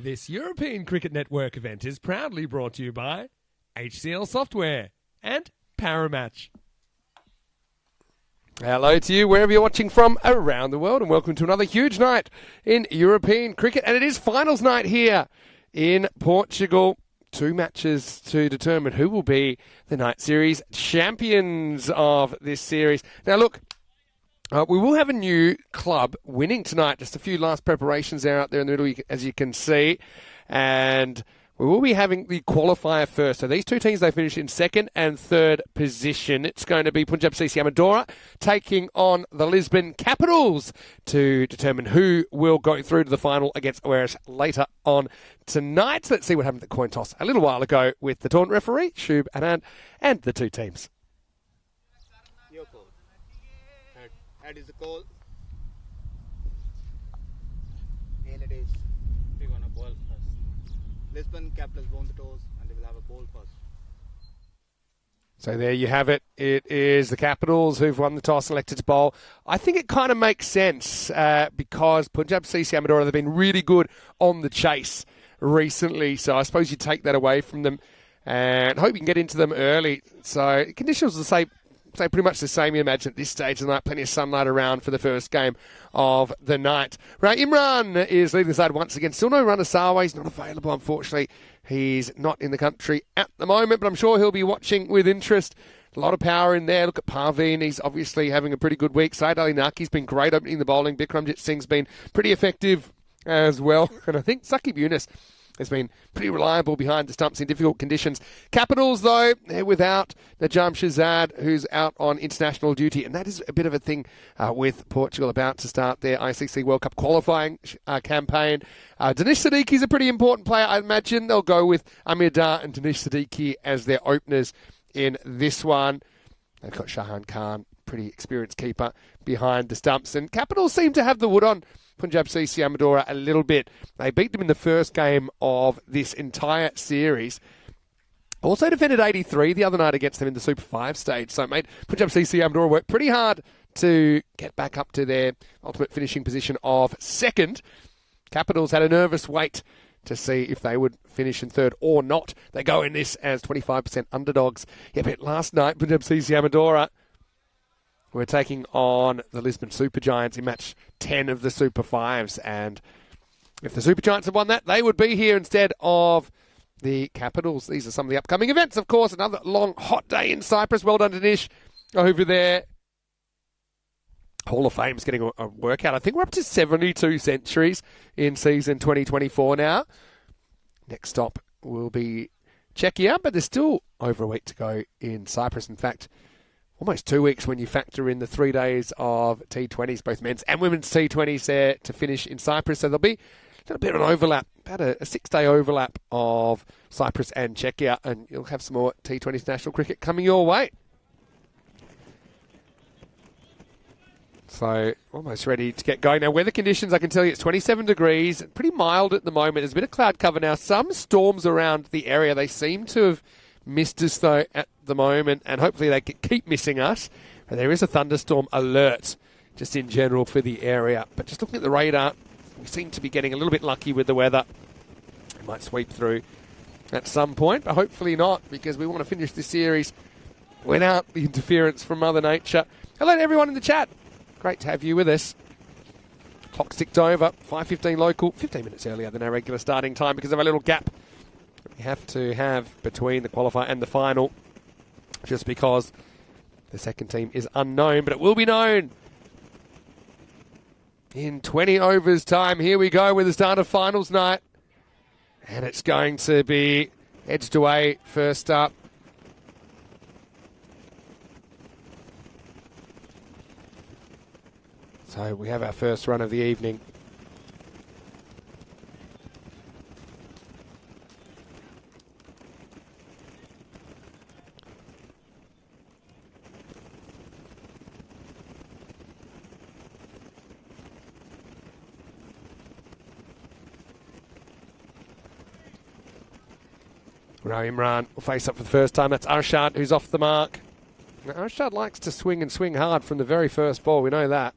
This European Cricket Network event is proudly brought to you by HCL Software and Paramatch. Hello to you wherever you're watching from around the world, and welcome to another huge night in European cricket. And it is finals night here in Portugal. 2 matches to determine who will be the night series champions of this series. Now look, we will have a new club winning tonight. Just a few last preparations there out there in the middle, as you can see. And we will be having the qualifier first. So these 2 teams, they finish in 2nd and 3rd position. It's going to be Punjab CC Amadora taking on the Lisbon Capitals to determine who will go through to the final against Wales later on tonight. Let's see what happened at the coin toss a little while ago with the tournament referee, Shub Anand, and the 2 teams. Your call. That is the call. And it is. We're going to bowl first. Lisbon Capitals won the toss and they will have a bowl first. So there you have it. It is the Capitals who've won the toss, elected to bowl. I think it kind of makes sense because Punjab CC Amadora, they've been really good on the chase recently. So I suppose you take that away from them and hope you can get into them early. So conditions are the same. So pretty much the same, you imagine, at this stage of the night. Plenty of sunlight around for the first game of the night. Right, Imran is leading the side once again. Still no runner. Sarway. He's not available, unfortunately. He's not in the country at the moment, but I'm sure he'll be watching with interest. A lot of power in there. Look at Parveen. He's obviously having a pretty good week. Saeed Ali Naki's been great opening the bowling. Bikramjit Singh's been pretty effective as well. And I think Saqib Yunus has been pretty reliable behind the stumps in difficult conditions. Capitals, though, they're without Najam Shahzad, who's out on international duty. And that is a bit of a thing with Portugal about to start their ICC World Cup qualifying campaign. Danish Siddiqui's a pretty important player. I imagine they'll go with Amir Dar and Danish Siddiqui as their openers in this one. They've got Shahan Khan, pretty experienced keeper, behind the stumps. And Capitals seem to have the wood on Punjab CC Amadora a little bit. They beat them in the first game of this entire series. Also defended 83 the other night against them in the Super 5 stage. So it made Punjab CC Amadora work pretty hard to get back up to their ultimate finishing position of 2nd. Capitals had a nervous wait to see if they would finish in 3rd or not. They go in this as 25% underdogs. Yeah, but last night, Punjab CC Amadora we're taking on the Lisbon Supergiants in match 10 of the Super 5s. And if the Supergiants had won that, they would be here instead of the Capitals. These are some of the upcoming events, of course. Another long, hot day in Cyprus. Well done to Nish over there. Hall of Fame's getting a workout. I think we're up to 72 centuries in season 2024 now. Next stop will be Czechia, but there's still over a week to go in Cyprus. In fact, almost 2 weeks when you factor in the 3 days of T20s, both men's and women's T20s there to finish in Cyprus. So there'll be a little bit of an overlap, about a 6-day overlap of Cyprus and Czechia, and you'll have some more T20 international cricket coming your way. So almost ready to get going. Now, weather conditions, I can tell you it's 27 degrees, pretty mild at the moment. There's a bit of cloud cover now. Some storms around the area. They seem to have missed us, though, at the moment, and hopefully they keep missing us. But there is a thunderstorm alert just in general for the area. But just looking at the radar, we seem to be getting a little bit lucky with the weather. It might sweep through at some point, but hopefully not, because we want to finish this series without the interference from Mother Nature. Hello to everyone in the chat. Great to have you with us. Clock ticked over, 5:15 local, 15 minutes earlier than our regular starting time because of a little gap we have to have between the qualifier and the final, just because the second team is unknown, but it will be known in 20 overs time. Here we go with the start of finals night, and it's going to be edged away first up. So we have our first run of the evening. Imran will face up for the first time. That's Arshad, who's off the mark. Now, Arshad likes to swing and swing hard from the very first ball. We know that.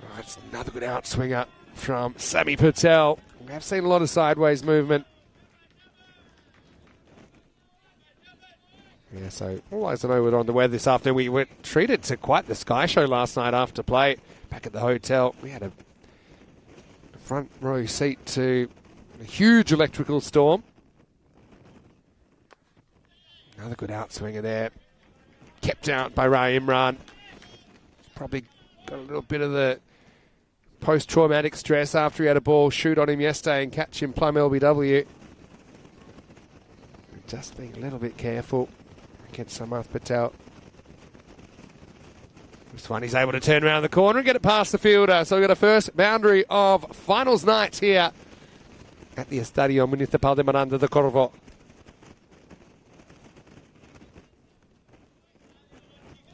Oh, that's another good outswinger from Sami Patel. We have seen a lot of sideways movement. Yeah, so all eyes on over on the weather this afternoon. We were treated to quite the sky show last night after play back at the hotel. We had a front row seat to a huge electrical storm. Another good outswinger there. Kept out by Ray Imran. Probably got a little bit of the post-traumatic stress after he had a ball shoot on him yesterday and catch him plumb LBW. Just being a little bit careful against Samath Patel. This one he's able to turn around the corner and get it past the fielder. So we've got a first boundary of finals night here at the Estadio Municipal de Miranda de Corvo.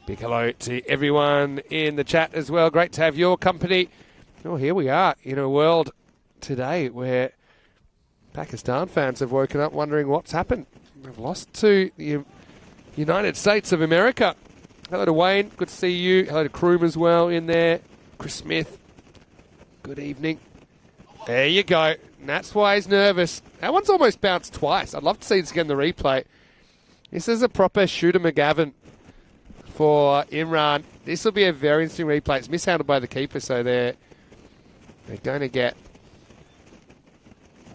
Big hello to everyone in the chat as well. Great to have your company. Oh, here we are in a world today where Pakistan fans have woken up wondering what's happened. We've lost to the United States of America. Hello to Wayne. Good to see you. Hello to Kroom as well in there. Chris Smith. Good evening. There you go. And that's why he's nervous. That one's almost bounced twice. I'd love to see this again in the replay. This is a proper shooter McGavin for Imran. This will be a very interesting replay. It's mishandled by the keeper, so they're going to get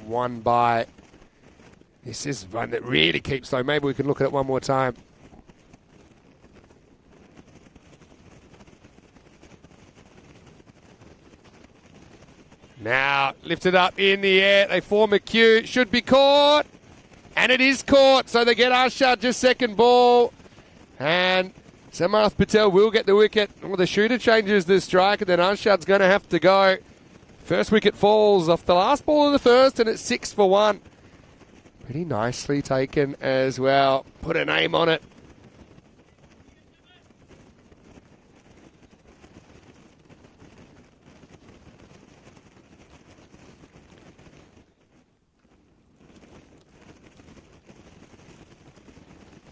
one by. This is one that really keeps low. Maybe we can look at it one more time. Now, lifted up in the air. They form a queue. Should be caught. And it is caught. So they get Arshad just second ball. And Samath Patel will get the wicket. Well, the shooter changes the strike, and then Arshad's going to have to go. First wicket falls off the last ball of the first, and it's 6 for 1. Pretty nicely taken as well. Put a name on it.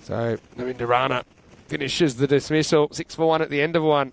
So, Navindarana finishes the dismissal. 6 for 1 at the end of one.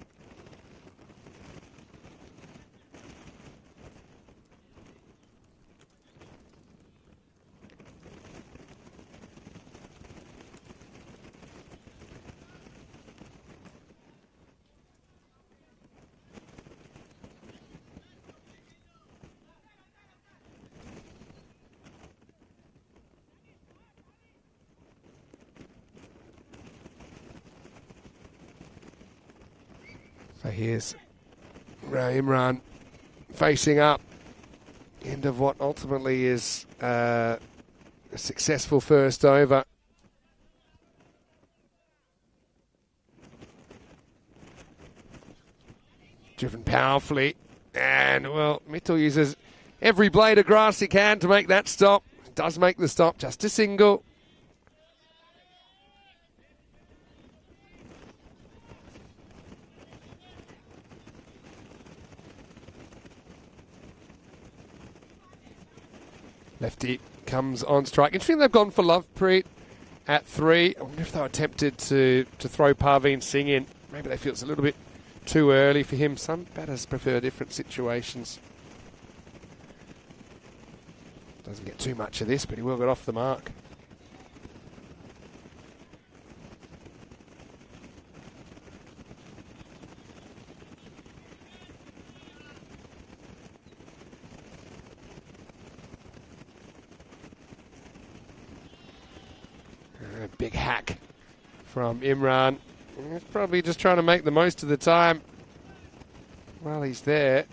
So here's Ray Imran facing up. End of what ultimately is a successful first over. Driven powerfully. And, well, Mitchell uses every blade of grass he can to make that stop. Does make the stop, just a single. Lefty comes on strike. Interesting they've gone for Lovepreet at 3. I wonder if they were tempted to throw Parveen Singh in. Maybe they feel it's a little bit too early for him. Some batters prefer different situations. Doesn't get too much of this, but he will get off the mark. Big hack from Imran. He's probably just trying to make the most of the time while he's there.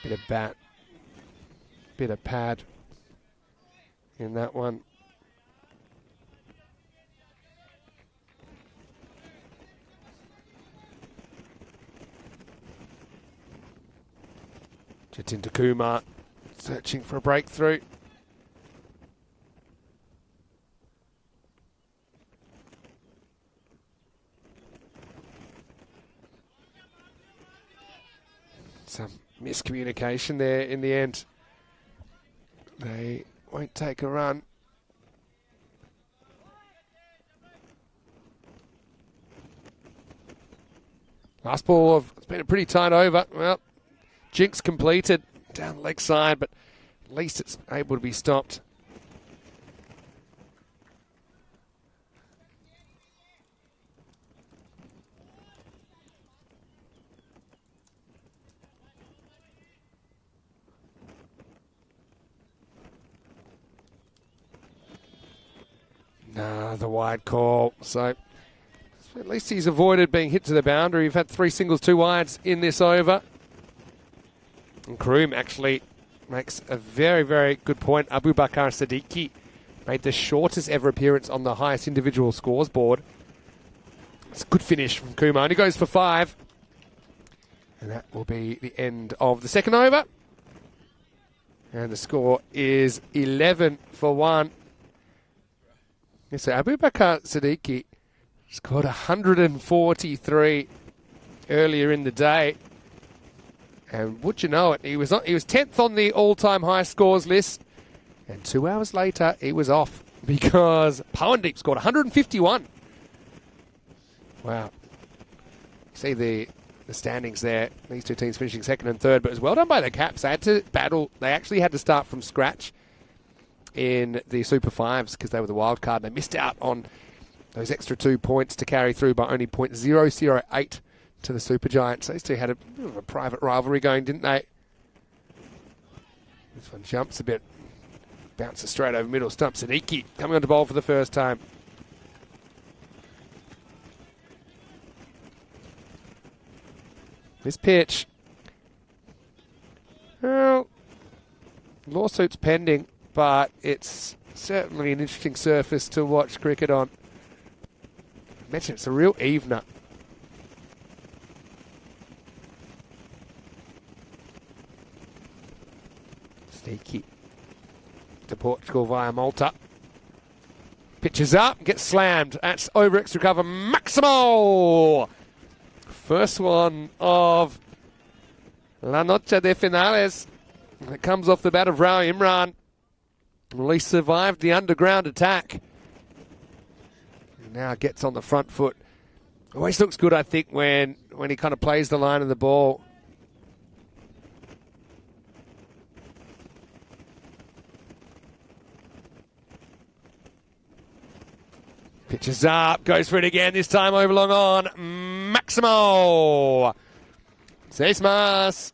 Bit of bat, bit of pad in that one. Jatinda Kumar searching for a breakthrough. Some miscommunication there in the end. They won't take a run. Last ball, it's been a pretty tight over. Well, jinx completed down the leg side, but at least it's able to be stopped. The wide call. So at least he's avoided being hit to the boundary. We've had 3 singles, 2 wides in this over. And Kroom actually makes a very, very good point. Abu Bakar Siddiqui made the shortest ever appearance on the highest individual scores board. It's a good finish from Kuma. Only goes for 5. And that will be the end of the second over. And the score is 11-1. So Abu Bakar Siddiqui scored 143 earlier in the day. And would you know it, he was 10th on the all-time high scores list. And 2 hours later, he was off because Pawandeep scored 151. Wow. See the standings there. These two teams finishing second and third. But it was well done by the Caps. They had to battle. They actually had to start from scratch in the Super 5s because they were the wild card. They missed out on those extra 2 points to carry through by only .008 to the Super Giants. These two had a bit of a private rivalry going, didn't they? This one jumps a bit. Bounces straight over middle stump. Siddiqui coming on to bowl for the first time. This pitch. Well, lawsuit's pending, but it's certainly an interesting surface to watch cricket on. I mentioned it's a real evener. Sneaky to Portugal via Malta. Pitches up, gets slammed. That's over extra cover. Maximo! First one of La Noche de Finales. It comes off the bat of Rao Imran. Well, he survived the underground attack. And now gets on the front foot. Always looks good, I think, when he kind of plays the line of the ball. Pitches up, goes for it again, this time over long on. Maximo! Seis más.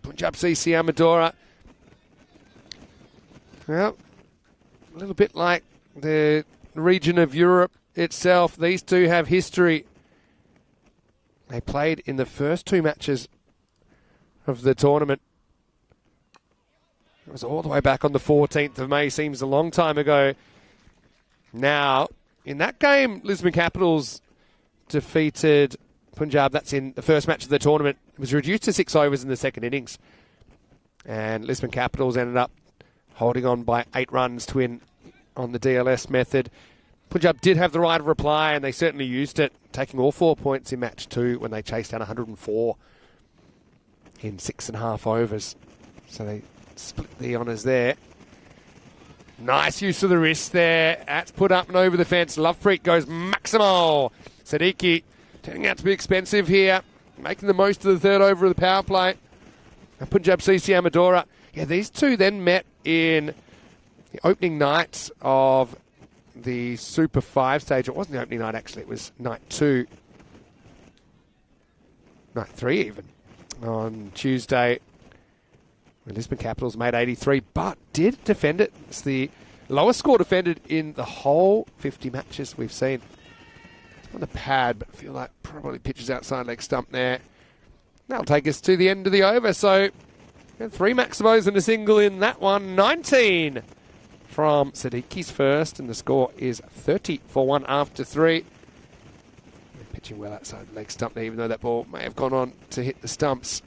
Punjab CC Amadora. Well, a little bit like the region of Europe itself. These two have history. They played in the first 2 matches of the tournament. It was all the way back on the 14th of May. Seems a long time ago. Now, in that game, Lisbon Capitals defeated Punjab. That's in the first match of the tournament. It was reduced to 6 overs in the second innings. And Lisbon Capitals ended up holding on by 8 runs to win on the DLS method. Punjab did have the right of reply, and they certainly used it, taking all 4 points in match 2 when they chased down 104 in 6.5 overs. So they split the honours there. Nice use of the wrist there. That's put up and over the fence. Lovepreet goes Maximo. Siddiqui turning out to be expensive here. Making the most of the third over of the power play. And Punjab CC Amadora. Yeah, these two then met in the opening night of the Super 5 stage. It wasn't the opening night, actually. It was night 2. Night 3 even. On Tuesday. The Lisbon Capitals made 83, but did defend it. It's the lowest score defended in the whole 50 matches we've seen. It's on the pad, but I feel like probably pitches outside leg stump there. That'll take us to the end of the over. So 3 Maximos and a single in that one. 19 from Siddiqui's first, and the score is 30-1 after 3. They're pitching well outside the leg stump there, even though that ball may have gone on to hit the stumps.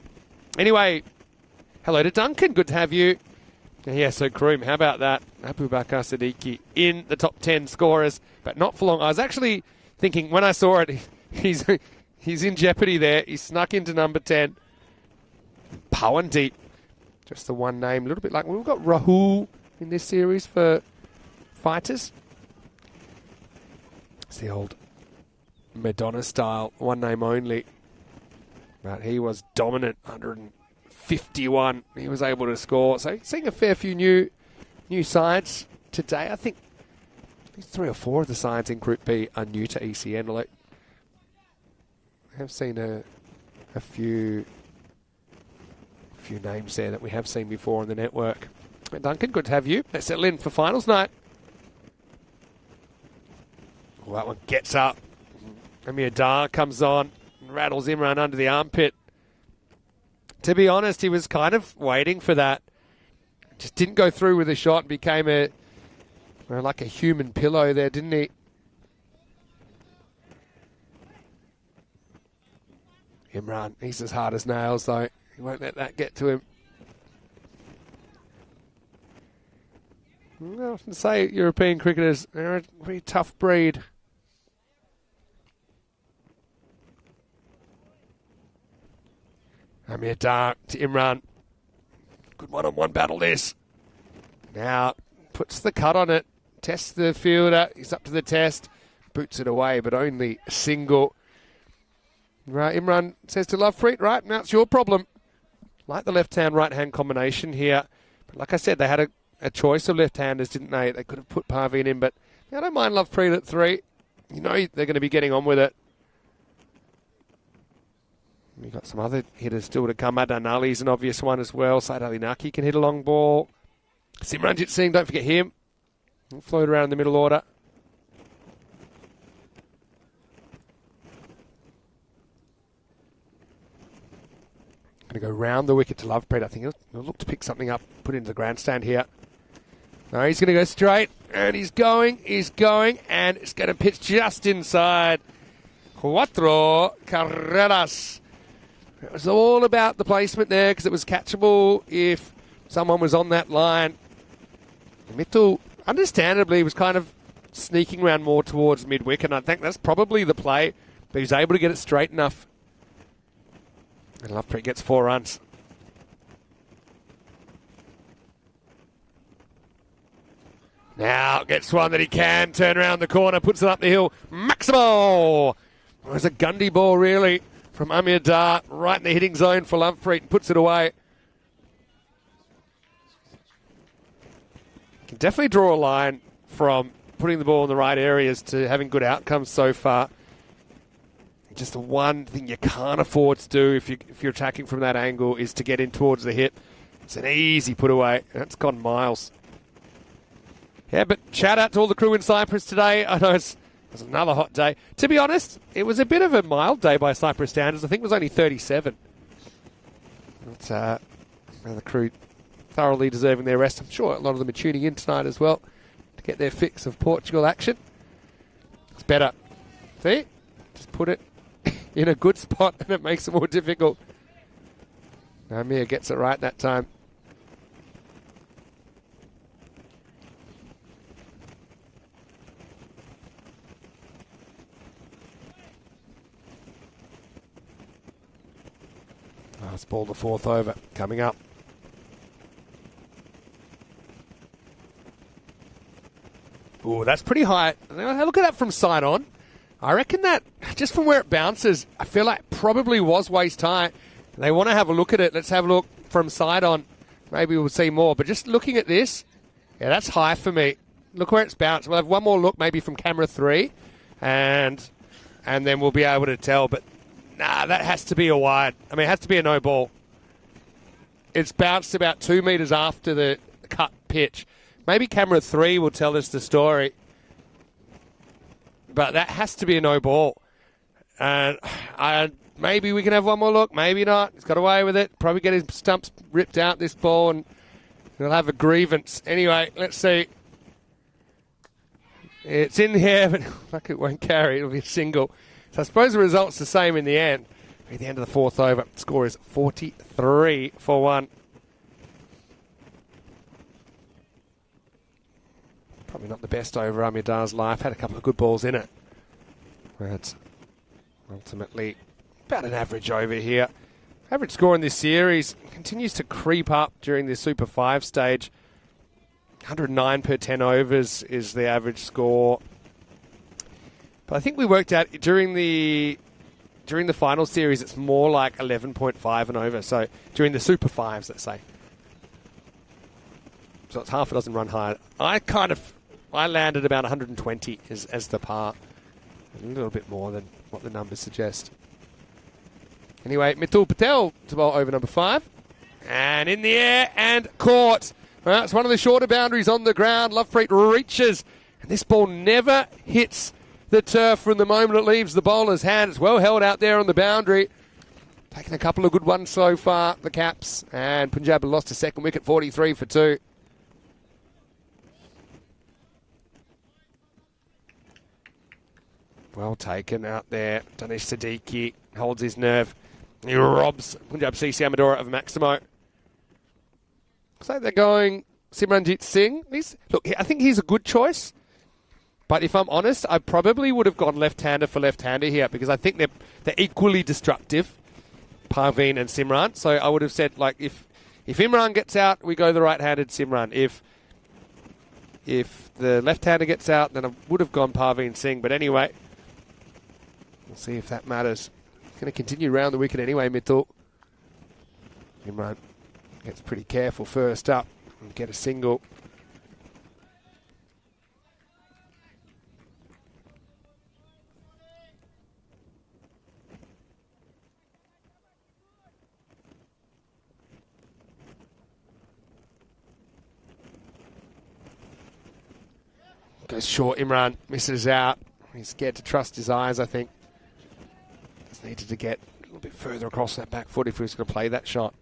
Anyway, hello to Duncan. Good to have you. Yeah, so Kroom, how about that? Abu Bakar Siddiqui in the top 10 scorers, but not for long. I was actually thinking when I saw it, he's in jeopardy there. He snuck into number 10. Pawandeep, just the one name. A little bit like we've got Rahul in this series for fighters. It's the old Madonna style, one name only. But he was dominant, 151. He was able to score. So seeing a fair few new sides today. I think at least 3 or 4 of the sides in Group B are new to ECN. Like, I have seen a few names there that we have seen before on the network. Duncan, good to have you. Let's settle in for finals night. Well, that one gets up. Amir Dar comes on and rattles Imran under the armpit. To be honest, he was kind of waiting for that. Just didn't go through with the shot and became like a human pillow there, didn't he? Imran, he's as hard as nails though. He won't let that get to him. I often say European cricketers, they're a very tough breed. Amir Dar to Imran. Good one-on-one battle this. Now puts the cut on it. Tests the fielder. He's up to the test. Boots it away, but only a single. Right, Imran says to Lovepreet, right, now it's your problem. Like the left-hand, right-hand combination here. But like I said, they had a choice of left-handers, didn't they? They could have put Parveen in, but I don't mind Lovepreet at 3. You know they're going to be getting on with it. We've got some other hitters still to come. Adnan Ali's an obvious one as well. Said Ali Naki can hit a long ball. Simranjit Singh, don't forget him. He'll float around in the middle order. Going to go round the wicket to Lovepreet. I think he'll look to pick something up, put it into the grandstand here. No, he's going to go straight, and he's going, and it's going to pitch just inside. Cuatro carreras. It was all about the placement there because it was catchable if someone was on that line. Mitchell, understandably, was kind of sneaking around more towards mid-wicket, and I think that's probably the play, but he was able to get it straight enough. And Lovepreet gets 4 runs. Now gets one that he can turn around the corner, puts it up the hill. Maximo! It was a Gundy ball, really, from Amir Dar, right in the hitting zone for Lovepreet, and puts it away. Can definitely draw a line from putting the ball in the right areas to having good outcomes so far. Just the one thing you can't afford to do if you're attacking from that angle is to get in towards the hip. It's an easy put away. That's gone miles. Yeah, but shout out to all the crew in Cyprus today. I know it was another hot day. To be honest, it was a bit of a mild day by Cyprus standards. I think it was only 37. But, the crew thoroughly deserving their rest. I'm sure a lot of them are tuning in tonight as well to get their fix of Portugal action. It's better. See? Just put it in a good spot and it makes it more difficult. Amir gets it right that time. Last ball, the 4th over, coming up. Ooh, that's pretty high. Look at that from side on. I reckon that, just from where it bounces, I feel like probably was waist high. They want to have a look at it. Let's have a look from side on. Maybe we'll see more. But just looking at this, yeah, that's high for me. Look where it's bounced. We'll have one more look maybe from camera 3, and then we'll be able to tell. But nah, that has to be a wide. I mean, it has to be a no ball. It's bounced about 2 metres after the cut pitch. Maybe camera 3 will tell us the story. But that has to be a no ball. And maybe we can have one more look. Maybe not. He's got away with it. Probably get his stumps ripped out this ball and he'll have a grievance. Anyway, let's see. It's in here, but like it won't carry. It'll be a single. So I suppose the result's the same in the end. At the end of the 4th over, the score is 43 for 1. Probably not the best over Amir Dar's life. Had a couple of good balls in it. But ultimately, about an average over here. Average score in this series continues to creep up during the Super 5 stage. 109 per 10 overs is the average score. But I think we worked out during the during the final series, it's more like 11.5 and over. So during the Super Fives, let's say. So it's half a dozen run higher. I landed about 120 as the par. A little bit more than what the numbers suggest. Anyway, Mithul Patel to bowl over number 5. And in the air and caught. Well, it's one of the shorter boundaries on the ground. Lovepreet reaches. And this ball never hits the turf from the moment it leaves the bowler's hand. It's well held out there on the boundary. Taking a couple of good ones so far, the Caps. And Punjab have lost a second wicket, 43 for 2. Well taken out there. Danish Siddiqui holds his nerve. He robs Punjab CC Amadora of Maximo. Looks like they're going Simranjit Singh. Look, I think he's a good choice. But if I'm honest, I probably would have gone left-hander for left-hander here because I think they're equally destructive, Parveen and Simran. So I would have said, like, if Imran gets out, we go the right-handed Simran. If the left-hander gets out, then I would have gone Parveen Singh. But anyway, we'll see if that matters. He's going to continue round the wicket anyway, Mithul. Imran gets pretty careful first up and get a single. Goes short, Imran misses out. He's scared to trust his eyes, I think. Just needed to get a little bit further across that back foot if he was going to play that shot.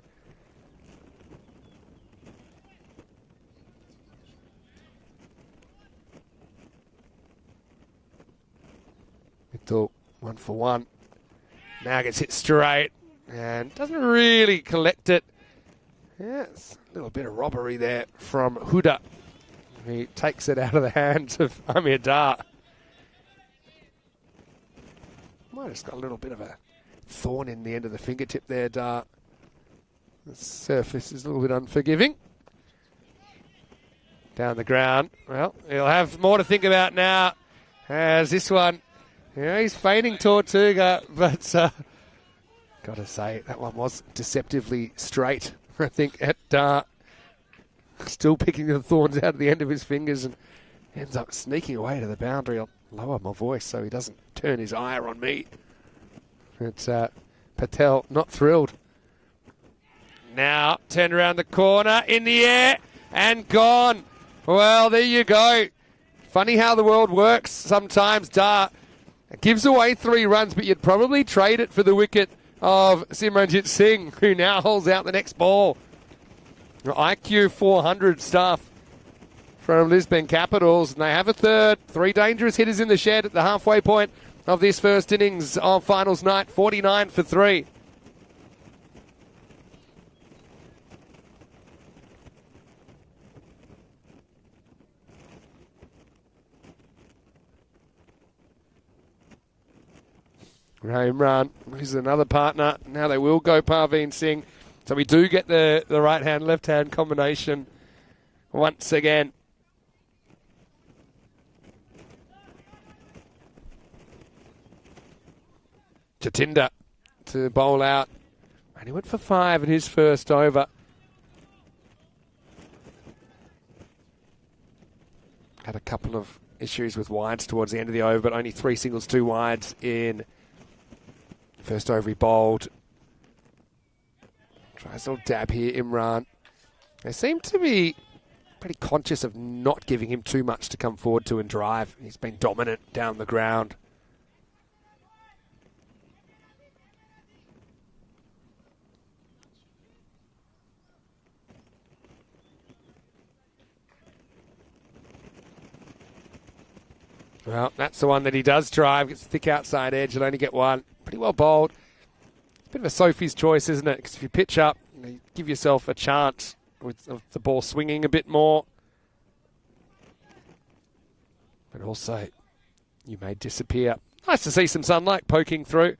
Mithul, 1 for 1. Now gets hit straight and doesn't really collect it. Yeah, it's a little bit of robbery there from Huda. He takes it out of the hands of Amir Dar. Might have just got a little bit of a thorn in the end of the fingertip there, Dar. The surface is a little bit unforgiving. Down the ground. Well, he'll have more to think about now as this one. Yeah, he's feigning Tortuga, but got to say, that one was deceptively straight, I think, at Dar. Still picking the thorns out of the end of his fingers and ends up sneaking away to the boundary. I'll lower my voice so he doesn't turn his ire on me. It's Patel not thrilled. Now turned around the corner, in the air and gone. Well, there you go. Funny how the world works sometimes. Dar gives away 3 runs, but you'd probably trade it for the wicket of Simranjit Singh, who now holds out the next ball. IQ 400 stuff from Lisbon Capitals, and they have a third. 3 dangerous hitters in the shed at the halfway point of this first innings of finals night, 49 for 3. Imran, who's another partner. Now they will go Parveen Singh. So we do get the right-hand, left-hand combination once again. Jatinder to bowl out. And he went for 5 in his first over. Had a couple of issues with wides towards the end of the over, but only 3 singles, 2 wides in first over he bowled. Tries a little dab here, Imran. They seem to be pretty conscious of not giving him too much to come forward to and drive. He's been dominant down the ground. Well, that's the one that he does drive. Gets a thick outside edge. He'll only get 1. Pretty well bowled. Bit of a Sophie's choice, isn't it? Because if you pitch up, you give yourself a chance with the ball swinging a bit more. But also, you may disappear. Nice to see some sunlight poking through.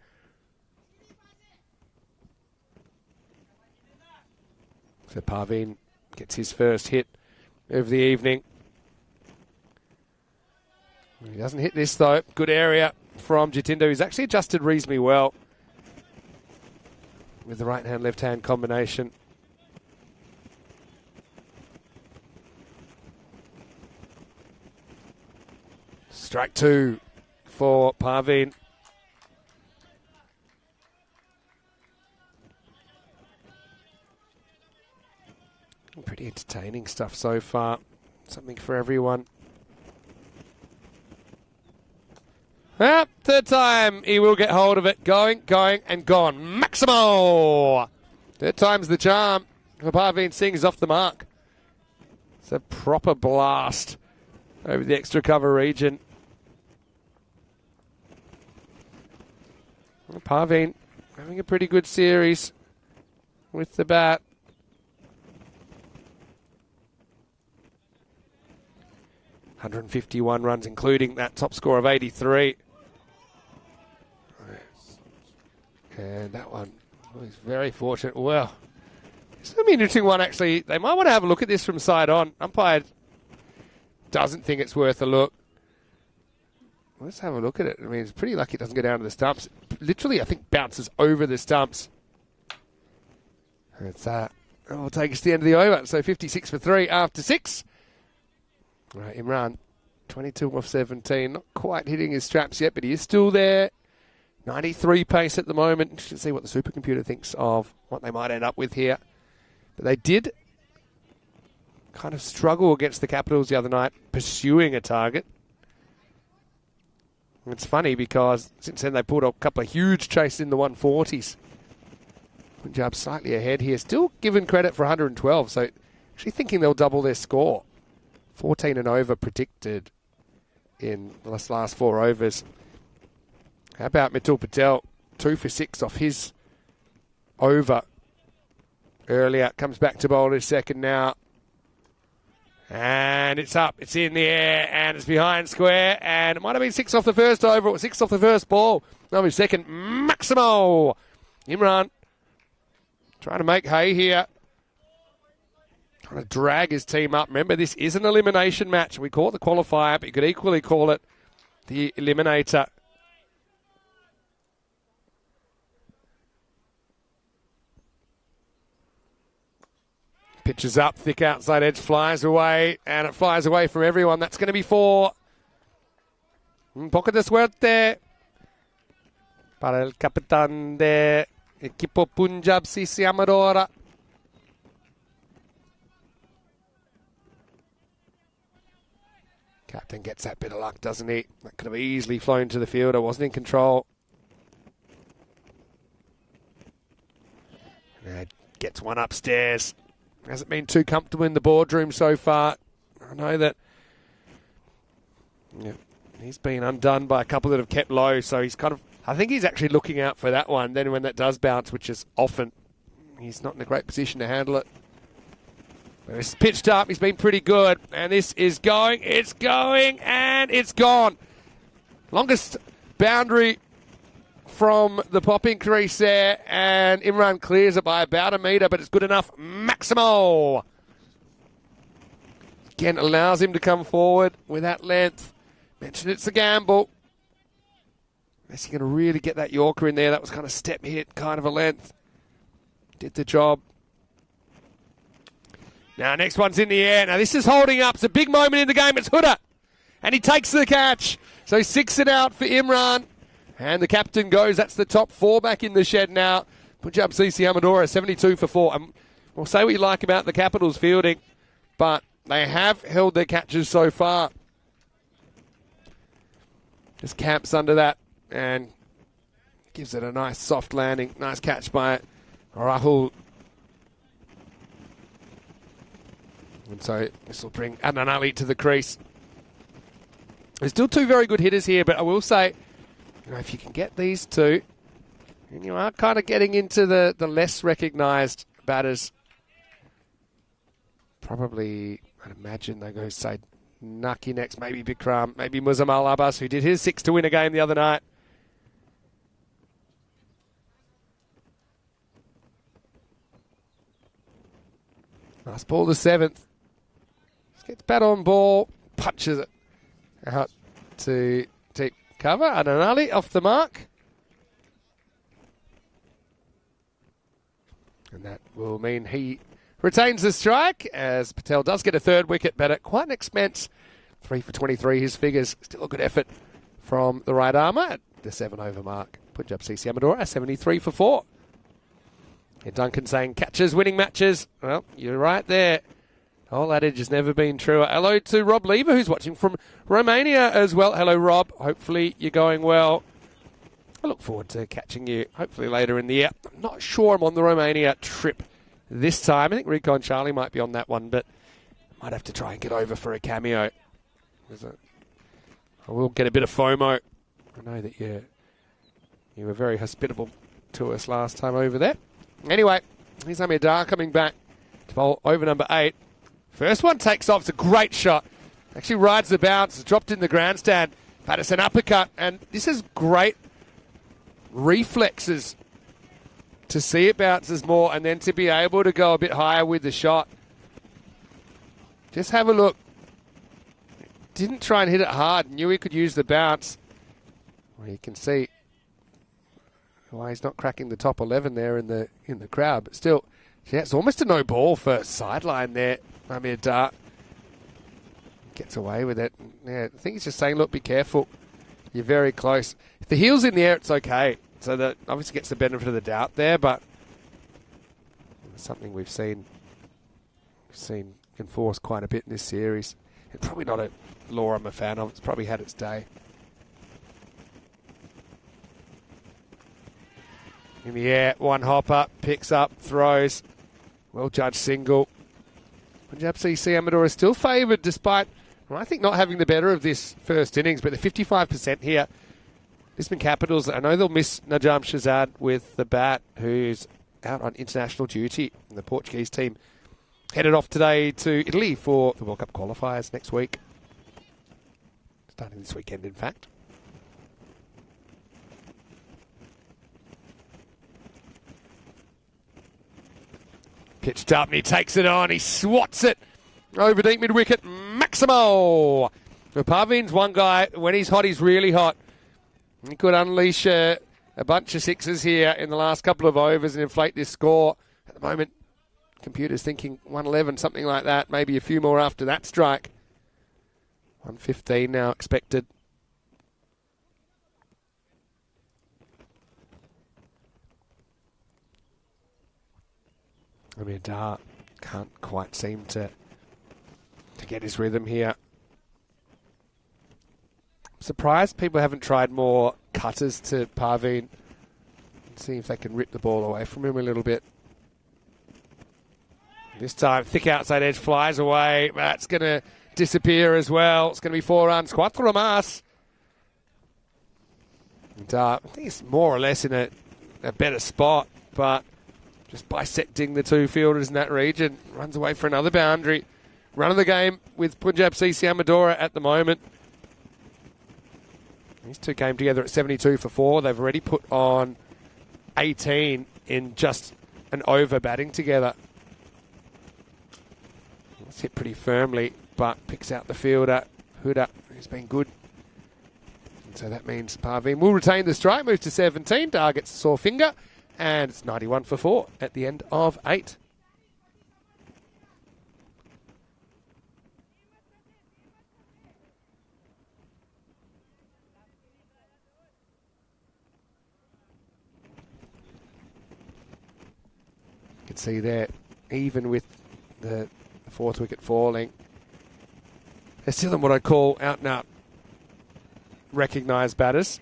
So Parveen gets his first hit of the evening. He doesn't hit this, though. Good area from Jatinder, who's actually adjusted reasonably well. with the right-hand, left-hand combination. Strike 2 for Parveen. Pretty entertaining stuff so far. Something for everyone. Third time he will get hold of it. Going, and gone. Maximo! Third time's the charm. Parveen Singh is off the mark. It's a proper blast over the extra cover region. Parveen having a pretty good series with the bat. ...151 runs, including that top score of 83. And that one was very fortunate. Well, it's going to be an interesting one, actually. They might want to have a look at this from side on. Umpire doesn't think it's worth a look. Let's have a look at it. I mean, it's pretty lucky it doesn't go down to the stumps. Literally, I think, bounces over the stumps. It's will take us to the end of the over. So 56 for 3 after 6. Right, Imran, 22 off 17. Not quite hitting his straps yet, but he is still there. 93 pace at the moment. Interesting to see what the supercomputer thinks of what they might end up with here. But they did kind of struggle against the Capitals the other night, pursuing a target. And it's funny because since then they pulled a couple of huge chases in the 140s. Punjab slightly ahead here. Still given credit for 112, so actually thinking they'll double their score. 14 and over predicted in the last 4 overs. How about Mitul Patel? 2 for 6 off his over earlier. Comes back to bowl his second now. And it's up. It's in the air. And it's behind square. And it might have been 6 off the first over or 6 off the first ball. No, his second. Maximo! Imran trying to make hay here. Trying to drag his team up. Remember, this is an elimination match. We call it the qualifier, but you could equally call it the eliminator. Pitches up, thick outside edge, flies away, and it flies away from everyone. That's going to be 4. Poco de suerte para el capitán de equipo Punjab CC Amadora. Captain gets that bit of luck, doesn't he? That could have easily flown to the fielder, wasn't in control. And gets one upstairs. Hasn't been too comfortable in the boardroom so far. I know that he's been undone by a couple that have kept low, so he's kind of, I think he's actually looking out for that one. Then when that does bounce, which is often, he's not in a great position to handle it. But it's pitched up, he's been pretty good, and this is going, and it's gone. Longest boundary from the popping crease there, and Imran clears it by about 1 metre, but it's good enough. Maximo! Again, allows him to come forward with that length. Mentioned it's a gamble. Unless you're going to really get that Yorker in there. That was kind of step hit, kind of a length. Did the job. Now, next one's in the air. Now, this is holding up. It's a big moment in the game. It's Huda. And he takes the catch. So 6 it out for Imran. And the captain goes. That's the top 4 back in the shed now. Punjab CC Amadora, 72 for 4. We'll say what you like about the Capitals fielding, but they have held their catches so far. Just camps under that and gives it a nice soft landing. Nice catch by Rahul. And so this will bring Adnan Ali to the crease. There's still 2 very good hitters here, but I will say, if you can get these 2, and you are kind of getting into the less recognised batters. Probably, I'd imagine they go, say, Naki next, maybe Bikram, maybe Muzammal Abbas, who did his 6 to win a game the other night. Nice ball, the 7th. Gets bat on ball, punches it out to deep cover. Adnan Ali off the mark. And that will mean he retains the strike, as Patel does get a third wicket, but at quite an expense. 3 for 23, his figures. Still a good effort from the right armour at the 7 over mark. Punjab CC Amadora, 73 for 4. And Duncan saying, catches winning matches. Well, you're right there. The whole adage has never been truer. Hello to Rob Lever, who's watching from Romania as well. Hello, Rob. Hopefully you're going well. I look forward to catching you, hopefully later in the year. I'm not sure I'm on the Romania trip this time. I think Rico and Charlie might be on that one, but I might have to try and get over for a cameo. I will get a bit of FOMO. I know that you were very hospitable to us last time over there. Anyway, here's Amir Dar coming back to bowl over number 8. First one takes off. It's a great shot. Actually rides the bounce. It's dropped in the grandstand. Patterson uppercut. And this is great reflexes to see it bounces more and then to be able to go a bit higher with the shot. Just have a look. Didn't try and hit it hard. Knew he could use the bounce. Well, you can see why he's not cracking the top 11 there in the crowd. But still, yeah, it's almost a no ball for sideline there. Amir Dar gets away with it. Yeah, I think he's just saying, look, be careful. You're very close. If the heel's in the air, it's okay. So that obviously gets the benefit of the doubt there, but it's something we've seen enforced quite a bit in this series. It's probably not a law I'm a fan of. It's probably had its day. In the air, one hopper, picks up, throws. Well judged single. Punjab CC Amador is still favoured despite, well, I think, not having the better of this first innings, but the 55% here. Brisbane Capitals, I know they'll miss Najam Shazad with the bat, who's out on international duty. And the Portuguese team headed off today to Italy for the World Cup qualifiers next week. Starting this weekend, in fact. Pitched up and he takes it on. He swats it over deep mid-wicket. Maximo! Parvin's one guy, when he's hot, he's really hot. He could unleash a bunch of sixes here in the last couple of overs and inflate this score. At the moment, computer's thinking 111, something like that. Maybe a few more after that strike. 115 now expected. I mean, Dar can't quite seem to get his rhythm here. Surprised people haven't tried more cutters to Parveen. See if they can rip the ball away from him a little bit. This time, thick outside edge flies away. That's going to disappear as well. It's going to be 4 runs. Cuatro más. And I think it's more or less in a better spot, but just bisecting the two fielders in that region. Runs away for another boundary. Run of the game with Punjab CC Amadora at the moment. These two came together at 72 for 4. They've already put on 18 in just an over batting together. It's hit pretty firmly, but picks out the fielder, Huda, who's been good. And so that means Parveen will retain the strike, moves to 17. Dar gets a sore finger, and it's 91 for 4 at the end of 8. You can see there, even with the fourth wicket falling, they're still in what I call out and out recognised batters.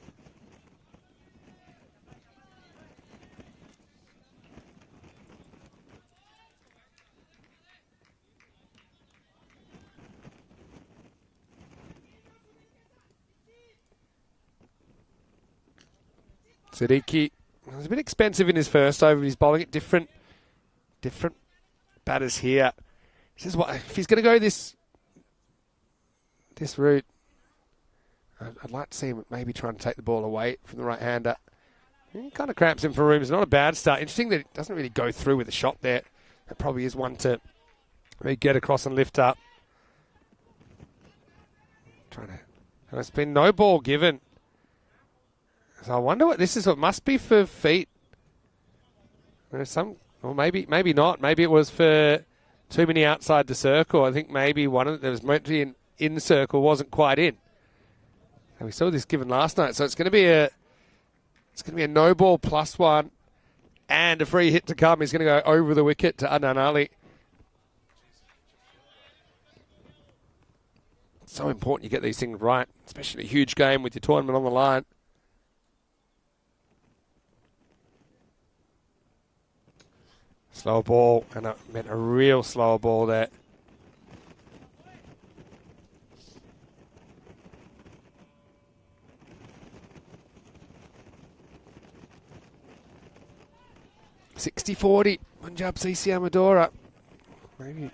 Siddiqui was a bit expensive in his first over. He's bowling at different batters here. This is what, if he's going to go this route, I'd like to see him maybe trying to take the ball away from the right-hander. He kind of cramps him for room. It's not a bad start. Interesting that it doesn't really go through with a shot there. That probably is one to maybe get across and lift up. And it's been no ball given. So I wonder what this is. What must be for feet. There's some Or maybe not. Maybe it was for too many outside the circle. I think maybe one of there was meant to be an in the circle, wasn't quite in. And we saw this given last night, so it's going to be a no ball +1 and a free hit to come. He's going to go over the wicket to Adnan Ali. It's so important you get these things right, especially a huge game with your tournament on the line. Slow ball, and it meant a real slower ball there. $60-40, Punjab CC Amadora. Maybe.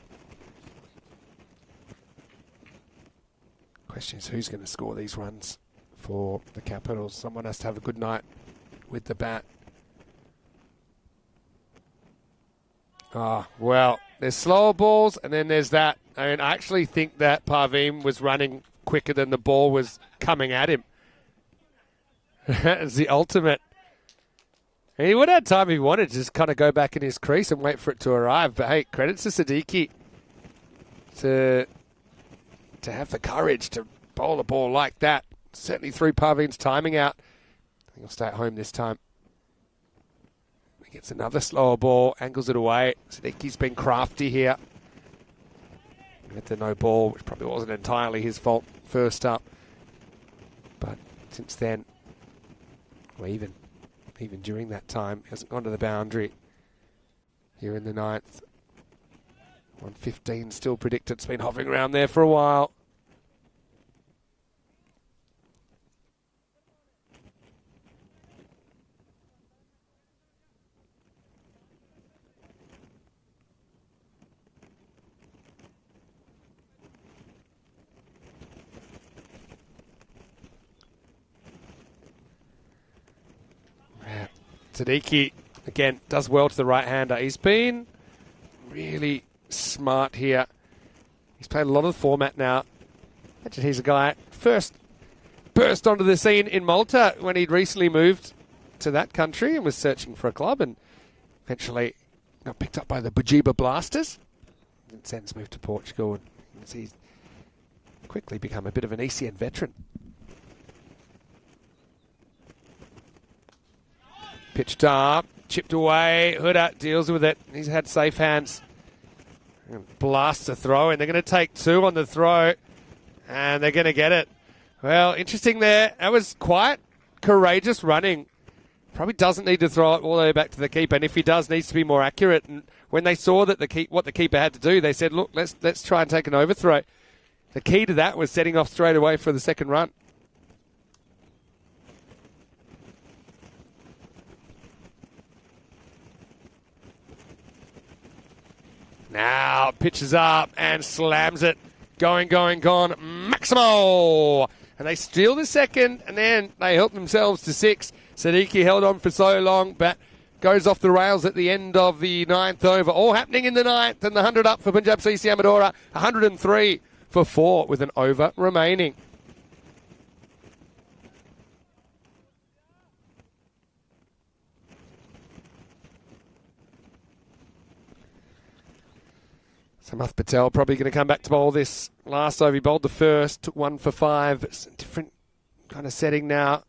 Question is who's going to score these runs for the Capitals. Someone has to have a good night with the bat. Well, there's slower balls, and then there's that. I mean, I actually think that Parveen was running quicker than the ball was coming at him. It's the ultimate. And he would have time if he wanted to just kind of go back in his crease and wait for it to arrive. But hey, credit to Siddiqui to have the courage to bowl a ball like that. Certainly threw Parveen's timing out. I think he'll stay at home this time. He gets another slower ball, angles it away. Siddiqui's been crafty here. With the no ball, which probably wasn't entirely his fault first up. But since then, well, even during that time, he hasn't gone to the boundary here in the 9th. 115 still predicted. It's been hovering around there for a while. Siddiqui, again, does well to the right-hander. He's been really smart here. He's played a lot of the format now. Imagine he's a guy first burst onto the scene in Malta when he'd recently moved to that country and was searching for a club, and eventually got picked up by the Bujiba Blasters. And since moved to Portugal, and he's quickly become a bit of an ECN veteran. Pitched up, chipped away. Huda deals with it. He's had safe hands. Blasts a throw, and they're going to take 2 on the throw, and they're going to get it. Well, interesting there. That was quite courageous running. Probably doesn't need to throw it all the way back to the keeper, and if he does, needs to be more accurate. And when they saw that what the keeper had to do, they said, look, let's try and take an overthrow. The key to that was setting off straight away for the second run. Now pitches up and slams it. Going, gone. Maximo! And they steal the second, and then they help themselves to 6. Siddiqui held on for so long, but goes off the rails at the end of the 9th over. All happening in the 9th, and the 100 up for Punjab CC Amadora. 103 for 4 with an over remaining. Samath Patel probably going to come back to bowl this last over. He bowled the first, took 1 for 5. It's a different kind of setting now.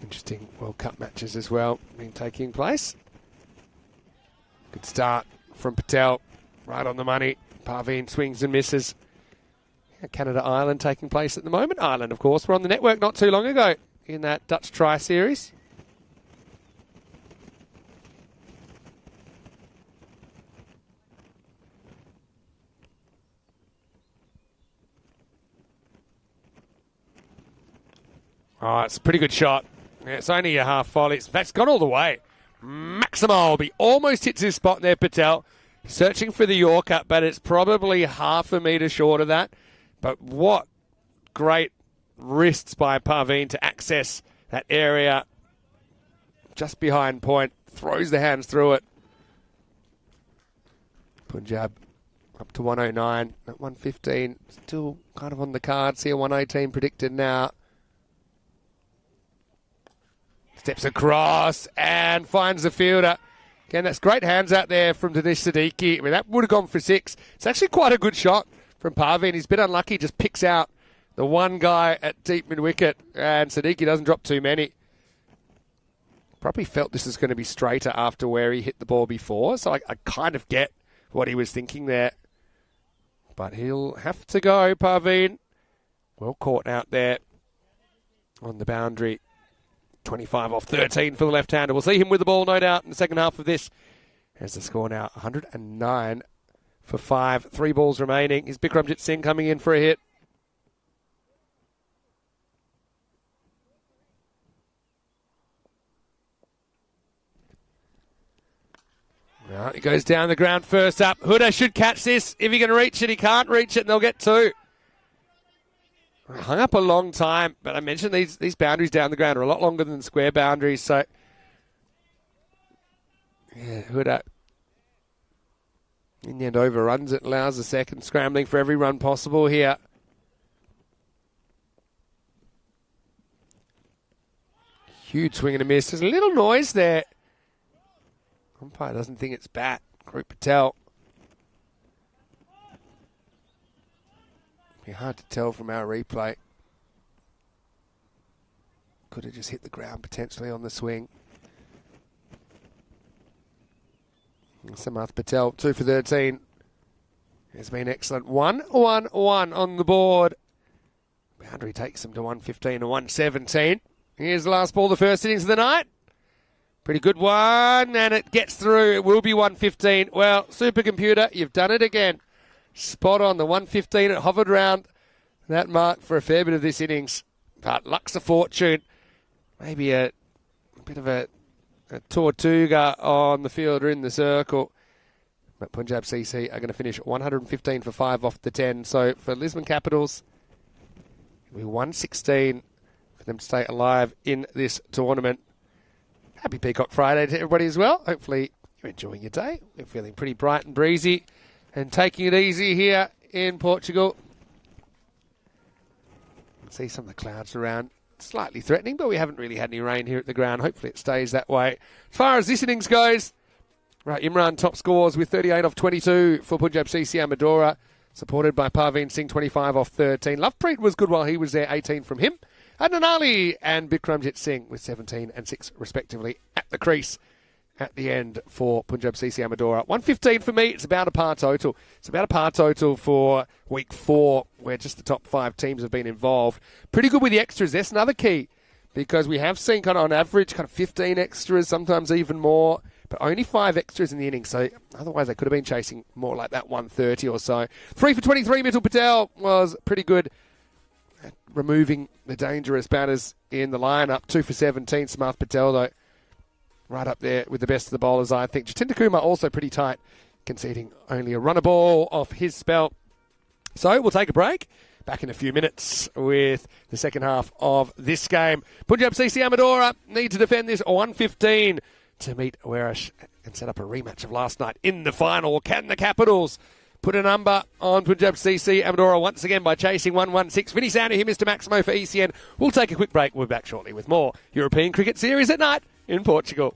Interesting World Cup matches as well been taking place. Good start from Patel, right on the money. Parveen swings and misses. Canada-Ireland taking place at the moment. Ireland, of course, were on the network not too long ago in that Dutch Tri Series. Oh, it's a pretty good shot. Yeah, it's only a half volley. In fact, it's gone all the way. Maximo almost hits his spot there, Patel. Searching for the Yorker, but it's probably half a metre short of that. But what great wrists by Parveen to access that area just behind point. Throws the hands through it. Punjab Up to 109 at 115. Still kind of on the cards here. 118 predicted now. Steps across and finds the fielder. Again, that's great hands out there from Dinesh Siddiqui. I mean, that would have gone for 6. It's actually quite a good shot from Parveen. He's a bit unlucky. Just picks out the one guy at deep mid-wicket, and Siddiqui doesn't drop too many. Probably felt this is going to be straighter after where he hit the ball before, so I kind of get what he was thinking there. But he'll have to go, Parveen. Well caught out there on the boundary. 25 off 13 for the left-hander. We'll see him with the ball, no doubt, in the second half of this. As the score now, 109 for 5. 3 balls remaining. Is Bikramjit Singh coming in for a hit? Well, he goes down the ground first up. Huda should catch this. If he can reach it, he can't reach it, and they'll get 2. Hung up a long time, but I mentioned these boundaries down the ground are a lot longer than square boundaries, so yeah, Huda in the end overruns it, allows the second, scrambling for every run possible here. Huge swing and a miss. There's a little noise there. Umpire doesn't think it's bat. Group Patel. Be hard to tell from our replay. Could have just hit the ground potentially on the swing. Samath Patel, 2 for 13. Has been excellent. 1-1-1 on the board. Boundary takes him to 115 and 117. Here's the last ball, the first innings of the night. Pretty good one, and it gets through. It will be 115. Well, supercomputer, you've done it again. Spot on, the 115. It hovered around that mark for a fair bit of this innings. But luck's a fortune. Maybe a bit of a Tortuga on the fielder in the circle. But Punjab CC are going to finish 115 for 5 off the 10. So for Lisbon Capitals, it'll be 116 for them to stay alive in this tournament. Happy Peacock Friday to everybody as well. Hopefully you're enjoying your day. We're feeling pretty bright and breezy and taking it easy here in Portugal. See some of the clouds around. Slightly threatening, but we haven't really had any rain here at the ground. Hopefully it stays that way. As far as this innings goes, right, Imran top scores with 38 off 22 for Punjab CC Amadora, supported by Parveen Singh, 25 off 13. Lovepreet was good while he was there, 18 from him. Adnan Ali and Bikramjit Singh with 17 and 6 respectively at the crease at the end for Punjab CC Amadora. 115 for me. It's about a par total. It's about a par total for week 4, where just the top 5 teams have been involved. Pretty good with the extras. That's another key, because we have seen kind of on average kind of 15 extras, sometimes even more, but only 5 extras in the innings. So otherwise they could have been chasing more like that 130 or so. 3 for 23. Mitchell Patel was pretty good at removing the dangerous batters in the lineup. 2 for 17. Samath Patel, though, right up there with the best of the bowlers, I think. Jatinder Kumar also pretty tight, conceding only a runner ball off his spell. So we'll take a break. Back in a few minutes with the second half of this game. Punjab CC Amadora need to defend this 115 to meet Warish and set up a rematch of last night in the final. Can the Capitals put a number on Punjab CC Amadora once again by chasing 116? Vinny Sandy here, Mr. Maximo for ECN. We'll take a quick break. We'll be back shortly with more European Cricket Series at night in Portugal.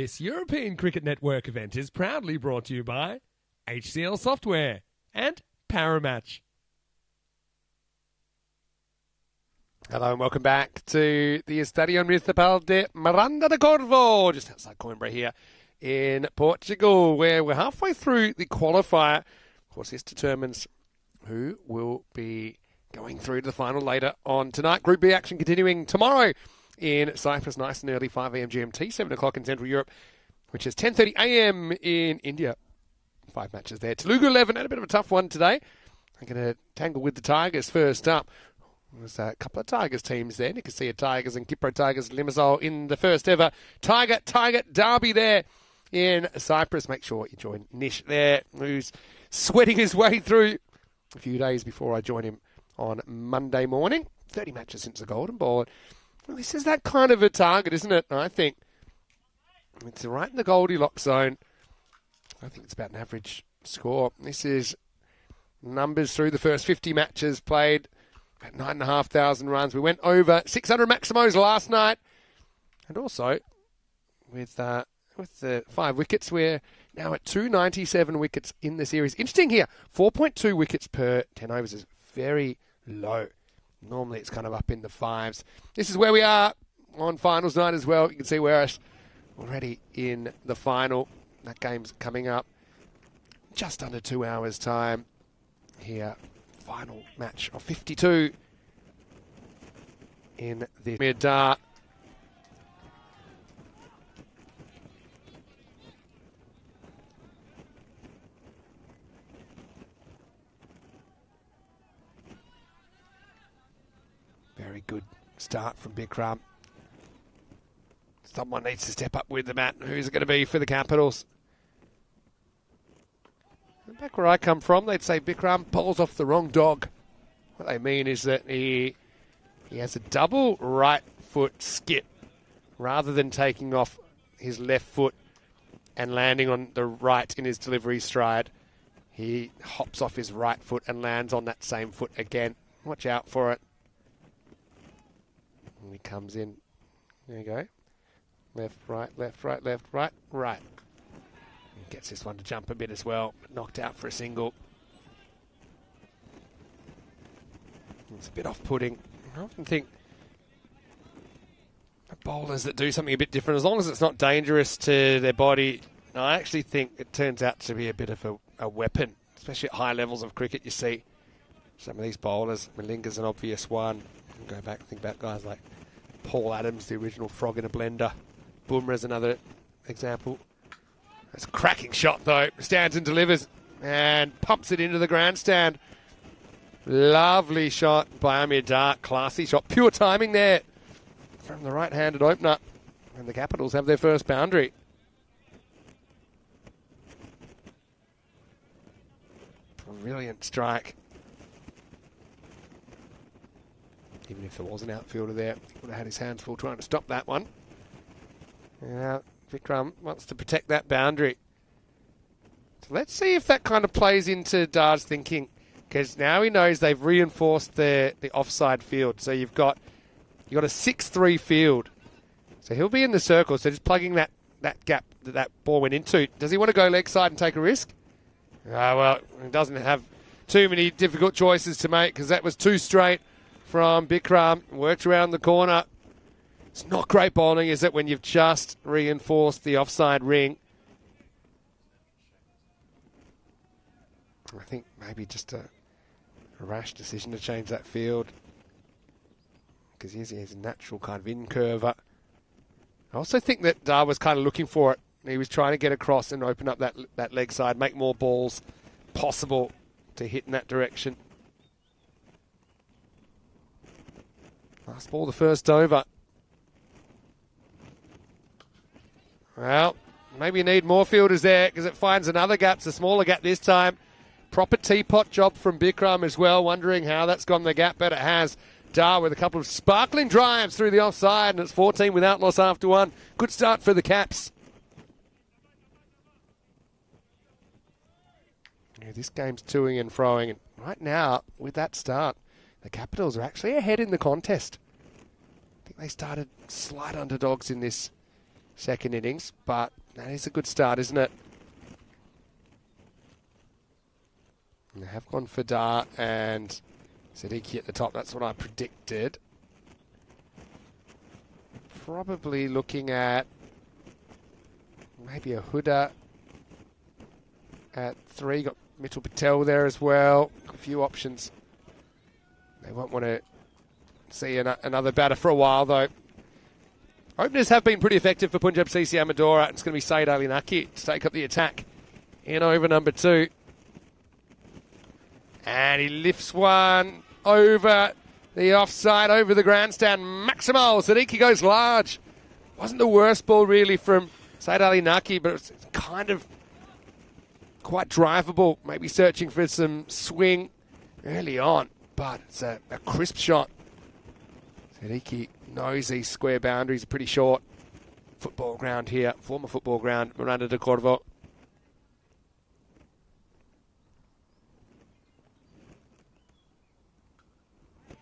This European Cricket Network event is proudly brought to you by HCL Software and Paramatch. Hello and welcome back to the Estadio Municipal de Miranda de Corvo, just outside Coimbra here in Portugal, where we're halfway through the qualifier. Of course, this determines who will be going through to the final later on tonight. Group B action continuing tomorrow in Cyprus, nice and early, 5 a.m. GMT, 7 o'clock in Central Europe, which is 10:30 a.m. in India. 5 matches there. Telugu 11 had a bit of a tough one today. I'm going to tangle with the Tigers first up. There's a couple of Tigers teams there. Nicosia Tigers and Kipro Tigers Limassol in the first ever Tiger derby there in Cyprus. Make sure you join Nish there, who's sweating his way through a few days before I join him on Monday morning. 30 matches since the Golden Ball. Well, this is that kind of a target, isn't it? I think it's right in the Goldilocks zone. I think it's about an average score. This is numbers through the first 50 matches played. About 9,500 runs. We went over 600 maximos last night. And also, with the 5 wickets, we're now at 297 wickets in the series. Interesting here, 4.2 wickets per 10 overs is very low. Normally it's kind of up in the 5s. This is where we are on finals night as well. You can see we're already in the final. That game's coming up just under 2 hours' time here. Final match of 52 in the mid. Very good start from Bikram. Someone needs to step up with the bat. Who's it going to be for the Capitals? Back where I come from, they'd say Bikram pulls off the wrong dog. What they mean is that he has a double right foot skip. Rather than taking off his left foot and landing on the right in his delivery stride, he hops off his right foot and lands on that same foot again. Watch out for it. And he comes in. There you go. Left, right, left, right, left, right, right. Gets this one to jump a bit as well. Knocked out for a single. It's a bit off-putting. I often think bowlers that do something a bit different, as long as it's not dangerous to their body, I actually think it turns out to be a bit of a weapon, especially at high levels of cricket. You see some of these bowlers. Malinga's an obvious one. You can go back and think about guys like Paul Adams, the original frog in a blender. Bumrah's another example. It's a cracking shot, though. Stands and delivers and pumps it into the grandstand. Lovely shot by Amir Dar. Classy shot. Pure timing there from the right-handed opener. And the Capitals have their first boundary. Brilliant strike. Even if there was an outfielder there, he would have had his hands full trying to stop that one. Now, Vikram wants to protect that boundary. So let's see if that kind of plays into Dar's thinking, because now he knows they've reinforced the offside field. So you've got a 6-3 field. So he'll be in the circle. So just plugging that gap that ball went into. Does he want to go leg side and take a risk? Well, he doesn't have too many difficult choices to make, because that was too straight from Bikram. Worked around the corner. It's not great bowling, is it, when you've just reinforced the offside ring? I think maybe just a rash decision to change that field, because he's a natural kind of in-curver. I also think that Dar was kind of looking for it. He was trying to get across and open up that leg side, make more balls possible to hit in that direction. Last ball, the first over. Well, maybe you need more fielders there, because it finds another gap. It's a smaller gap this time. Proper teapot job from Bikram as well, wondering how that's gone the gap, but it has. Dar with a couple of sparkling drives through the offside, and it's 14 without loss after one. Good start for the Caps. Yeah, this game's toing and froing, and right now, with that start, the Capitals are actually ahead in the contest. I think they started slight underdogs in this second innings, but that is a good start, isn't it? And they have gone for Dar and Siddiqui at the top. That's what I predicted. Probably looking at maybe a Huda at 3. Got Mitchell Patel there as well. A few options. They won't want to see another batter for a while, though. Openers have been pretty effective for Punjab CC Amadora. It's going to be Saeed Ali Naki to take up the attack in over number 2. And he lifts one over the offside, over the grandstand. Maximal. Siddiqui goes large. Wasn't the worst ball, really, from Saeed Ali Naki, but it's kind of quite drivable. Maybe searching for some swing early on, but it's a crisp shot. Siddiqui knows these square boundaries are pretty short. Football ground here, former football ground, Miranda de Corvo.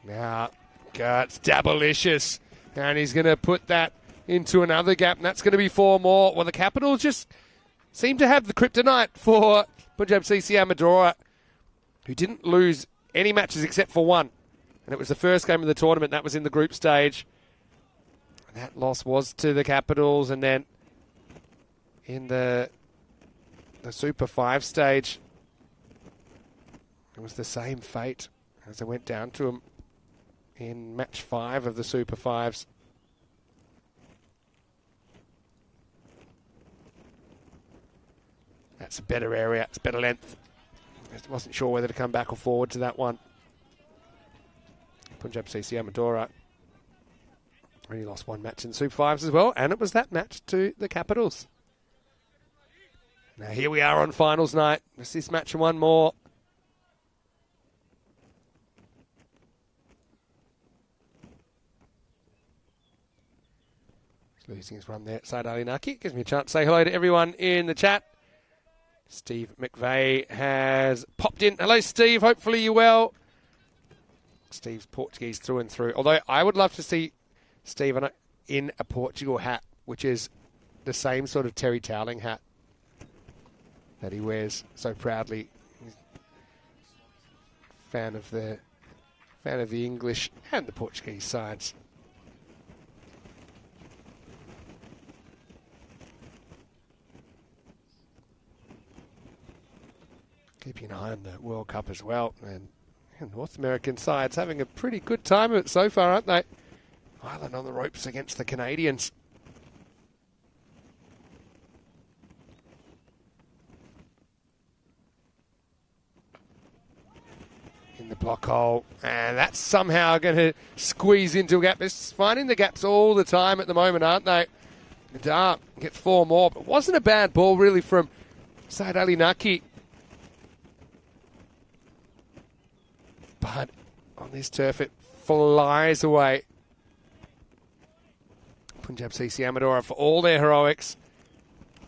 Now, Gert's Dabalicious, and he's going to put that into another gap, and that's going to be 4 more. Well, the Capitals just seem to have the kryptonite for Punjab CC Amadora, who didn't lose any matches except for one. And it was the first game of the tournament. That was in the group stage. And that loss was to the Capitals. And then in the Super 5 stage, it was the same fate as they went down to them in match 5 of the Super 5s. That's a better area. It's better length. I wasn't sure whether to come back or forward to that one. Punjab CC Amadora only lost one match in the Super 5s as well, and it was that match to the Capitals. Now here we are on finals night. It's this match and one more. He's losing his run there. Saeed Ali Naki gives me a chance to say hello to everyone in the chat. Steve McVeigh has popped in. Hello, Steve. Hopefully you're well. Steve's Portuguese through and through. Although I would love to see Steve in a Portugal hat, which is the same sort of Terry Toweling hat that he wears so proudly. He's a fan of the English and the Portuguese sides. Keeping an eye on the World Cup as well. And North American sides having a pretty good time of it so far, aren't they? Ireland on the ropes against the Canadians. In the block hole. And that's somehow going to squeeze into a gap. They're finding the gaps all the time at the moment, aren't they? Nadar gets 4 more. But it wasn't a bad ball, really, from Saeed Ali Naki. But on this turf, it flies away. Punjab CC Amadora, for all their heroics,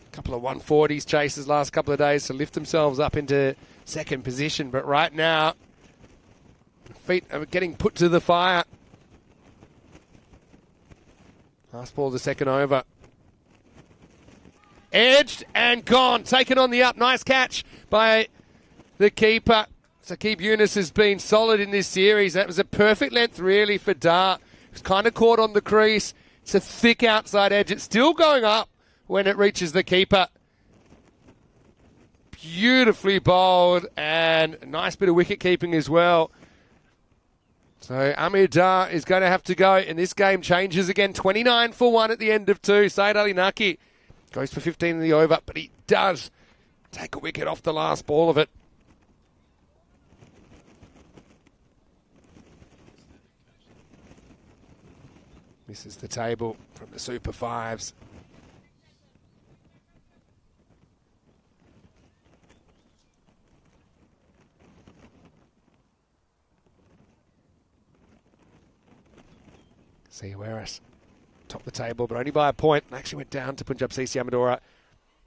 a couple of 140s chases last couple of days to lift themselves up into second position. But right now, feet are getting put to the fire. Last ball of the second over. Edged and gone. Taken on the up. Nice catch by the keeper. Saqib Yunus has been solid in this series. That was a perfect length, really, for Dar. He was kind of caught on the crease. It's a thick outside edge. It's still going up when it reaches the keeper. Beautifully bowled and a nice bit of wicket keeping as well. So Amir Dar is going to have to go, and this game changes again. 29 for 1 at the end of 2. Saeed Ali Naki goes for 15 in the over, but he does take a wicket off the last ball of it. Misses the table from the Super 5s. Siaweras topped the table, but only by a point. Actually went down to Punjab CC Amadora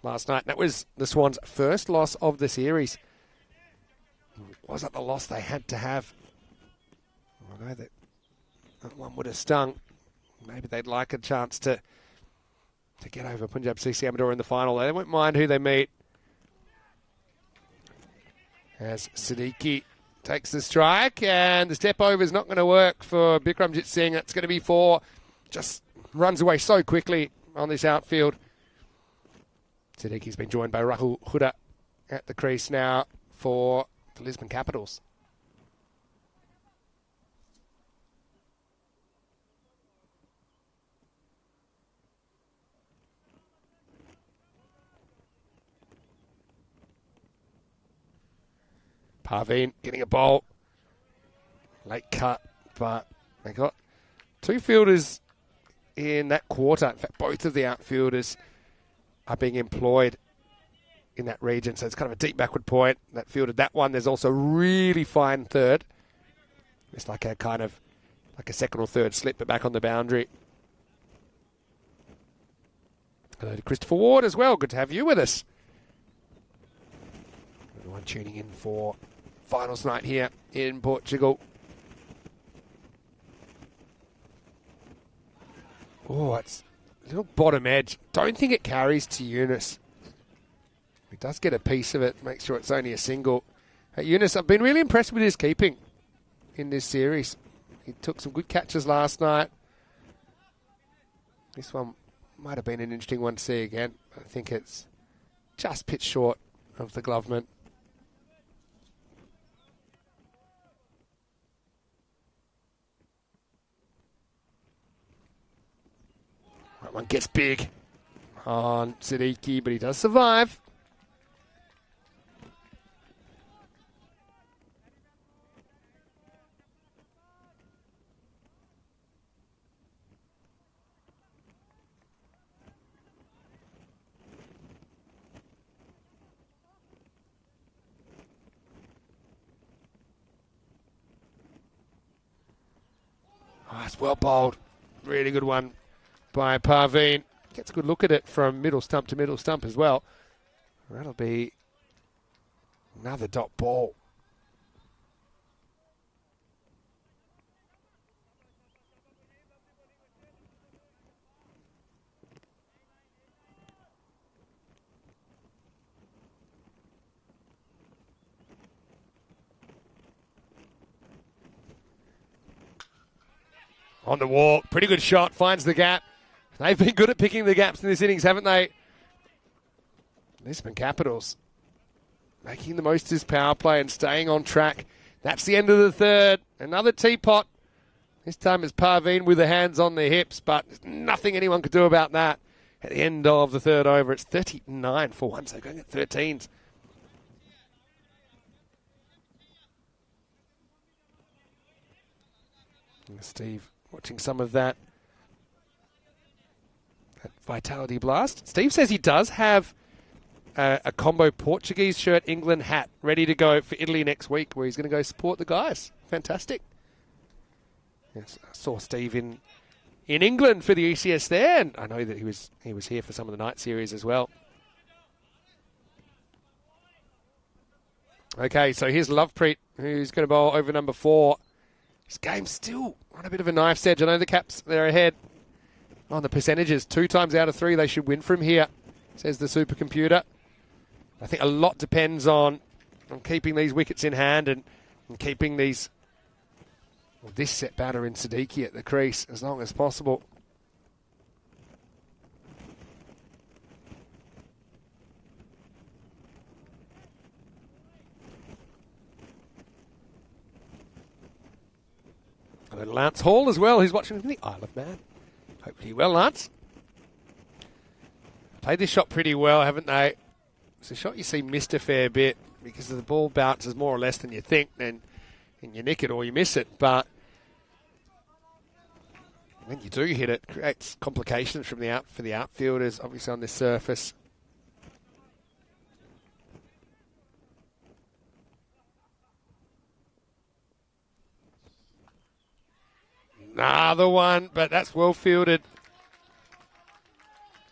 last night. That was the Swans' first loss of the series. Was that the loss they had to have? I know that one would have stung. Maybe they'd like a chance to to get over Punjab CC Amador in the final. They won't mind who they meet. As Siddiqui takes the strike, and the step over is not going to work for Bikramjit Singh. That's going to be 4. Just runs away so quickly on this outfield. Siddiqui's been joined by Rahul Huda at the crease now for the Lisbon Capitals. Parveen getting a bowl. Late cut, but they got 2 fielders in that quarter. In fact, both of the outfielders are being employed in that region. So it's kind of a deep backward point that fielded that one. There's also a really fine third. It's like a kind of like a second or third slip, but back on the boundary. Hello to Christopher Ward as well. Good to have you with us. Everyone tuning in for finals night here in Portugal. Oh, it's a little bottom edge. Don't think it carries to Yunus. He does get a piece of it. Make sure it's only a single. Yunus, I've been really impressed with his keeping in this series. He took some good catches last night. This one might have been an interesting one to see again. I think it's just pitched short of the glovement. That one gets big on Siddiqui, but he does survive. Oh, it's well bowled. Really good one by Parveen. Gets a good look at it from middle stump to middle stump as well. That'll be another dot ball. On the walk, pretty good shot, finds the gap. They've been good at picking the gaps in this innings, haven't they? Lisbon Capitals making the most of his power play and staying on track. That's the end of the third. Another teapot. This time it's Parveen with the hands on the hips, but there's nothing anyone could do about that. At the end of the third over, it's 39 for 1, so going at 13s. And Steve watching some of that Vitality Blast. Steve says he does have a combo Portuguese shirt, England hat ready to go for Italy next week, where he's going to go support the guys. Fantastic. Yes, I saw Steve in England for the ECSN. I know that he was here for some of the night series as well. Okay, so here's Lovepreet, who's going to bowl over number 4. This game's still on a bit of a knife's edge. I know the Caps, they're ahead on the percentages. 2 times out of 3 they should win from here, says the supercomputer. I think a lot depends on keeping these wickets in hand and keeping these, well, this set batter in Siddiqui at the crease as long as possible. And Lance Hall as well, who's watching from the Isle of Man. Hopefully well, Lance. Played this shot pretty well, haven't they? It's a shot you see missed a fair bit because the ball bounces more or less than you think, and you nick it or you miss it. But when you do hit it, it creates complications for the outfielders, obviously on this surface. Another one, but that's well fielded.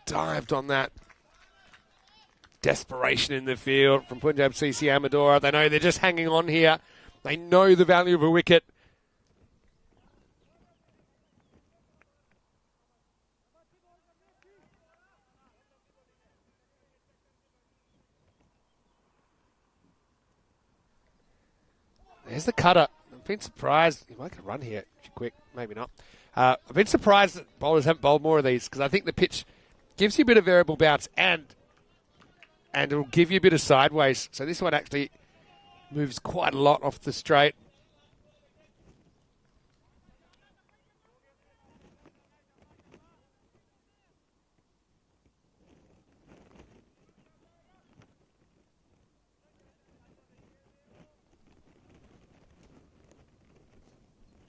Dived on that. Desperation in the field from Punjab CC Amador. They know they're just hanging on here. They know the value of a wicket. There's the cutter. I've been surprised. He might get a run here. Quick, maybe not. I've been surprised that bowlers haven't bowled more of these because I think the pitch gives you a bit of variable bounce and it'll give you a bit of sideways. So this one actually moves quite a lot off the straight.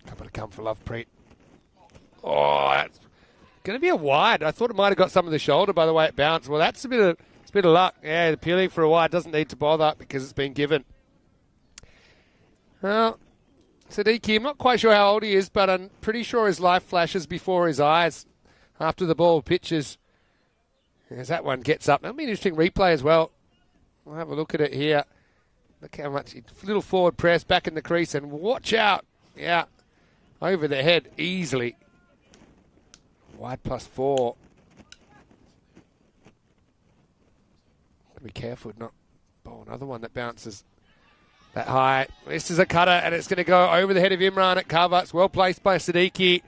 Couple to come for Lovepreet. Oh, that's going to be a wide. I thought it might have got some of the shoulder by the way it bounced. Well, that's a bit of luck. Yeah, appealing for a wide doesn't need to bother because it's been given. Well, Siddiqui, I'm not quite sure how old he is, but I'm pretty sure his life flashes before his eyes after the ball pitches. As that one gets up. That'll be an interesting replay as well. We'll have a look at it here. Look how much, little forward press back in the crease and watch out. Yeah. Over the head easily. Wide +4. Be careful not bowl another one that bounces that high. This is a cutter and it's going to go over the head of Imran at cover. It's well placed by Siddiqui.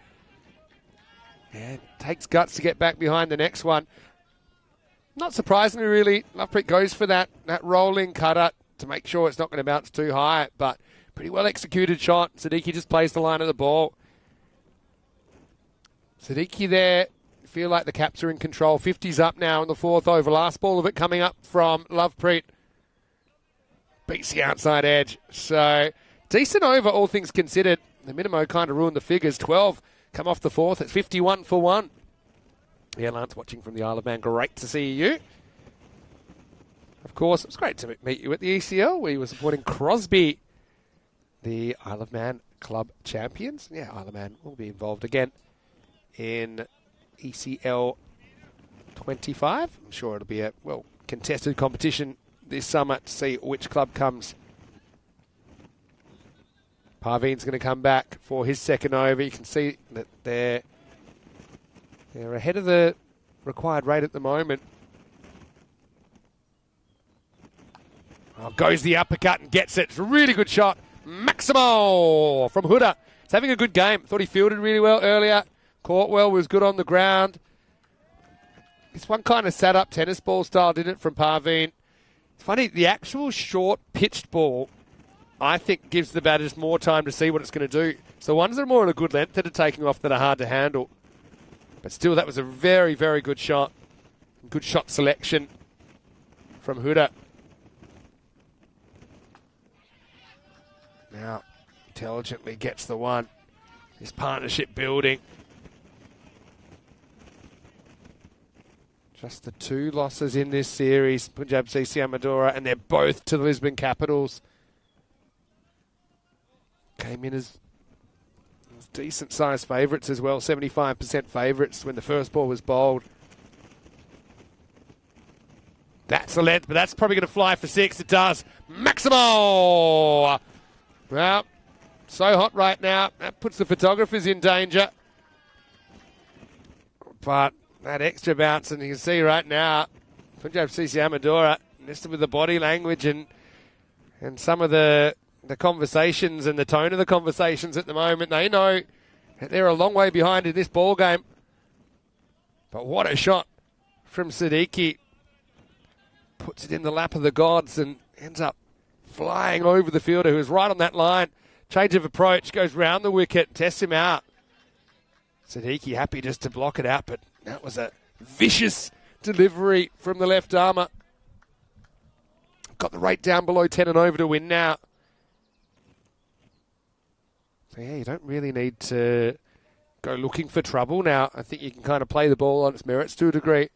And takes guts to get back behind the next one. Not surprisingly really, Lovepreet goes for that rolling cutter to make sure it's not going to bounce too high, but pretty well executed shot. Siddiqui just plays the line of the ball. Siddiqui there, feel like the Caps are in control. 50's up now in the fourth over. Last ball of it coming up from Lovepreet. Beats the outside edge. So, decent over, all things considered. The Minimo kind of ruined the figures. 12 come off the fourth. It's 51 for 1. Yeah, Lance watching from the Isle of Man. Great to see you. Of course, it was great to meet you at the ECL. We were supporting Crosby, the Isle of Man club champions. Yeah, Isle of Man will be involved again in ECL 25. I'm sure it'll be a contested competition this summer to see which club comes. Parveen's going to come back for his second over. You can see that they're ahead of the required rate at the moment. Oh, goes the uppercut and gets it. It's a really good shot. Maximo from Huda. He's having a good game. Thought he fielded really well earlier. Courtwell was good on the ground. This one kind of sat up tennis ball style, didn't it, from Parveen? It's funny, the actual short pitched ball, I think, gives the batters more time to see what it's going to do. So ones that are more at a good length that are taking off that are hard to handle. But still, that was a very, very good shot. Good shot selection from Huda. Now, intelligently gets the one. This partnership building. Just the 2 losses in this series, Punjab CC Amadora, and they're both to the Lisbon Capitals. Came in as decent sized favourites as well, 75% favourites when the first ball was bowled. That's a length, but that's probably going to fly for 6. It does. Maximo! Well, so hot right now. That puts the photographers in danger. But that extra bounce, and you can see right now, Punjab CC Amadora, just with the body language and some of the conversations and the tone of the conversations at the moment, they know that they're a long way behind in this ball game. But what a shot from Siddiqui. Puts it in the lap of the gods and ends up flying over the fielder who is right on that line. Change of approach, goes round the wicket, tests him out. Siddiqui happy just to block it out, but that was a vicious delivery from the left armour. Got the rate down below 10 and over to win now. So yeah, you don't really need to go looking for trouble now. I think you can kind of play the ball on its merits to a degree.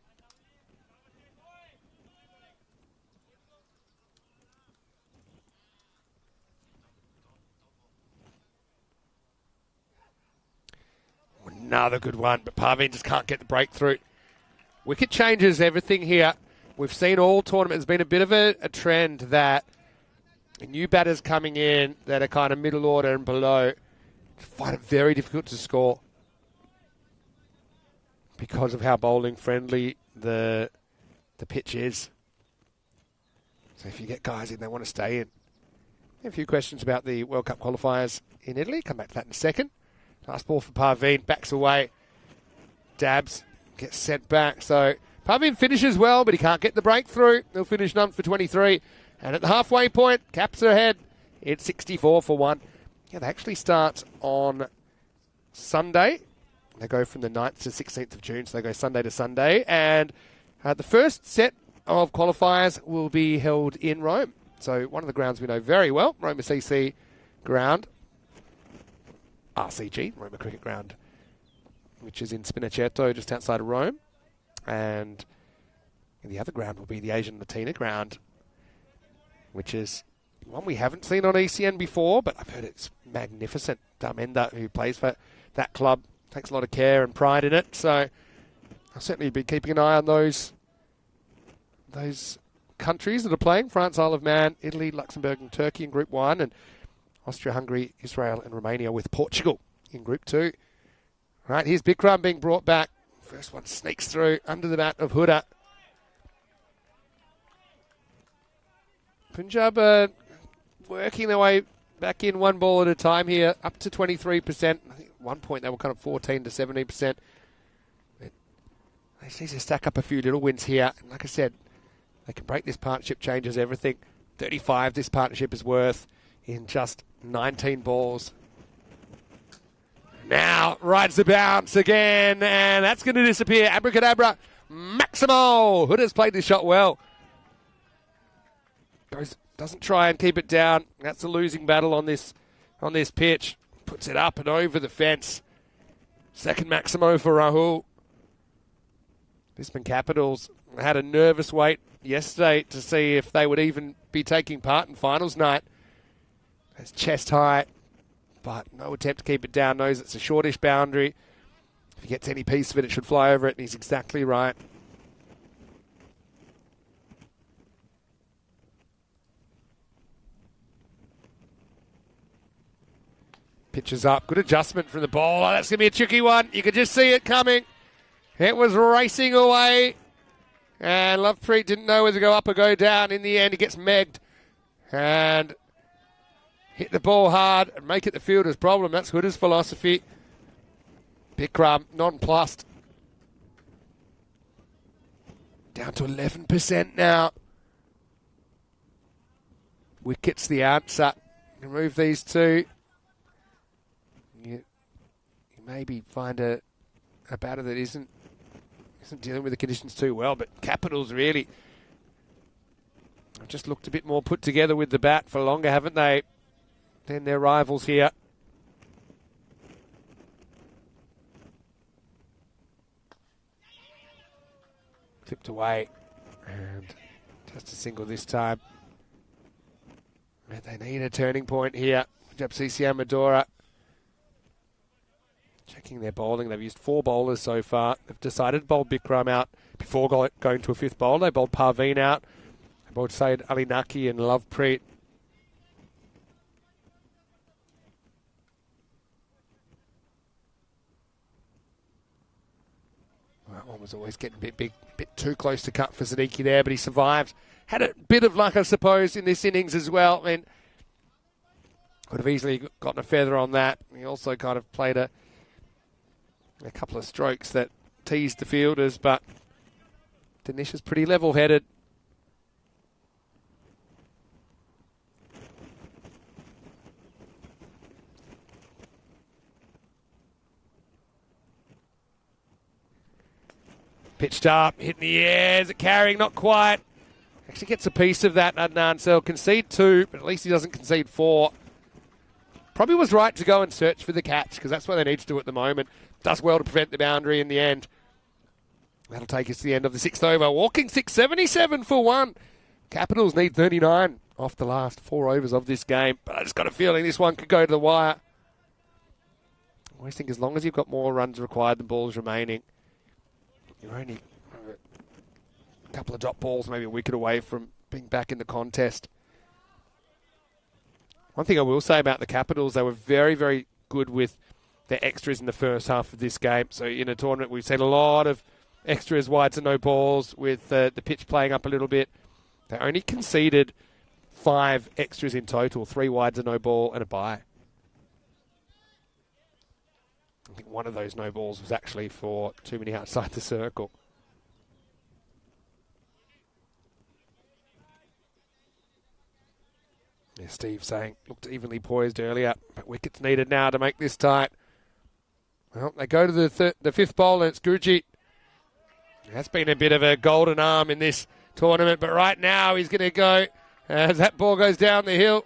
Another good one, but Parveen just can't get the breakthrough. Wicket changes everything here. We've seen all tournament. There's been a bit of a trend that new batters coming in that are kind of middle order and below find it very difficult to score because of how bowling friendly the pitch is. So if you get guys in, they want to stay in. A few questions about the World Cup qualifiers in Italy. Come back to that in a second. Last ball for Parveen. Backs away. Dabs. Gets sent back. So Parveen finishes well, but he can't get the breakthrough. He'll finish none for 23. And at the halfway point, Caps are ahead. It's 64 for 1. Yeah, they actually start on Sunday. They go from the 9th to 16th of June, so they go Sunday to Sunday. And the first set of qualifiers will be held in Rome. So one of the grounds we know very well, Roma CC ground, RCG, Roma Cricket Ground, which is in Spinacetto, just outside of Rome. And the other ground will be the Asian Latina ground, which is one we haven't seen on ECN before, but I've heard it's magnificent. Dharmender, who plays for that club, takes a lot of care and pride in it. So I'll certainly be keeping an eye on those countries that are playing: France, Isle of Man, Italy, Luxembourg and Turkey in Group 1, and Austria, Hungary, Israel and Romania with Portugal in Group 2. Right, here's Bikram being brought back. First one sneaks through under the bat of Huda. Punjab working their way back in one ball at a time here, up to 23%. I think at one point they were kind of 14 to 17%. But they just need to stack up a few little wins here. And like I said, they can break this partnership, changes everything. 35 this partnership is worth in just 19 balls. Now rides the bounce again, and that's going to disappear. Abracadabra, Maximo. Huda's played this shot well. Doesn't try and keep it down. That's a losing battle on this pitch. Puts it up and over the fence. Second Maximo for Rahul. Brisbane Capitals had a nervous wait yesterday to see if they would even be taking part in finals night. It's chest high, but no attempt to keep it down. Knows it's a shortish boundary. If he gets any piece of it, it should fly over it, and he's exactly right. Pitches up. Good adjustment from the ball. Oh, that's going to be a tricky one. You could just see it coming. It was racing away. And Lovepreet didn't know whether to go up or go down. In the end, he gets megged. And hit the ball hard and make it the fielder's problem. That's Huda's philosophy. Bikram, nonplussed. Down to 11% now. Wicket's the answer. Remove these two. You maybe find a batter that isn't dealing with the conditions too well, but Capitals really have just looked a bit more put together with the bat for longer, haven't they, than their rivals here. Clipped away, and just a single this time. And they need a turning point here. Japsisi Amadora checking their bowling. They've used 4 bowlers so far. They've decided to bowl Bikram out before going to a 5th bowler. They bowled Parveen out. They bowled Syed Ali Naki and Lovepreet. That one was always getting a bit big, a bit too close to cut for Siddiqui there, but he survived. Had a bit of luck, I suppose, in this innings as well. I mean, could have easily gotten a feather on that. He also kind of played a couple of strokes that teased the fielders, but Dinesh is pretty level-headed. Pitched up, hit in the air. Is it carrying? Not quite. Actually gets a piece of that, Adnan. So he'll concede 2, but at least he doesn't concede 4. Probably was right to go and search for the catch, because that's what they need to do at the moment. Does well to prevent the boundary in the end. That'll take us to the end of the 6th over. Walking 677 for 1. Capitals need 39 off the last 4 overs of this game, but I just got a feeling this one could go to the wire. I always think as long as you've got more runs required than balls remaining, you're only a couple of drop balls, maybe a wicket away from being back in the contest. One thing I will say about the Capitals, they were very, very good with their extras in the first half of this game. So in a tournament, we've seen a lot of extras, wides and no balls, with the pitch playing up a little bit. They only conceded 5 extras in total, 3 wides, a no ball, and a bye. I think one of those no balls was actually for too many outside the circle. Yeah, Steve saying, looked evenly poised earlier, but wickets needed now to make this tight. Well, they go to the fifth bowl, and it's Gurjeet. That's been a bit of a golden arm in this tournament, but right now he's going to go as that ball goes down the hill,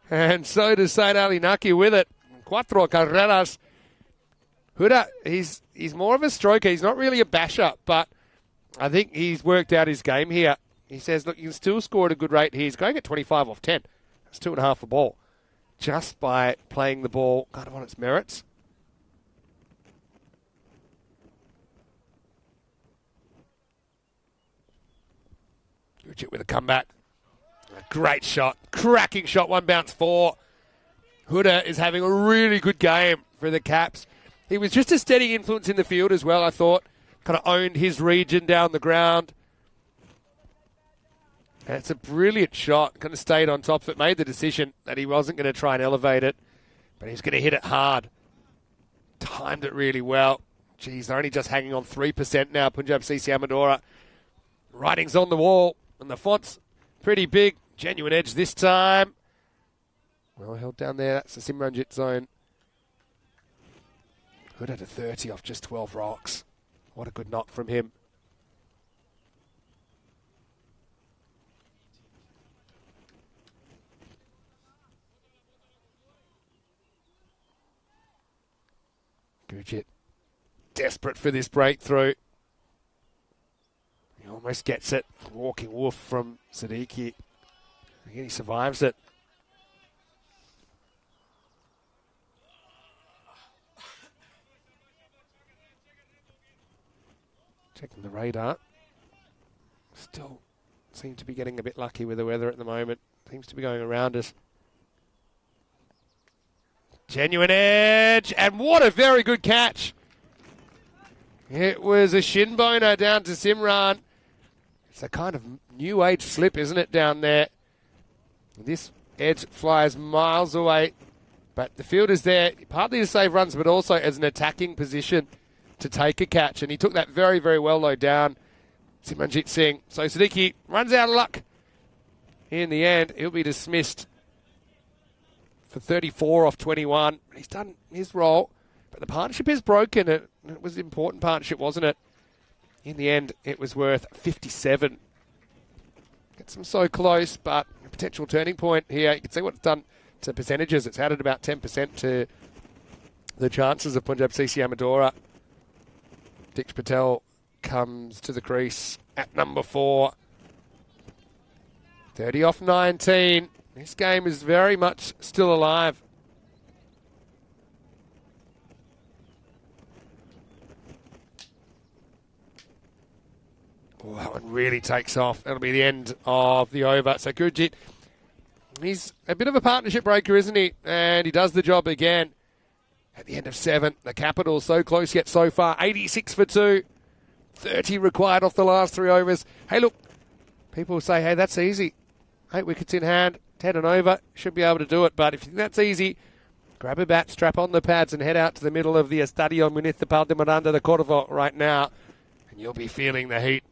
and so does Said Ali Naki with it. Cuatro carreras. Huda, he's more of a stroker. He's not really a basher, but I think he's worked out his game here. He says, look, you can still score at a good rate here. He's going at 25 off 10. That's 2.5 a ball, just by playing the ball kind of on its merits. Gurjeet with a comeback. A great shot. Cracking shot. 1 bounce 4. Huda is having a really good game for the Caps. He was just a steady influence in the field as well, I thought. Kind of owned his region down the ground. And it's a brilliant shot. Kind of stayed on top of it. Made the decision that he wasn't going to try and elevate it, but he was going to hit it hard. Timed it really well. Geez, they're only just hanging on 3% now. Punjab CC Amadora. Writing's on the wall, and the font's pretty big. Genuine edge this time. Well held down there. That's the Simranjit zone. Good at a 30 off just 12 rocks. What a good knock from him. Gurjeet desperate for this breakthrough. He almost gets it. Walking woof from Siddiqui. Again, he survives it. Checking the radar. Still seem to be getting a bit lucky with the weather at the moment. Seems to be going around us. Genuine edge, and what a very good catch. It was a shin boner down to Simran. It's a kind of new age slip, isn't it, down there? This edge flies miles away, but the fielder's there, partly to save runs, but also as an attacking position to take a catch, and he took that very, very well low down. Simranjit Singh. So Siddiqui runs out of luck. In the end, he'll be dismissed for 34 off 21. He's done his role, but the partnership is broken. It was an important partnership, wasn't it? In the end, it was worth 57. Gets them so close, but a potential turning point here. You can see what it's done to percentages. It's added about 10% to the chances of Punjab CC Amadora. Dix Patel comes to the crease at number 4. 30 off 19. This game is very much still alive. Oh, that one really takes off. That'll be the end of the over. So Gurjeet, he's a bit of a partnership breaker, isn't he? And he does the job again. At the end of 7, the Capitals so close yet so far. 86 for 2. 30 required off the last 3 overs. Hey, look, people say, hey, that's easy. 8 wickets in hand, 10 and over. Should be able to do it. But if you think that's easy, grab a bat, strap on the pads, and head out to the middle of the Estadio Municipal de Miranda de Córdoba right now. And you'll be feeling the heat.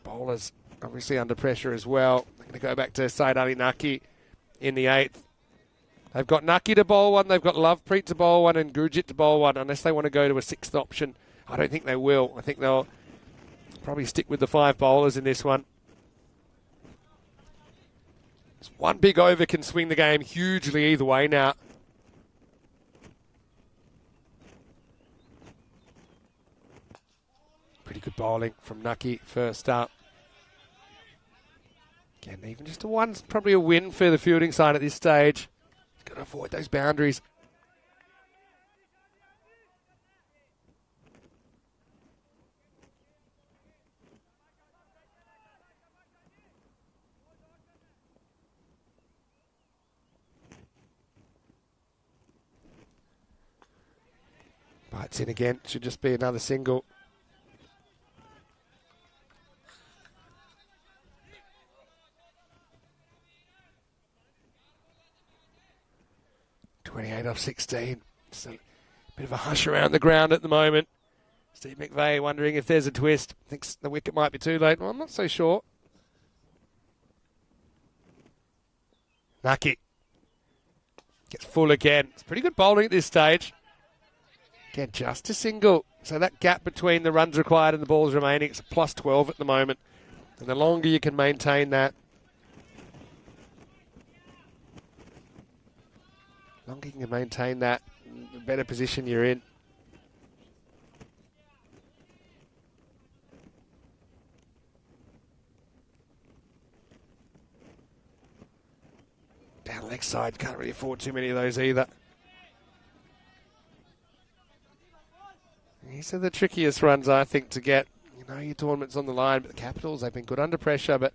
Bowlers obviously under pressure as well. They're going to go back to Said Ali Naki in the 8th. They've got Naki to bowl one, they've got Lovepreet to bowl one, and Gurjeet to bowl one, unless they want to go to a 6th option. I don't think they will. I think they'll probably stick with the 5 bowlers in this one. One big over can swing the game hugely either way now. Pretty good bowling from Naki first up. Again, even just a 1's probably a win for the fielding side at this stage. Got to avoid those boundaries. Bites in again. Should just be another single. 28 off 16. Just a bit of a hush around the ground at the moment. Steve McVeigh wondering if there's a twist. Thinks the wicket might be too late. Well, I'm not so sure. Nucky gets full again. It's pretty good bowling at this stage. Again, just a single. So that gap between the runs required and the balls remaining, it's a plus 12 at the moment. And the longer you can maintain that, the better position you're in. Down leg side, can't really afford too many of those either. These are the trickiest runs, I think, to get. You know, your tournament's on the line, but the Capitals, they've been good under pressure, but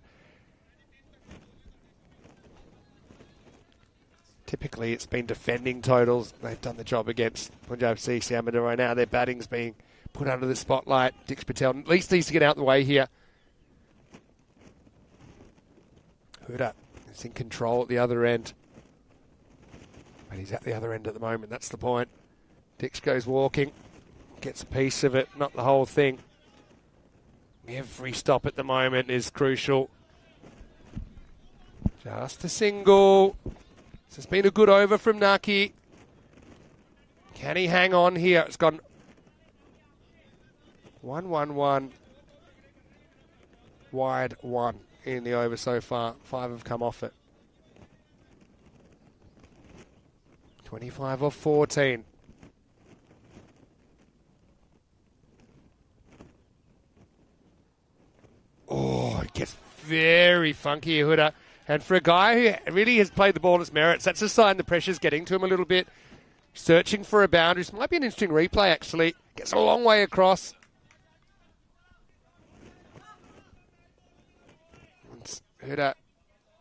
typically it's been defending totals. They've done the job against Punjab CCM, and right now their batting's being put under the spotlight. Dix Patel at least needs to get out the way here. Huda is in control at the other end. But he's at the other end at the moment, that's the point. Dix goes walking, gets a piece of it, not the whole thing. Every stop at the moment is crucial. Just a single. This has been a good over from Naki. Can he hang on here? It's gone 1-1-1. Wide 1 in the over so far. 5 have come off it. 25 off 14. Oh, it gets very funky, Huda. And for a guy who really has played the ball its merits, that's a sign the pressure's getting to him a little bit. Searching for a boundary. This might be an interesting replay, actually. Gets a long way across. Huda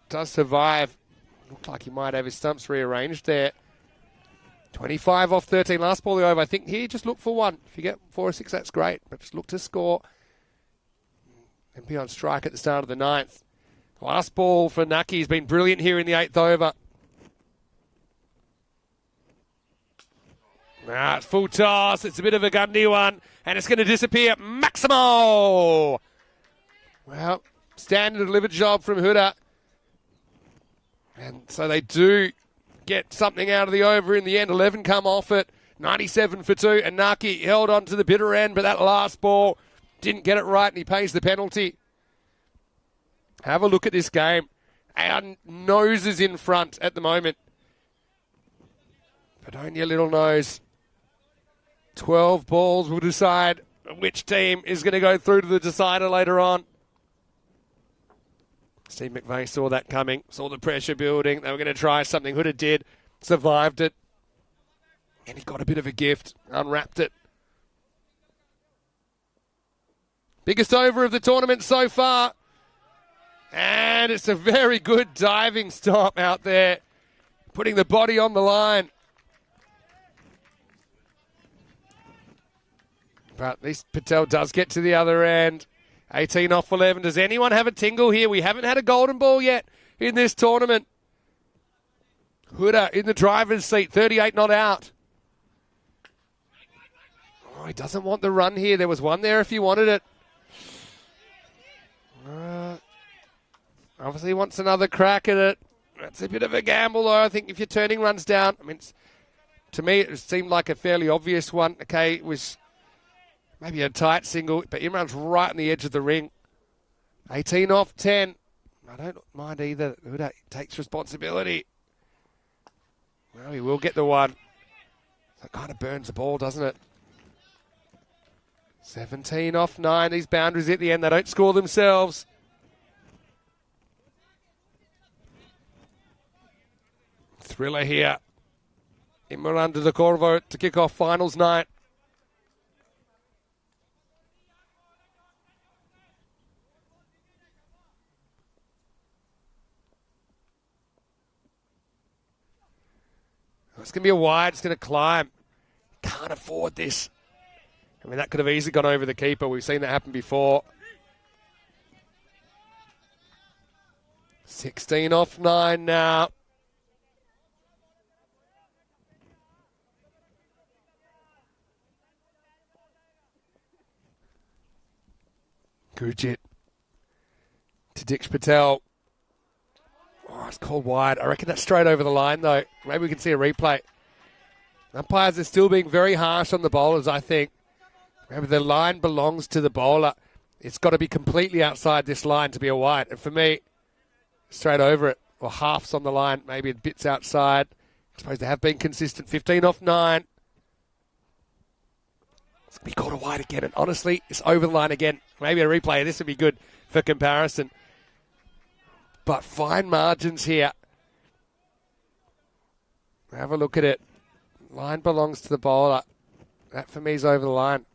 does survive. Looked like he might have his stumps rearranged there. 25 off 13. Last ball of the over. I think here, just look for 1. If you get 4 or 6, that's great. But just look to score. And be on strike at the start of the 9th. Last ball for Nucky has been brilliant here in the 8th over. It's full toss. It's a bit of a gundy one. And it's going to disappear. Maximo! Well, standard delivered job from Huda. And so they do get something out of the over in the end. 11 come off it. 97 for 2. And Nucky held on to the bitter end, but that last ball didn't get it right, and he pays the penalty. Have a look at this game. Our nose is in front at the moment. But only a little nose. 12 balls will decide which team is going to go through to the decider later on. Steve McVeigh saw that coming, saw the pressure building. They were going to try something. Huda did, survived it. And he got a bit of a gift, unwrapped it. Biggest over of the tournament so far. And it's a very good diving stop out there. Putting the body on the line. But at least Patel does get to the other end. 18 off 11. Does anyone have a tingle here? We haven't had a golden ball yet in this tournament. Huda in the driver's seat. 38 not out. Oh, he doesn't want the run here. There was one there if he wanted it. Obviously he wants another crack at it. That's a bit of a gamble, though. I think if you're turning runs down, I mean, to me it seemed like a fairly obvious one. Okay, it was maybe a tight single, but Imran's right on the edge of the ring. 18 off 10. I don't mind either. Huda takes responsibility. Well, he will get the one. That kind of burns the ball, doesn't it? 17 off 9. These boundaries at the end, they don't score themselves. Thriller here. Imran de Corvo to kick off finals night. It's going to be a wide. It's going to climb. Can't afford this. I mean, that could have easily gone over the keeper. We've seen that happen before. 16 off 9 now. Gurjit to Dix Patel. Oh, it's called wide. I reckon that's straight over the line, though. Maybe we can see a replay. Umpires are still being very harsh on the bowlers, I think. Remember, the line belongs to the bowler. It's got to be completely outside this line to be a wide. And for me, straight over it, or halves on the line, maybe a bit's outside. I suppose they have been consistent. 15 off 9. It's going to be called a wide again. And honestly, it's over the line again. Maybe a replay. This would be good for comparison. But fine margins here. Have a look at it. Line belongs to the bowler. That for me is over the line.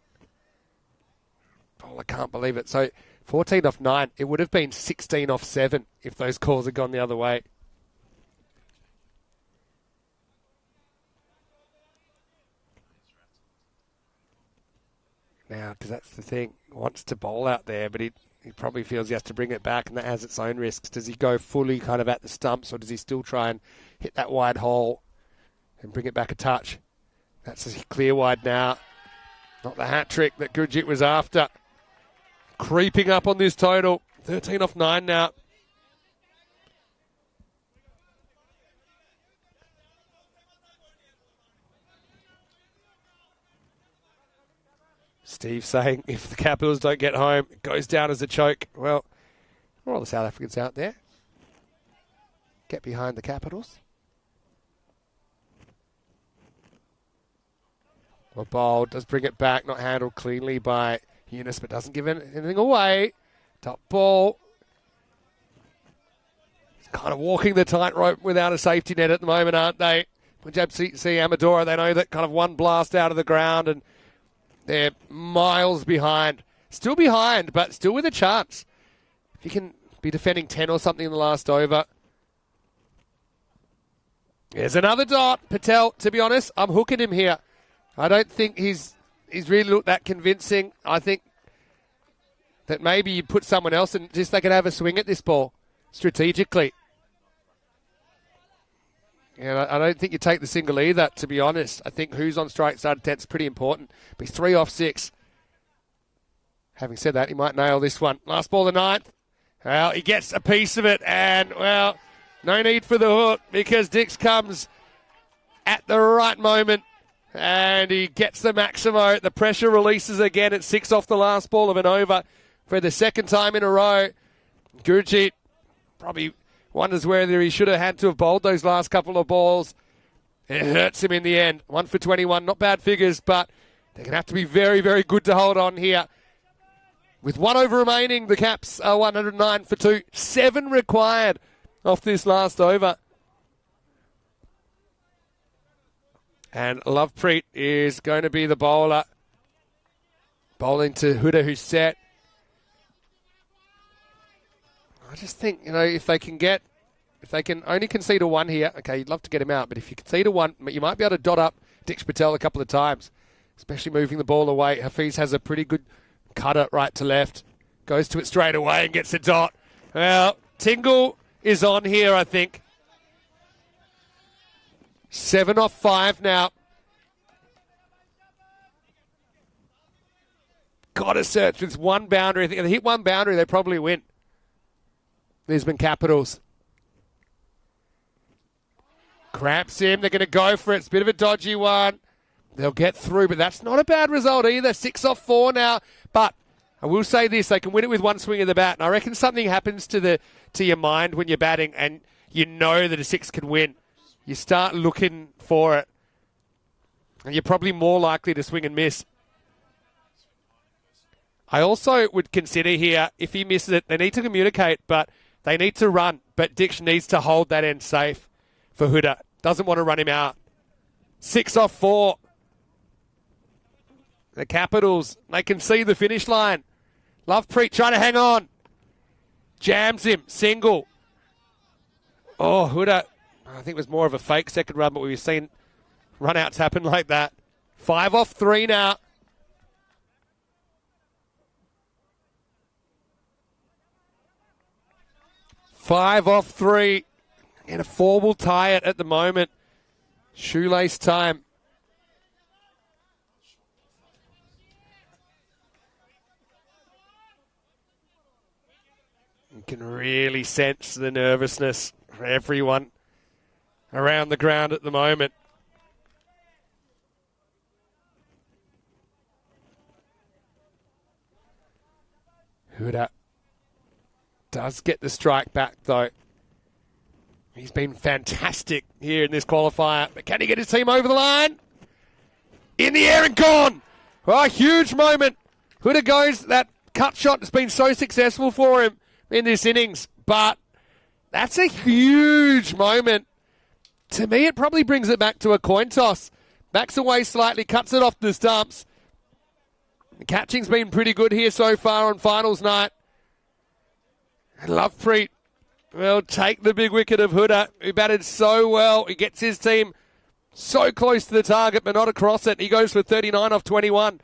Bowler can't believe it. So 14 off 9. It would have been 16 off 7 if those calls had gone the other way. Now, because that's the thing. Wants to bowl out there, but he probably feels he has to bring it back, and that has its own risks. Does he go fully kind of at the stumps, or does he still try and hit that wide hole and bring it back a touch? That's a clear wide now. Not the hat trick that Gurjit was after. Creeping up on this total. 13 off 9 now. Steve saying if the Capitals don't get home, it goes down as a choke. Well, all the South Africans out there. Get behind the Capitals. Well, Bowl does bring it back, not handled cleanly by Eunice, but doesn't give anything away. Top ball. He's kind of walking the tightrope without a safety net at the moment, aren't they? Punjab see Amadora, they know that kind of one blast out of the ground and they're miles behind. Still behind, but still with a chance. If you can be defending 10 or something in the last over. There's another dot. Patel, to be honest, I'm hooking him here. I don't think he's really looked that convincing. I think that maybe you put someone else and just they could have a swing at this ball strategically. And I don't think you take the single either, to be honest. I think who's on strike side of 10 is pretty important. But he's 3 off 6. Having said that, he might nail this one. Last ball of the 9th. Well, he gets a piece of it. And, well, no need for the hook because Dix comes at the right moment. And he gets the Maximo. The pressure releases again at 6 off the last ball of an over for the second time in a row. Gurjit probably wonders whether he should have had to have bowled those last couple of balls. It hurts him in the end. 1 for 21. Not bad figures, but they're going to have to be very, very good to hold on here. With 1 over remaining, the Caps are 109 for 2. 7 required off this last over. And Lovepreet is going to be the bowler. Bowling to Huda, who's set. I just think, if they can only concede a 1 here, okay, you'd love to get him out, but if you concede a 1, you might be able to dot up Dix Patel a couple of times, especially moving the ball away. Hafiz has a pretty good cutter right to left. Goes to it straight away and gets a dot. Well, Tingle is on here, I think. 7 off 5 now. Got to search with 1 boundary. I think if they hit 1 boundary, they probably win. Lisbon Capitals. Cramps him. They're going to go for it. It's a bit of a dodgy one. They'll get through, but that's not a bad result either. 6 off 4 now. But I will say this, they can win it with 1 swing of the bat. And I reckon something happens to your mind when you're batting and you know that a 6 can win. You start looking for it. And you're probably more likely to swing and miss. I also would consider here, if he misses it, they need to communicate, but they need to run. But Dix needs to hold that end safe for Huda. Doesn't want to run him out. 6 off 4. The Capitals, they can see the finish line. Lovepreet trying to hang on. Jams him. Single. Oh, Huda. I think it was more of a fake second run, but we've seen run-outs happen like that. 5 off 3 now. Five off 3. And a 4 will tie it at the moment. Shoelace time. can really sense the nervousness for everyone around the ground at the moment. Huda does get the strike back, though. He's been fantastic here in this qualifier. But can he get his team over the line? In the air and gone! Oh, a huge moment. Huda goes, that cut shot has been so successful for him in this innings. But that's a huge moment. To me, it probably brings it back to a coin toss. Backs away slightly, cuts it off the stumps. The catching's been pretty good here so far on finals night. And Lovepreet will take the big wicket of Huda, who batted so well. He gets his team so close to the target, but not across it. He goes for 39 off 21.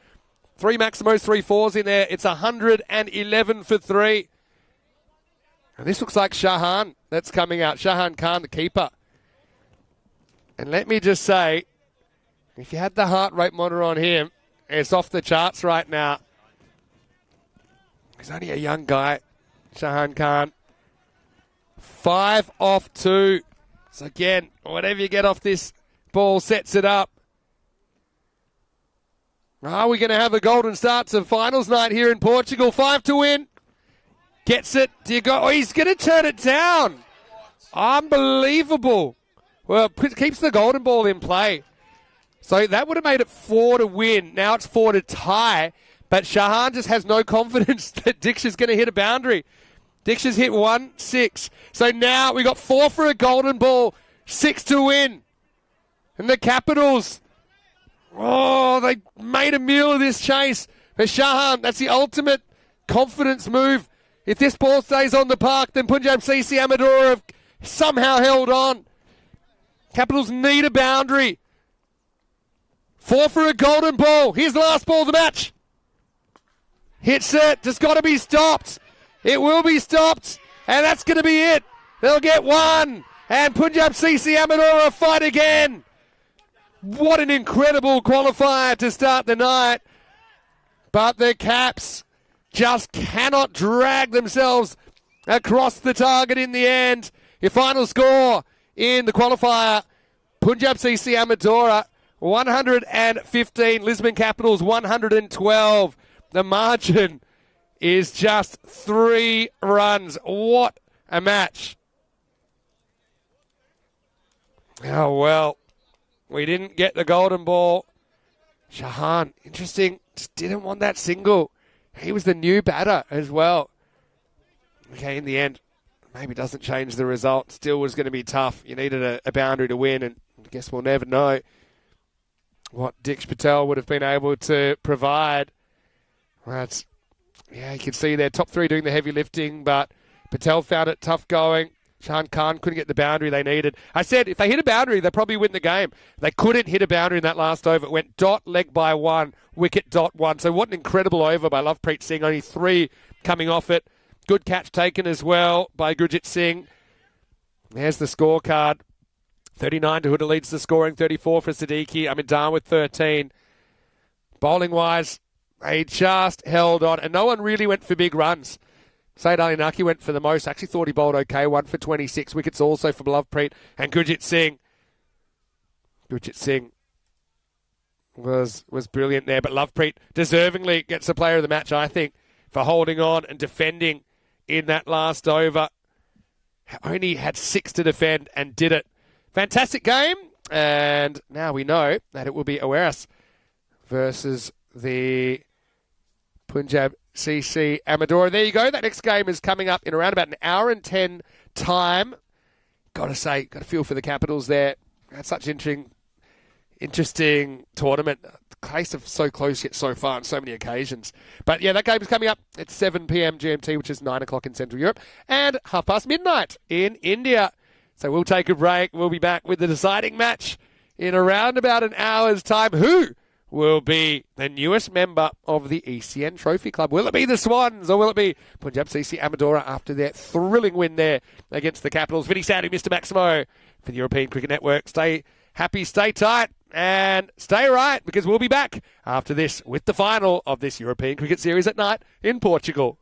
3 Maximos, 3 fours in there. It's 111 for 3. And this looks like Shahan that's coming out. Shahan Khan, the keeper. And let me just say, if you had the heart rate monitor on him, it's off the charts right now. He's only a young guy, Shahan Khan. 5 off 2. So again, whatever you get off this ball sets it up. Are we going to have a golden start to finals night here in Portugal? 5 to win. Gets it. Do you go? Oh, he's going to turn it down. Unbelievable. Well, keeps the golden ball in play. So that would have made it 4 to win. Now it's 4 to tie. But Shahan just has no confidence that Dix is going to hit a boundary. Dix has hit 1-6. So now we got 4 for a golden ball, 6 to win. And the Capitals, oh, they made a meal of this chase. For Shahan, that's the ultimate confidence move. If this ball stays on the park, then Punjab CC Amadora have somehow held on. Capitals need a boundary. 4 for a golden ball. Here's the last ball of the match. Hits it. Just got to be stopped. It will be stopped. And that's going to be it. They'll get 1. And Punjab CC Amadora fight again. What an incredible qualifier to start the night. But the Caps just cannot drag themselves across the target in the end. Your final score in the qualifier, Punjab CC Amadora 115, Lisbon Capitals 112. The margin is just 3 runs. What a match. Oh, well, we didn't get the golden ball. Shahan, interesting, just didn't want that single. He was the new batter as well. Okay, in the end, maybe doesn't change the result. Still was going to be tough. You needed a boundary to win, and I guess we'll never know what Dix Patel would have been able to provide. That's, yeah, you can see their top 3 doing the heavy lifting, but Patel found it tough going. Shahan Khan couldn't get the boundary they needed. I said if they hit a boundary, they probably win the game. They couldn't hit a boundary in that last over. It went dot, leg by 1, wicket dot 1. So what an incredible over by Lovepreet Singh. Only 3 coming off it. Good catch taken as well by Gurjit Singh. There's the scorecard. 39 to Huda leads the scoring. 34 for Siddiqui. Amidar with 13. Bowling-wise, they just held on. And no one really went for big runs. Saeed Ali Naki went for the most. Actually thought he bowled okay. 1 for 26. Wickets also from Lovepreet and Gurjit Singh. Gurjit Singh was brilliant there. But Lovepreet deservingly gets the player of the match, I think, for holding on and defending in that last over. Only had 6 to defend and did it. Fantastic game. And now we know that it will be Awaris versus the Punjab CC Amadora. There you go. That next game is coming up in around about an hour and 10 time. Got to say, got to feel for the Capitals there. That's such an interesting tournament. The case of so close yet so far on so many occasions. But yeah, that game is coming up at 7 p.m. GMT, which is 9 o'clock in Central Europe, and midnight in India. So we'll take a break. We'll be back with the deciding match in around about an hour's time. Who will be the newest member of the ECN Trophy Club? Will it be the Swans or will it be Punjab CC Amadora after their thrilling win there against the Capitals? Vinny Sandy, Mr. Maximo for the European Cricket Network. Stay happy, stay tight, and stay right, because we'll be back after this with the final of this European Cricket Series at night in Portugal.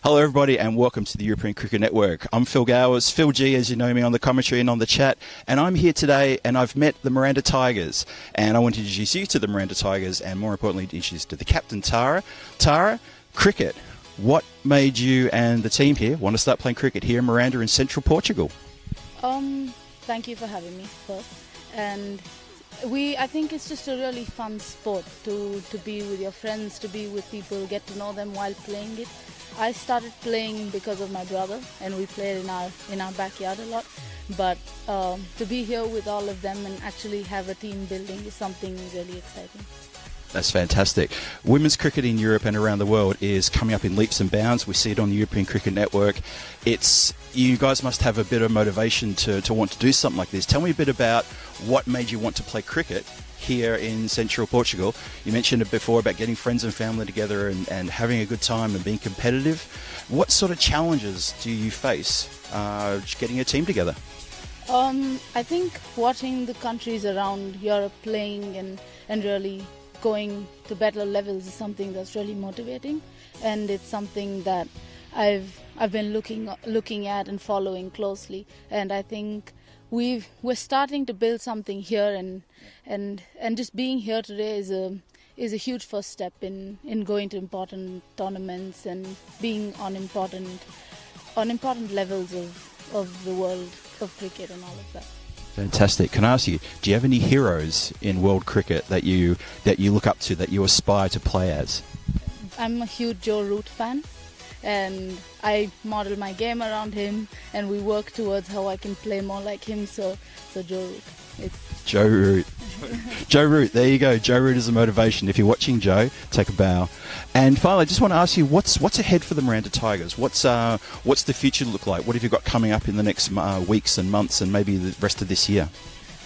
Hello, everybody, and welcome to the European Cricket Network. I'm Phil Gowers, Phil G, as you know me on the commentary and on the chat, and I'm here today, and I've met the Miranda Tigers, and I want to introduce you to the Miranda Tigers, and more importantly, introduce you to the captain, Tara. Tara, cricket. What made you and the team here want to start playing cricket here in Miranda in central Portugal? Thank you for having me first. And I think it's just a really fun sport to be with your friends, to be with people, get to know them while playing it. I started playing because of my brother, and we played in our backyard a lot. But to be here with all of them and actually have a team building is something really exciting. That's fantastic. Women's cricket in Europe and around the world is coming up in leaps and bounds. We see it on the European Cricket Network. You guys must have a bit of motivation to want to do something like this. Tell me a bit about what made you want to play cricket here in central Portugal. You mentioned it before about getting friends and family together and having a good time and being competitive. What sort of challenges do you face getting a team together? I think watching the countries around Europe playing and really going to better levels is something that's really motivating, and it's something that I've been looking at and following closely. And I think we're starting to build something here, and just being here today is a huge first step in going to important tournaments and being on important levels of the world of cricket and all of that. Fantastic. Can I ask you, do you have any heroes in world cricket that you look up to, that you aspire to play as? I'm a huge Joe Root fan, and I model my game around him, and we work towards how I can play more like him. So Joe Root. Joe Root. Joe Root, there you go. Joe Root is a motivation. If you're watching, Joe, take a bow. And finally, I just want to ask you, what's ahead for the Miranda Tigers? What's the future look like? What have you got coming up in the next weeks and months and maybe the rest of this year?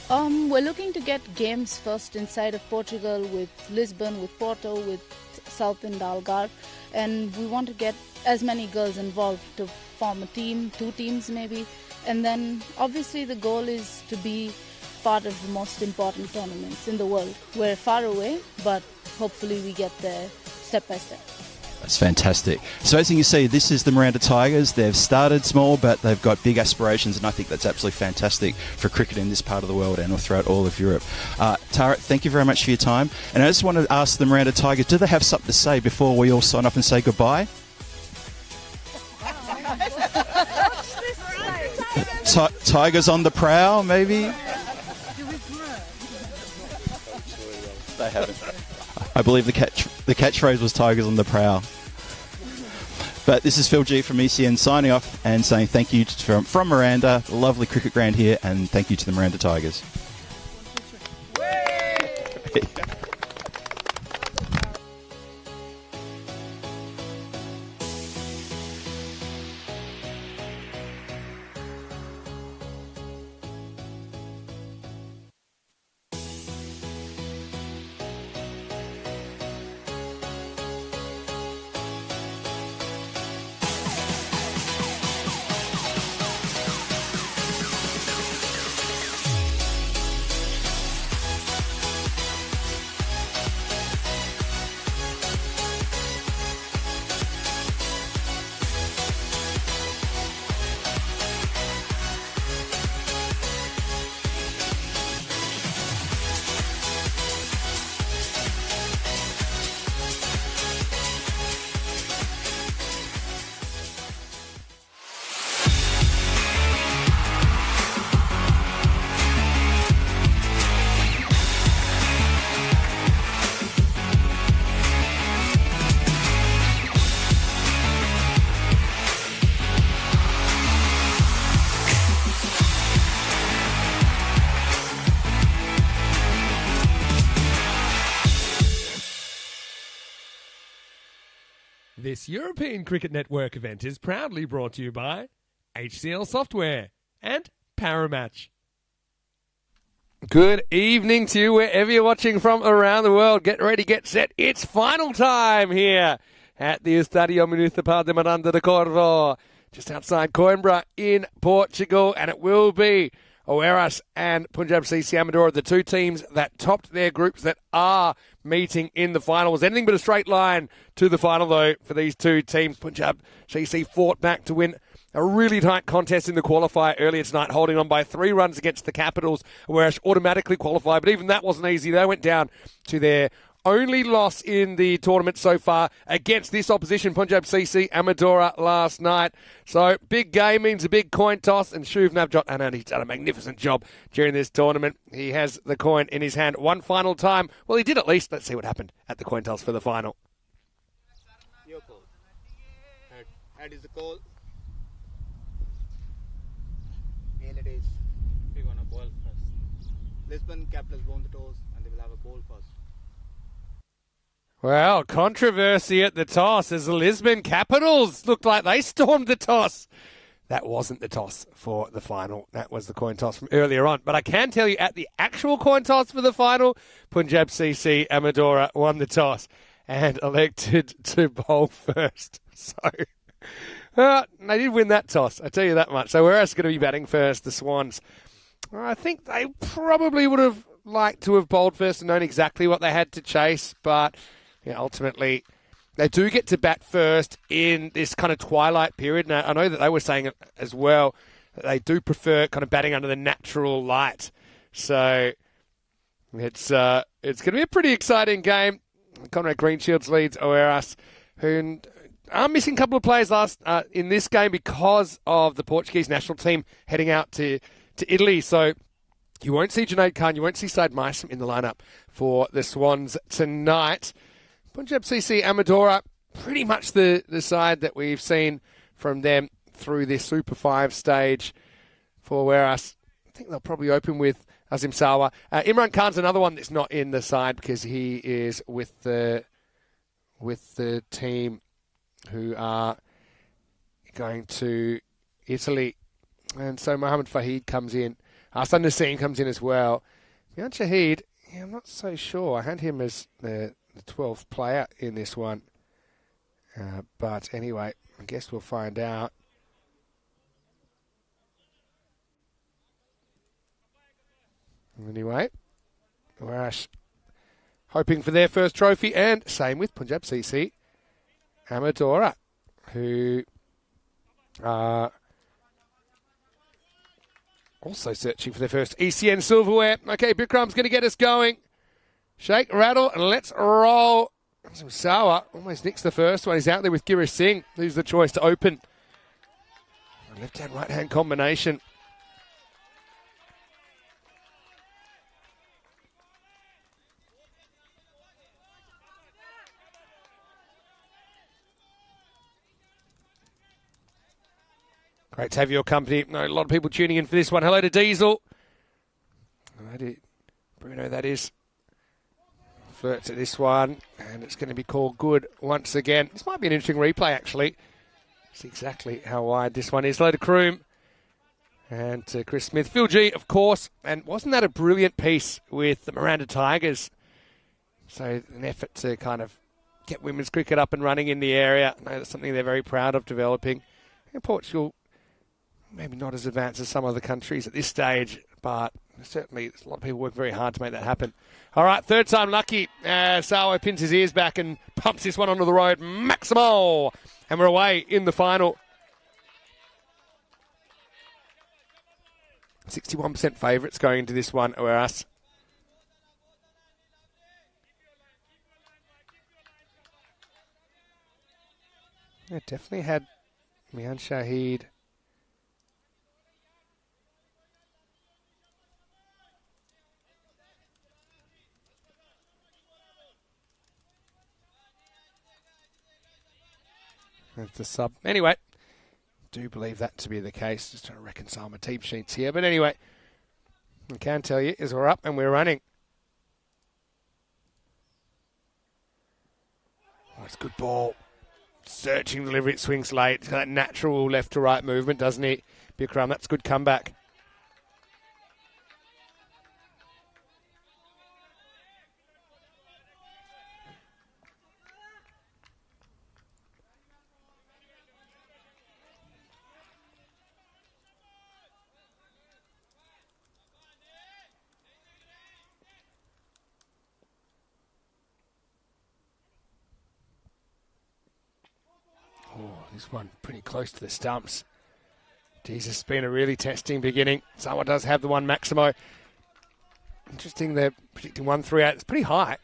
We're looking to get games first inside of Portugal, with Lisbon, with Porto, with South and Algarve, and we want to get as many girls involved to form a team, 2 teams maybe, and then obviously the goal is to be part of the most important tournaments in the world. We're far away, but hopefully we get there step by step. That's fantastic. So as you can see, this is the Miranda Tigers. They've started small, but they've got big aspirations, and I think that's absolutely fantastic for cricket in this part of the world and throughout all of Europe. Tara, thank you very much for your time. And I just want to ask the Miranda Tigers, do they have something to say before we all sign up and say goodbye? Tigers on the prowl, maybe? They haven't. I believe the catchphrase was Tigers on the prowl. But this is Phil G from ECN signing off and saying thank you from Miranda, lovely cricket ground here, and thank you to the Miranda Tigers. This European Cricket Network event is proudly brought to you by HCL Software and Paramatch. Good evening to you wherever you're watching from around the world. Get ready, get set. It's final time here at the Estadio Municipal de Miranda de Corvo, just outside Coimbra in Portugal, and it will be Oeiras and Punjab CC Amadora, the two teams that topped their groups that are meeting in the final. It was anything but a straight line to the final, though, for these two teams. Punjab CC fought back to win a really tight contest in the qualifier earlier tonight, holding on by 3 runs against the Capitals, Oeiras automatically qualified, but even that wasn't easy. They went down to their only loss in the tournament so far against this opposition, Punjab CC Amadora, last night. So big game means a big coin toss, and Shuv Navjot, and he's done a magnificent job during this tournament. He has the coin in his hand one final time. Well, he did at least. Let's see what happened at the coin toss for the final. Your call. Head is the call. Tail it is. We're gonna boil first. Lisbon Capitals won the toss and they will have a ball first. Well, controversy at the toss as the Lisbon Capitals looked like they stormed the toss. That wasn't the toss for the final. That was the coin toss from earlier on. But I can tell you at the actual coin toss for the final, Punjab CC Amadora won the toss and elected to bowl first. So they did win that toss, I tell you that much. So Oeiras going to be batting first, the Swans. I think they probably would have liked to have bowled first and known exactly what they had to chase, but ultimately they do get to bat first in this kind of twilight period. And I know that they were saying it as well, that they do prefer kind of batting under the natural light. So it's going to be a pretty exciting game. Conrad Greenshields leads Oeiras, who are missing a couple of players in this game because of the Portuguese national team heading out to Italy. So you won't see Junaid Khan, you won't see Said Maisim in the lineup for the Swans tonight. Punjab CC Amadora, pretty much the side that we've seen from them through this Super 5 stage for Oeiras. I think they'll probably open with Azim Sawa. Imran Khan's another one that's not in the side because he is with the team who are going to Italy. And so Mohammed Fahid comes in. Hassan Nassim comes in as well. Mian Shahid, I'm not so sure. I had him as the 12th player in this one. But anyway, I guess we'll find out. Anyway, Oeiras hoping for their first trophy, and same with Punjab CC Amadora, who are also searching for their first ECN silverware. Okay, Bikram's going to get us going. Shake, rattle, and let's roll. Sawa almost nicks the first one. He's out there with Girish Singh, who's the choice to open. Left-hand, right-hand combination. Great to have your company. A lot of people tuning in for this one. Hello to Diesel. Hello to Bruno, that is. Flirts at this one, and it's going to be called good once again. This might be an interesting replay, actually. See exactly how wide this one is. Hello to Kroom and to Chris Smith. Phil G, of course. And wasn't that a brilliant piece with the Miranda Tigers? So an effort to kind of get women's cricket up and running in the area. I know that's something they're very proud of developing. And Portugal, maybe not as advanced as some other countries at this stage, but certainly there's a lot of people work very hard to make that happen. All right, third time lucky. Sawa pins his ears back and pumps this one onto the road. Maximal! And we're away in the final. 61% favourites going into this one, Oeiras. Yeah, definitely had Mian Shahid. That's the sub. Anyway, do believe that to be the case. Just trying to reconcile my team sheets here. But anyway, I can tell you is we're up and we're running. Oh, it's a good ball. Searching delivery, it swings late. It's got that natural left to right movement, doesn't he? Bikram, that's a good comeback. This one pretty close to the stumps. Geez, it's been a really testing beginning. Samoa does have the one Maximo. Interesting, they're predicting 138. It's pretty high.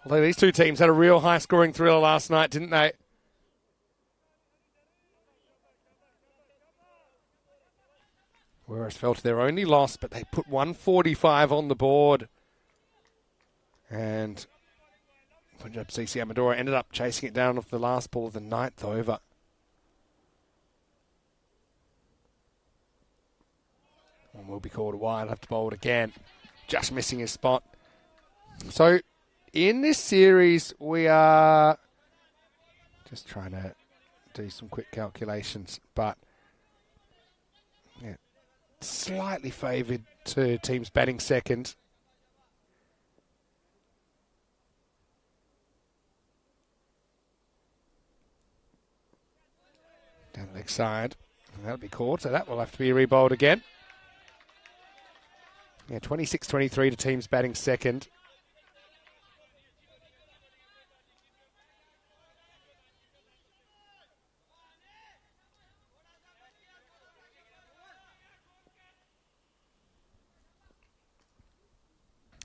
Although these two teams had a real high-scoring thriller last night, didn't they? Whereas felt their only loss, but they put 145 on the board. And Punjab CC Amadora ended up chasing it down off the last ball of the ninth over. One will be called a wide, have to bowl it again. Just missing his spot. So, in this series, we are just trying to do some quick calculations, but yeah, slightly favoured to teams batting second. Down the leg side. That'll be caught, so that will have to be rebowled again. Yeah, 26-23 to teams batting second.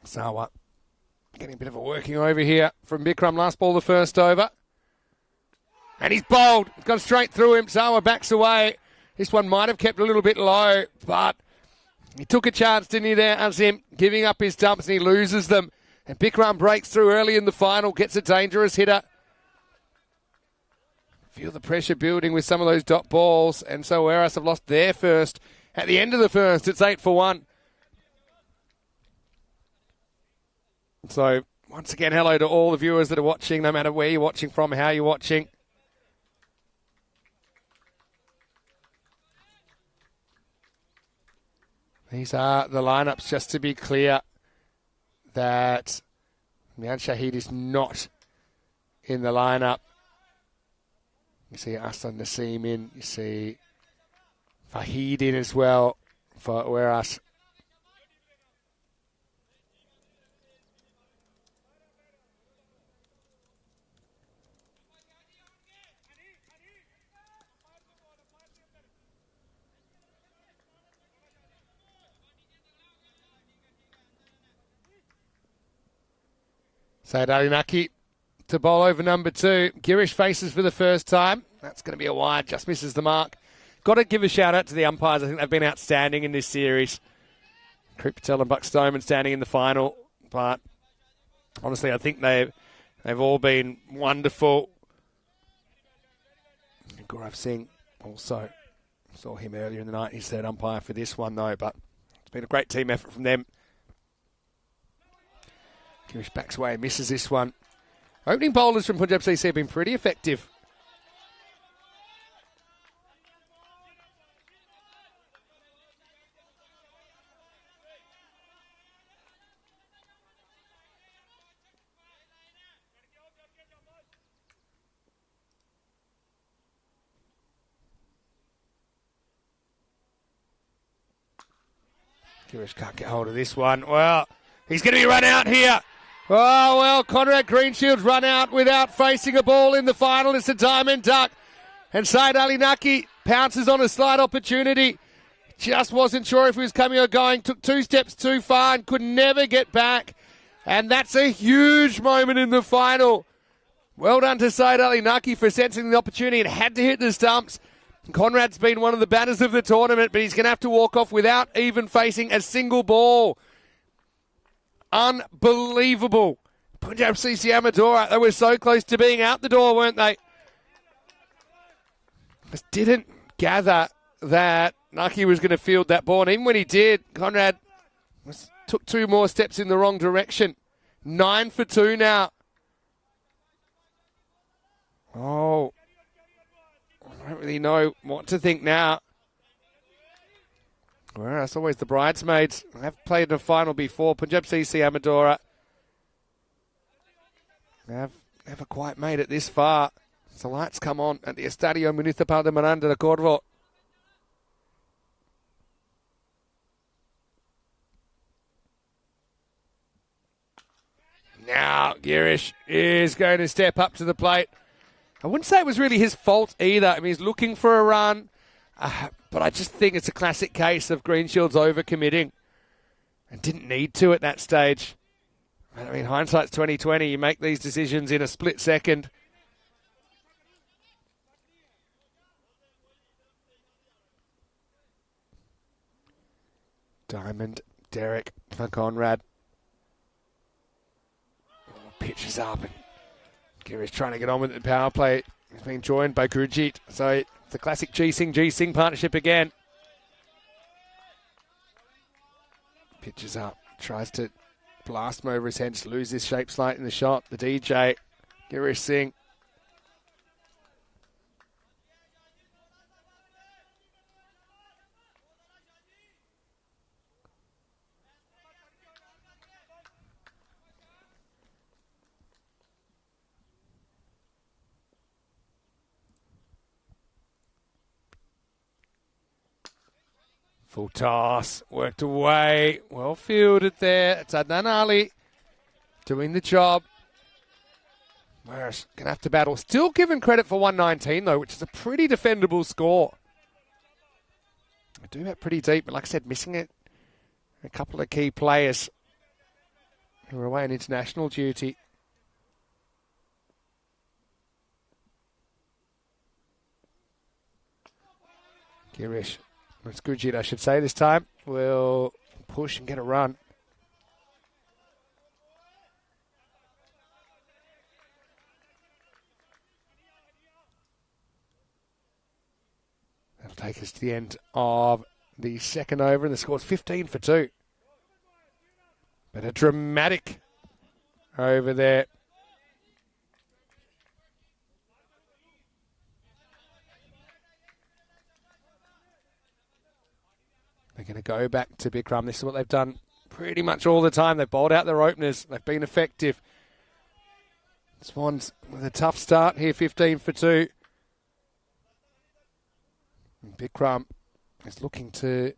Sawa getting a bit of a working over here from Bikram. Last ball the first over. And he's bowled. It's gone straight through him. Sawa backs away. This one might have kept a little bit low, but he took a chance, didn't he, there, Azim, giving up his dumps, and he loses them. And Bikram breaks through early in the final, gets a dangerous hitter. Feel the pressure building with some of those dot balls, and so Eras have lost their first. At the end of the first, it's 8 for 1. So, once again, hello to all the viewers that are watching, no matter where you're watching from, how you're watching. These are the lineups, just to be clear, that Mian Shahid is not in the lineup. You see Aslan Naseem in, you see Fahid in as well for Ueras. Said Ali Naki to bowl over number 2. Girish faces for the first time. That's going to be a wide, just misses the mark. Got to give a shout out to the umpires. I think they've been outstanding in this series. Krip Patel and Buck Stoneman standing in the final. But honestly, I think they've all been wonderful. Gaurav Singh also saw him earlier in the night. He's third umpire for this one, though. But it's been a great team effort from them. Girish backs away, misses this one. Opening bowlers from Punjab CC have been pretty effective. Girish can't get hold of this one. Well, he's going to be run out here. Oh, well, Conrad Greenshield's run out without facing a ball in the final. It's a diamond duck. And Said Ali Naki pounces on a slight opportunity. Just wasn't sure if he was coming or going. Took 2 steps too far and could never get back. And that's a huge moment in the final. Well done to Said Ali Naki for sensing the opportunity and had to hit the stumps. Conrad's been one of the batters of the tournament, but he's going to have to walk off without even facing a single ball. Unbelievable. Punjab CC Amadora, they were so close to being out the door, weren't they? Just didn't gather that Naki was going to field that ball. And even when he did, Conrad took 2 more steps in the wrong direction. 9 for 2 now. Oh, I don't really know what to think now. Well, that's always the bridesmaids. I've played in a final before. Punjab CC Amadora have never quite made it this far. So lights come on at the Estadio Municipal de Miranda de Corvo. Now Girish is going to step up to the plate. I wouldn't say it was really his fault either. I mean, he's looking for a run, but I just think it's a classic case of Greenshield's overcommitting and didn't need to at that stage. I mean, hindsight's 20/20. You make these decisions in a split second. Diamond, Derek for Conrad. Pitches up and Gary's trying to get on with the power play. He's being joined by Gurjeet. So it's a classic G-Sing partnership again. Pitches up, tries to blast him over his head, just lose his shape slight in the shot. The DJ, Girish Singh. Full toss, worked away, well fielded there. It's Adnan Ali doing the job. Whereas going to have to battle. Still given credit for 119 though, which is a pretty defendable score. I do that pretty deep, but like I said, missing it. A couple of key players who are away on international duty. Girish. It's Gurjeet, I should say, this time. Will push and get a run. That'll take us to the end of the second over, and the score's 15 for 2. But a dramatic over there. They're going to go back to Bikram. This is what they've done pretty much all the time. They've bowled out their openers. They've been effective. Swans with a tough start here, 15 for 2. And Bikram is looking to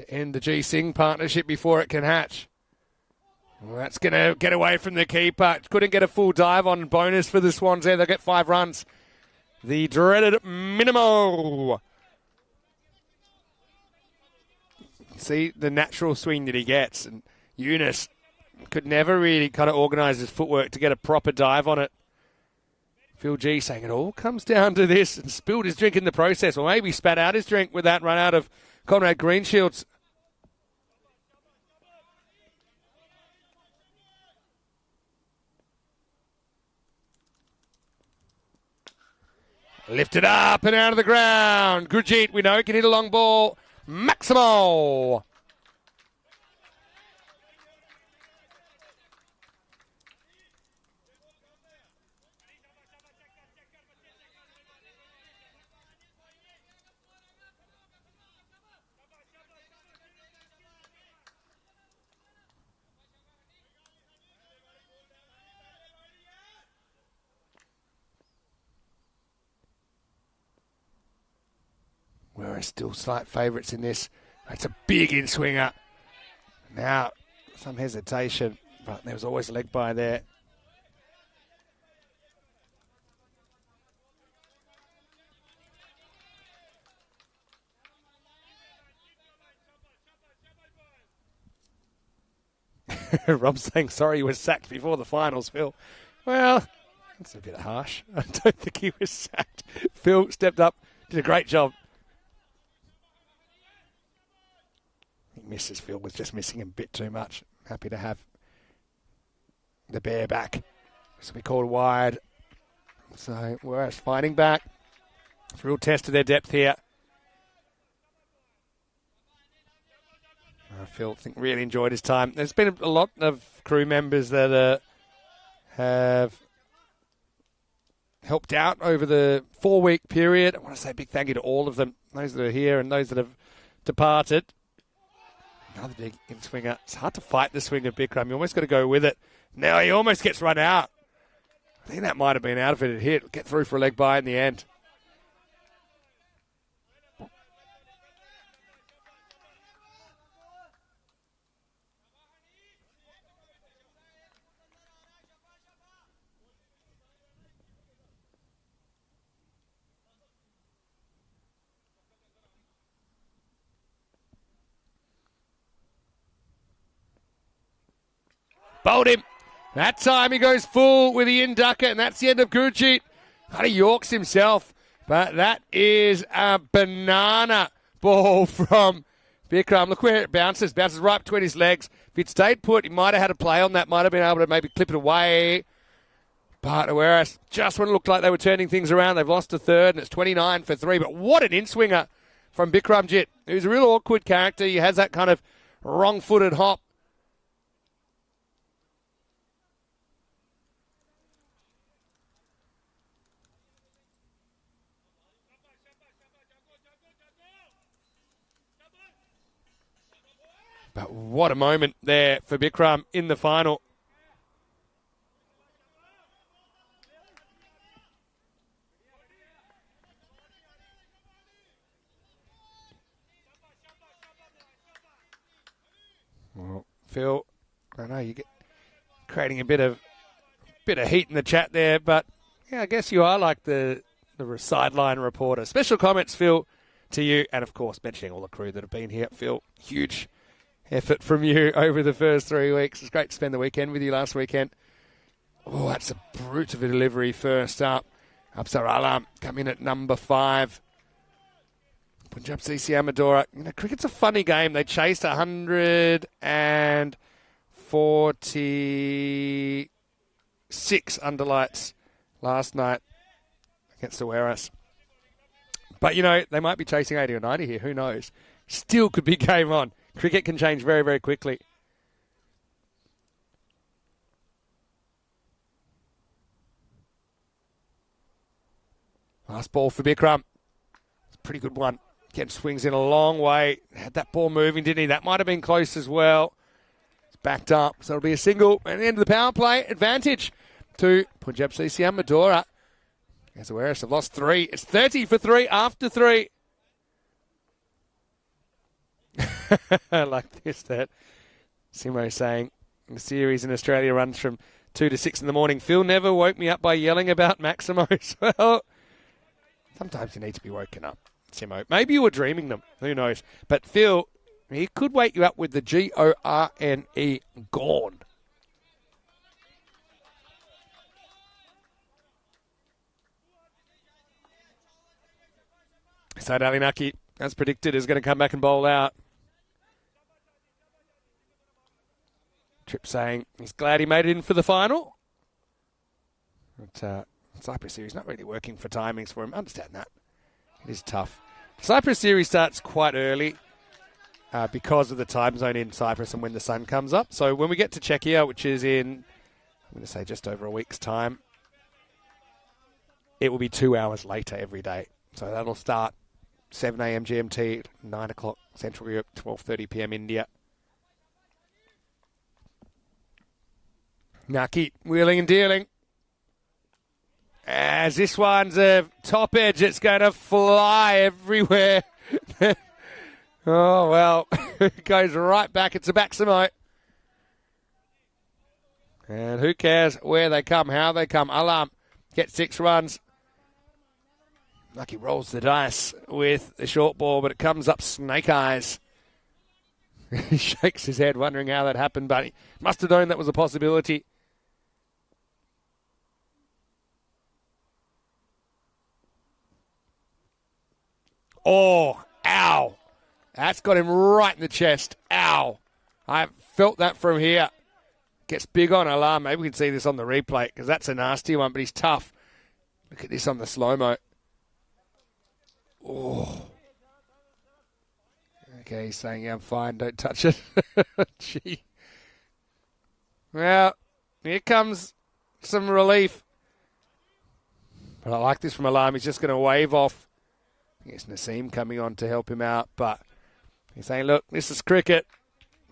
end the G-Sing partnership before it can hatch. Well, that's going to get away from the keeper. Couldn't get a full dive on bonus for the Swans there. They'll get 5 runs. The dreaded minimal. See the natural swing that he gets, and Yunus could never really kind of organise his footwork to get a proper dive on it. Phil G saying it all comes down to this, and spilled his drink in the process, or maybe spat out his drink with that run out of Conrad Greenshields. Lifted up and out of the ground. Gurjeet, we know, can hit a long ball. Maximo. We're still slight favourites in this. It's a big in-swinger. Now, some hesitation, but there was always a leg by there. Rob's saying sorry he was sacked before the finals, Phil. Well, that's a bit harsh. I don't think he was sacked. Phil stepped up, did a great job. Misses. Phil was just missing him a bit too much. Happy to have the bear back. This will be called wide. So we're fighting back. It's a real test of their depth here. Phil, I think, really enjoyed his time. There's been a lot of crew members that have helped out over the 4-week period. I want to say a big thank you to all of them, those that are here and those that have departed. Another big in-swinger. It's hard to fight the swing of Bikram. You almost got to go with it. Now he almost gets run out. I think that might have been out if it had hit. Get through for a leg by in the end. Bowled him. That time he goes full with the inducker, and that's the end of Gurjeet. Kind of Yorks himself, but that is a banana ball from Bikram. Look where it bounces. Bounces right between his legs. If it stayed put, he might have had a play on that. Might have been able to maybe clip it away. But whereas just when it looked like they were turning things around, they've lost a third, and it's 29 for 3. But what an in-swinger from Bikramjit, who's a real awkward character. He has that kind of wrong-footed hop. But what a moment there for Bikram in the final. Well, Phil, I know you get creating a bit of heat in the chat there, but yeah, I guess you are like the sideline reporter. Special comments, Phil, to you, and of course mentioning all the crew that have been here. Phil, huge effort from you over the first 3 weeks. It's great to spend the weekend with you last weekend. Oh, that's a brute of a delivery first up. Absar Alam coming in at number 5. Punjab CC Amadora. You know, cricket's a funny game. They chased 146 underlights last night against the Warehouse. But, you know, they might be chasing 80 or 90 here. Who knows? Still could be game on. Cricket can change very, very quickly. Last ball for Bikram. It's a pretty good one. Again, swings in a long way. Had that ball moving, didn't he? That might have been close as well. It's backed up. So it'll be a single. And the end of the power play. Advantage to Punjab CC Amadora. As the Warehouse have lost 3. It's 30 for 3 after 3. I like this, that Simo saying the series in Australia runs from 2 to 6 in the morning. Phil never woke me up by yelling about Maximos. Well, sometimes you need to be woken up, Simo. Maybe you were dreaming them. Who knows? But Phil, he could wake you up with the Gorne. Gone. Saad Ali Naki, as predicted, is going to come back and bowl out. Tripp saying he's glad he made it in for the final. But Cyprus series not really working for timings for him. Understand that. It is tough. Cyprus series starts quite early because of the time zone in Cyprus and when the sun comes up. So when we get to Czechia, which is in, I'm going to say just over a week's time, it will be 2 hours later every day. So that'll start 7 a.m. GMT, 9 o'clock Central Europe, 12:30 p.m. India. Naki wheeling and dealing. As this one's a top edge, it's going to fly everywhere. Oh, well, it goes right back. It's a Baximo. And who cares where they come, how they come. Alam gets 6 runs. Naki rolls the dice with the short ball, but it comes up snake eyes. He shakes his head, wondering how that happened, but he must have known that was a possibility. Oh, ow. That's got him right in the chest. Ow. I felt that from here. Gets big on Alam. Maybe we can see this on the replay because that's a nasty one, but he's tough. Look at this on the slow-mo. Oh. Okay, he's saying, yeah, I'm fine. Don't touch it. Gee. Well, here comes some relief. But I like this from Alam. He's just going to wave off. I think it's Naseem coming on to help him out, but he's saying, look, this is cricket.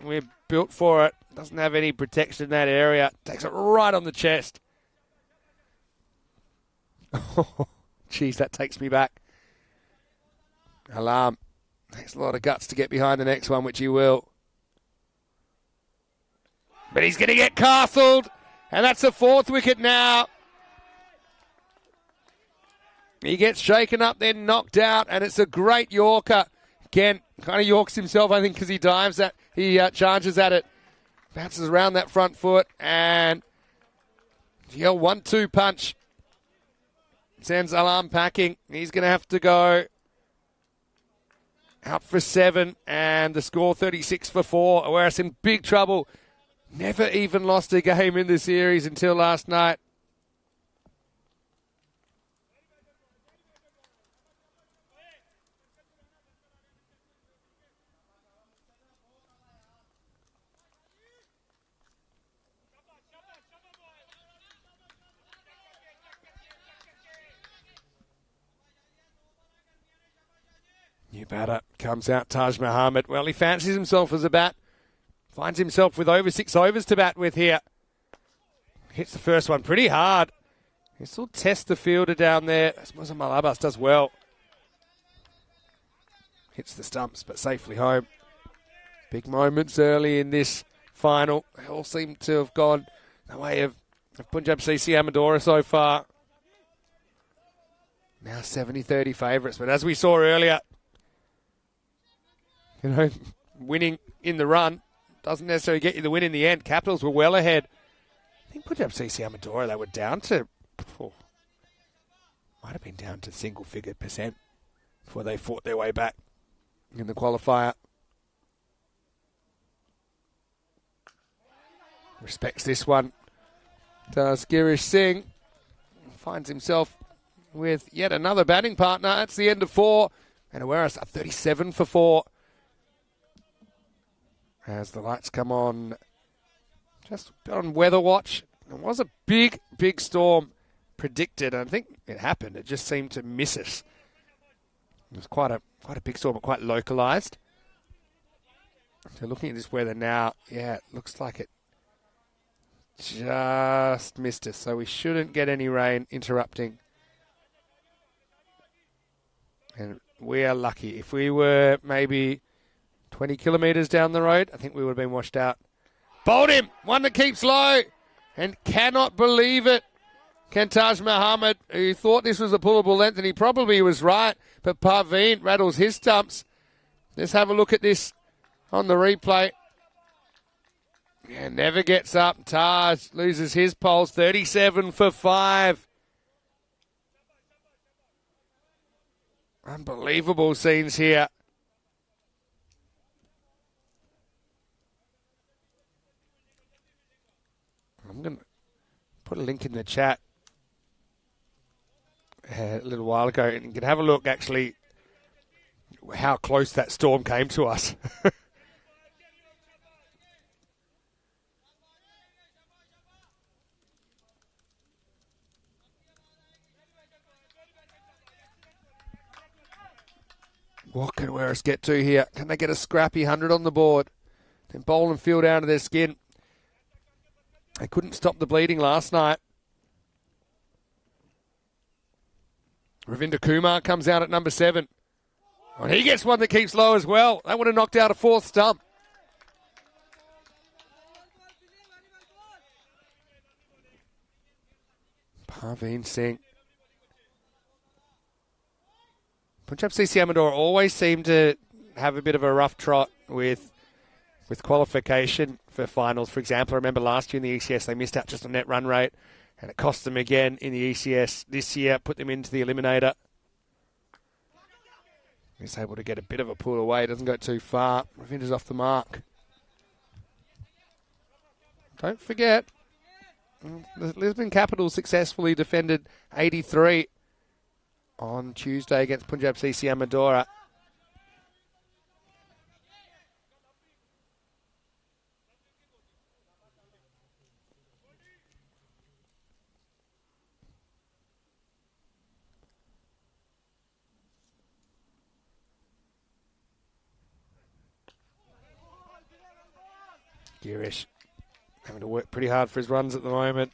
We're built for it. Doesn't have any protection in that area. Takes it right on the chest. Oh, geez, that takes me back. Alam takes a lot of guts to get behind the next one, which he will. But he's going to get castled, and that's a 4th wicket now. He gets shaken up, then knocked out, and it's a great Yorker. Again, kind of Yorks himself, I think, because he dives at, he charges at it. Bounces around that front foot and 1-2 punch. Sends Alam packing. He's going to have to go out for 7 and the score 36 for 4. Whereas in big trouble. Never even lost a game in the series until last night. New batter comes out, Taj Muhammad. Well, he fancies himself as a bat. Finds himself with over 6 overs to bat with here. Hits the first one pretty hard. He still tests the fielder down there. Malabas does well. Hits the stumps, but safely home. Big moments early in this final. They all seem to have gone the way of Punjab CC Amadora so far. Now 70-30 favourites. But as we saw earlier, winning in the run doesn't necessarily get you the win in the end. Capitals were well ahead. I think Punjab CC Amadora, they were down to, might have been down to single-figure % before they fought their way back in the qualifier. Respects this one. Does Girish Singh. Finds himself with yet another batting partner. That's the end of 4. And Awaris up 37 for 4. As the lights come on, just on weather watch. It was a big, big storm predicted. I think it happened. It just seemed to miss us. It was quite a big storm, but quite localised. So looking at this weather now, yeah, it looks like it just missed us. So we shouldn't get any rain interrupting. And we are lucky. If we were maybe 20 kilometres down the road, I think we would have been washed out. Bowled him! One that keeps low. And cannot believe it. Taj Muhammad, who thought this was a pullable length, and he probably was right. But Parveen rattles his stumps. Let's have a look at this on the replay. Yeah, never gets up. Taj loses his poles, 37 for 5. Unbelievable scenes here. I'm going to put a link in the chat a little while ago, and you can have a look, actually, how close that storm came to us. What can Werris get to here? Can they get a scrappy 100 on the board? Then bowl and field out of their skin. They couldn't stop the bleeding last night. Ravinder Kumar comes out at number 7. And he gets one that keeps low as well. That would have knocked out a 4th stump. Parveen Singh. Punjab CC Amador always seem to have a bit of a rough trot with qualification for finals. For example, I remember last year in the ECS, they missed out just on net run rate, and it cost them again in the ECS this year, put them into the eliminator. He's able to get a bit of a pull away, doesn't go too far. Ravinder's off the mark. Don't forget, the Lisbon Capitals successfully defended 83 on Tuesday against Punjab CC Amadora. Girish having to work pretty hard for his runs at the moment.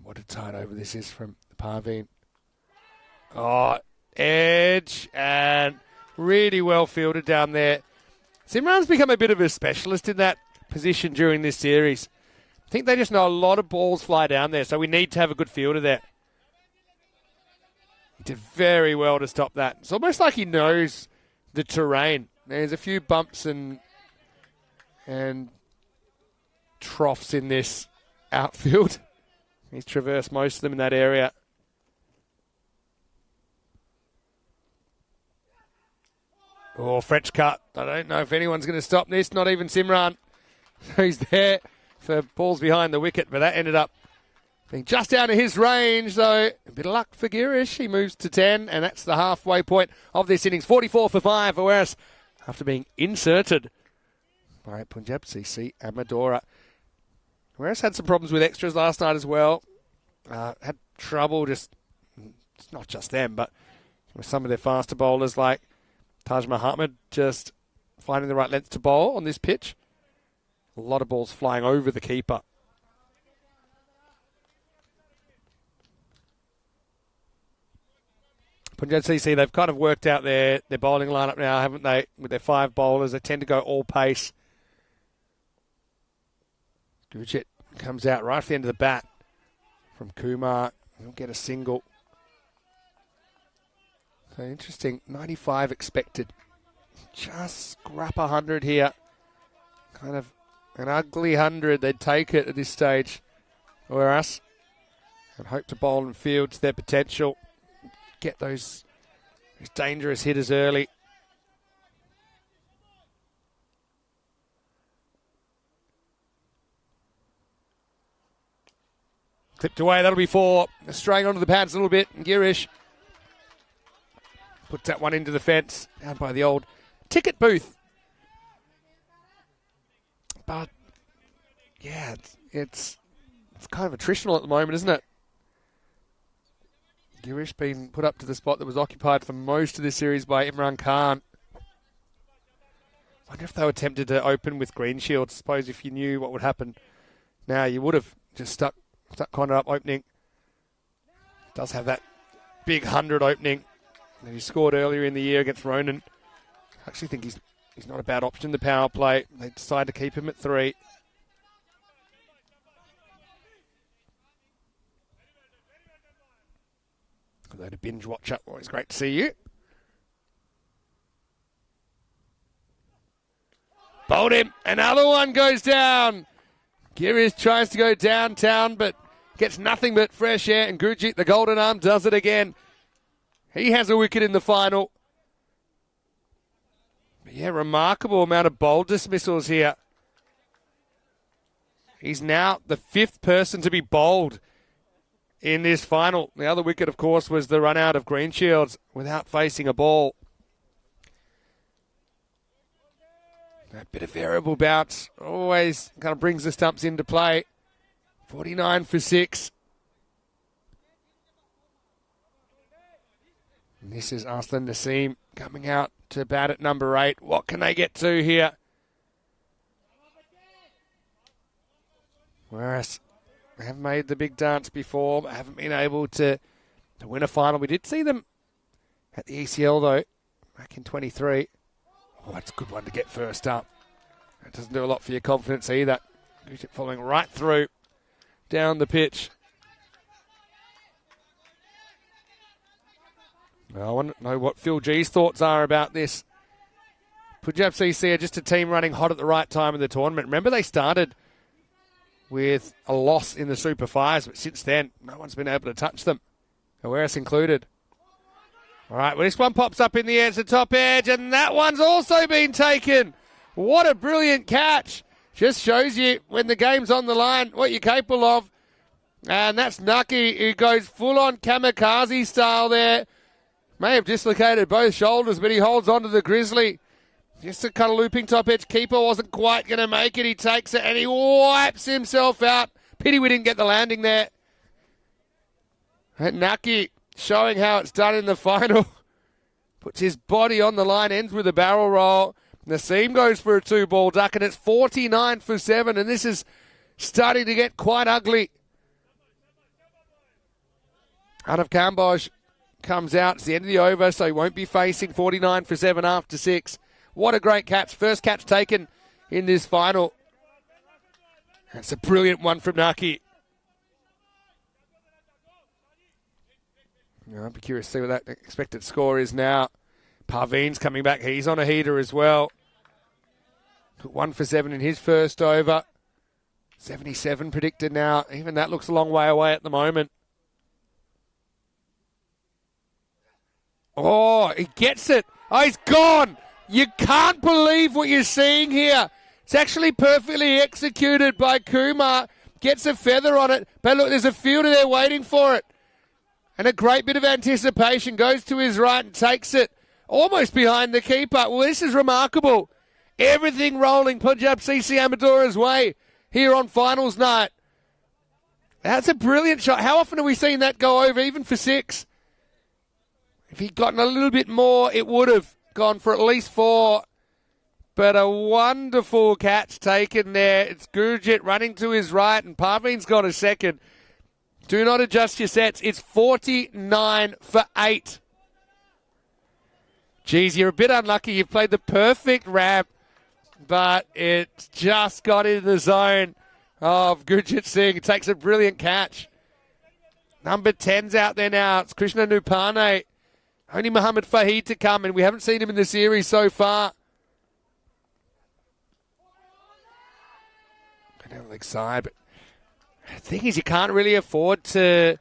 What a tight over this is from Parveen. Oh, edge, and really well fielded down there. Simran's become a bit of a specialist in that position during this series. I think they just know a lot of balls fly down there, so we need to have a good fielder there. He did very well to stop that. It's almost like he knows the terrain. There's a few bumps and troughs in this outfield. He's traversed most of them in that area. Oh, French cut. I don't know if anyone's going to stop this, not even Simran. So he's there for balls behind the wicket, but that ended up being just out of his range, though. A bit of luck for Girish. He moves to 10, and that's the halfway point of this innings. 44 for 5 for Whereas after being inserted by Punjab CC Amadora. Whereas had some problems with extras last night as well. Had trouble it's not just them, but with some of their faster bowlers like Taj Mahamad just finding the right length to bowl on this pitch. A lot of balls flying over the keeper. Punjab CC, they've kind of worked out their bowling lineup now, haven't they? With their 5 bowlers, they tend to go all pace. Gurjit comes out right at the end of the bat from Kumar. He'll get a single. So interesting. 95 expected. Just scrap 100 here. Kind of an ugly 100. They'd take it at this stage. Whereas, and hope to bowl and field to their potential. Get those dangerous hitters early. Clipped away, that'll be 4. Straying onto the pads a little bit. And Girish puts that one into the fence. Down by the old ticket booth. But, yeah, it's kind of attritional at the moment, isn't it? Girish being put up to the spot that was occupied for most of this series by Imran Khan. Wonder if they were tempted to open with Greenshields. Suppose if you knew what would happen now, you would have just stuck Connor up opening. Does have that big 100 opening that he scored earlier in the year against Ronan. I actually think he's not a bad option in the power play. They decide to keep him at 3. Hello to Binge Watcher. Always great to see you. Bowled him. Another one goes down. Girish tries to go downtown, but gets nothing but fresh air. And Gurjit, the golden arm, does it again. He has a wicket in the final. But yeah, remarkable amount of bowl dismissals here. He's now the 5th person to be bowled in this final. The other wicket, of course, was the run out of Greenshields without facing a ball. A bit of variable bounce always kind of brings the stumps into play. 49 for 6. And this is Arslan Naseem coming out to bat at number 8. What can they get to here? Whereas they have made the big dance before, but haven't been able to win a final. We did see them at the ECL, though, back in 23. Oh, that's a good one to get first up. That doesn't do a lot for your confidence either. Following right through down the pitch. I want to know what Phil G's thoughts are about this. Punjab CC are just a team running hot at the right time in the tournament. Remember, they started with a loss in the Super Fives, but since then, no one's been able to touch them, Awaris included. All right, well, this one pops up in the air to the top edge, and that one's also been taken. What a brilliant catch. Just shows you when the game's on the line what you're capable of. And that's Nucky, who goes full-on kamikaze style there. May have dislocated both shoulders, but he holds on to the Grizzly. Just a kind of looping top edge. Keeper wasn't quite going to make it. He takes it and he wipes himself out. Pity we didn't get the landing there. And Nucky showing how it's done in the final. Puts his body on the line, ends with a barrel roll. Naseem goes for a 2-ball duck, and it's 49 for 7, and this is starting to get quite ugly. Arnav Kamboj comes out. It's the end of the over, so he won't be facing 49 for 7 after 6. What a great catch. First catch taken in this final. That's a brilliant one from Naki. I'll be curious to see what that expected score is now. Parveen's coming back. He's on a heater as well. 1 for 7 in his first over. 77 predicted now. Even that looks a long way away at the moment. Oh, he gets it. Oh, he's gone. You can't believe what you're seeing here. It's actually perfectly executed by Kumar. Gets a feather on it. But look, there's a fielder there waiting for it. And a great bit of anticipation. Goes to his right and takes it. Almost behind the keeper. Well, this is remarkable. Everything rolling Punjab CC Amadora's way here on finals night. That's a brilliant shot. How often have we seen that go over, even for 6? If he'd gotten a little bit more, it would have gone for at least 4. But a wonderful catch taken there. It's Gurjit running to his right, and Parveen's got a second. Do not adjust your sets. It's 49 for 8. Geez, you're a bit unlucky. You've played the perfect ramp, but it just got into the zone of Gurjit Singh. It takes a brilliant catch. Number 10's out there now. It's Krishna Nupane. Only Mohammed Fahid to come, and we haven't seen him in the series so far. Down the leg side, but the thing is, you can't really afford to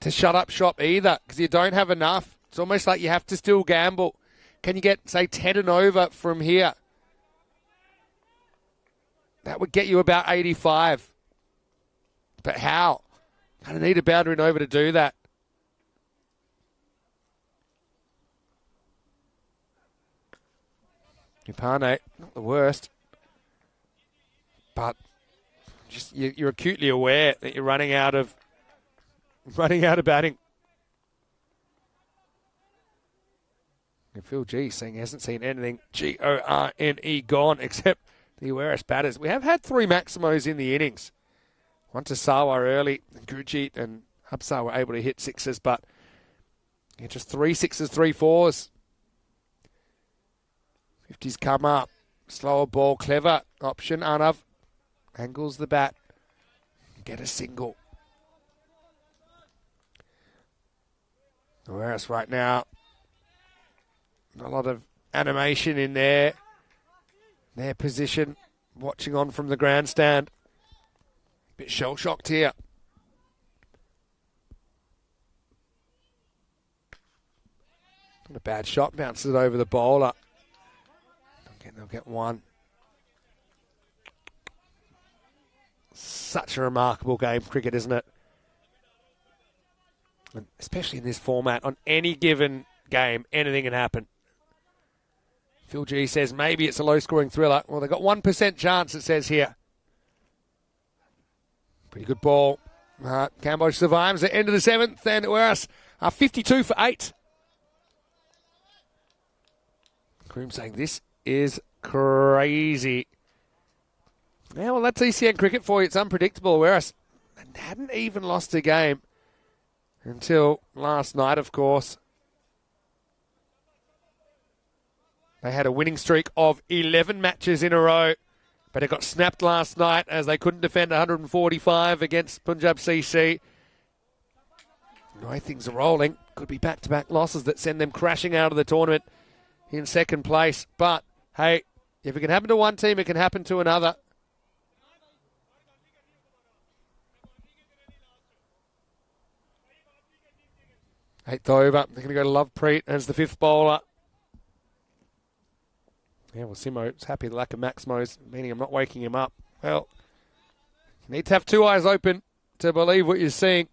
shut up shop either, because you don't have enough. It's almost like you have to still gamble. Can you get, say, 10 and over from here? That would get you about 85. But how? Kind of need a boundary and over to do that. Upane, not the worst. But just you're acutely aware that you're running out of batting. And Phil G saying he hasn't seen anything Gorne gone except the Ueris batters. We have had 3 Maximos in the innings. One to Sawa early, and Gurjit and Hapsar were able to hit 6s, but just 3 6s, 3 4s. 50's come up. Slower ball, clever option. Arnav angles the bat. Get a single. Whereas right now, a lot of animation in their position. Watching on from the grandstand. Bit shell-shocked here. Not a bad shot. Bounces it over the bowler. They'll get 1. Such a remarkable game, cricket, isn't it? And especially in this format, on any given game, anything can happen. Phil G says maybe it's a low-scoring thriller. Well, they've got 1% chance, it says here. Pretty good ball. Cambodge survives at the end of the 7th, and Ueris are 52 for 8. Kroom saying this is crazy. Yeah, well, that's ECN cricket for you. It's unpredictable. Whereas they hadn't even lost a game until last night, of course. They had a winning streak of 11 matches in a row, but it got snapped last night as they couldn't defend 145 against Punjab CC. The way things are rolling, could be back-to-back losses that send them crashing out of the tournament in second place. But, hey, if it can happen to one team, it can happen to another. Eighth over. They're going to go to Lovepreet as the 5th bowler. Yeah, well, Simo's happy the lack of Maximos, meaning I'm not waking him up. Well, you need to have 2 eyes open to believe what you're seeing.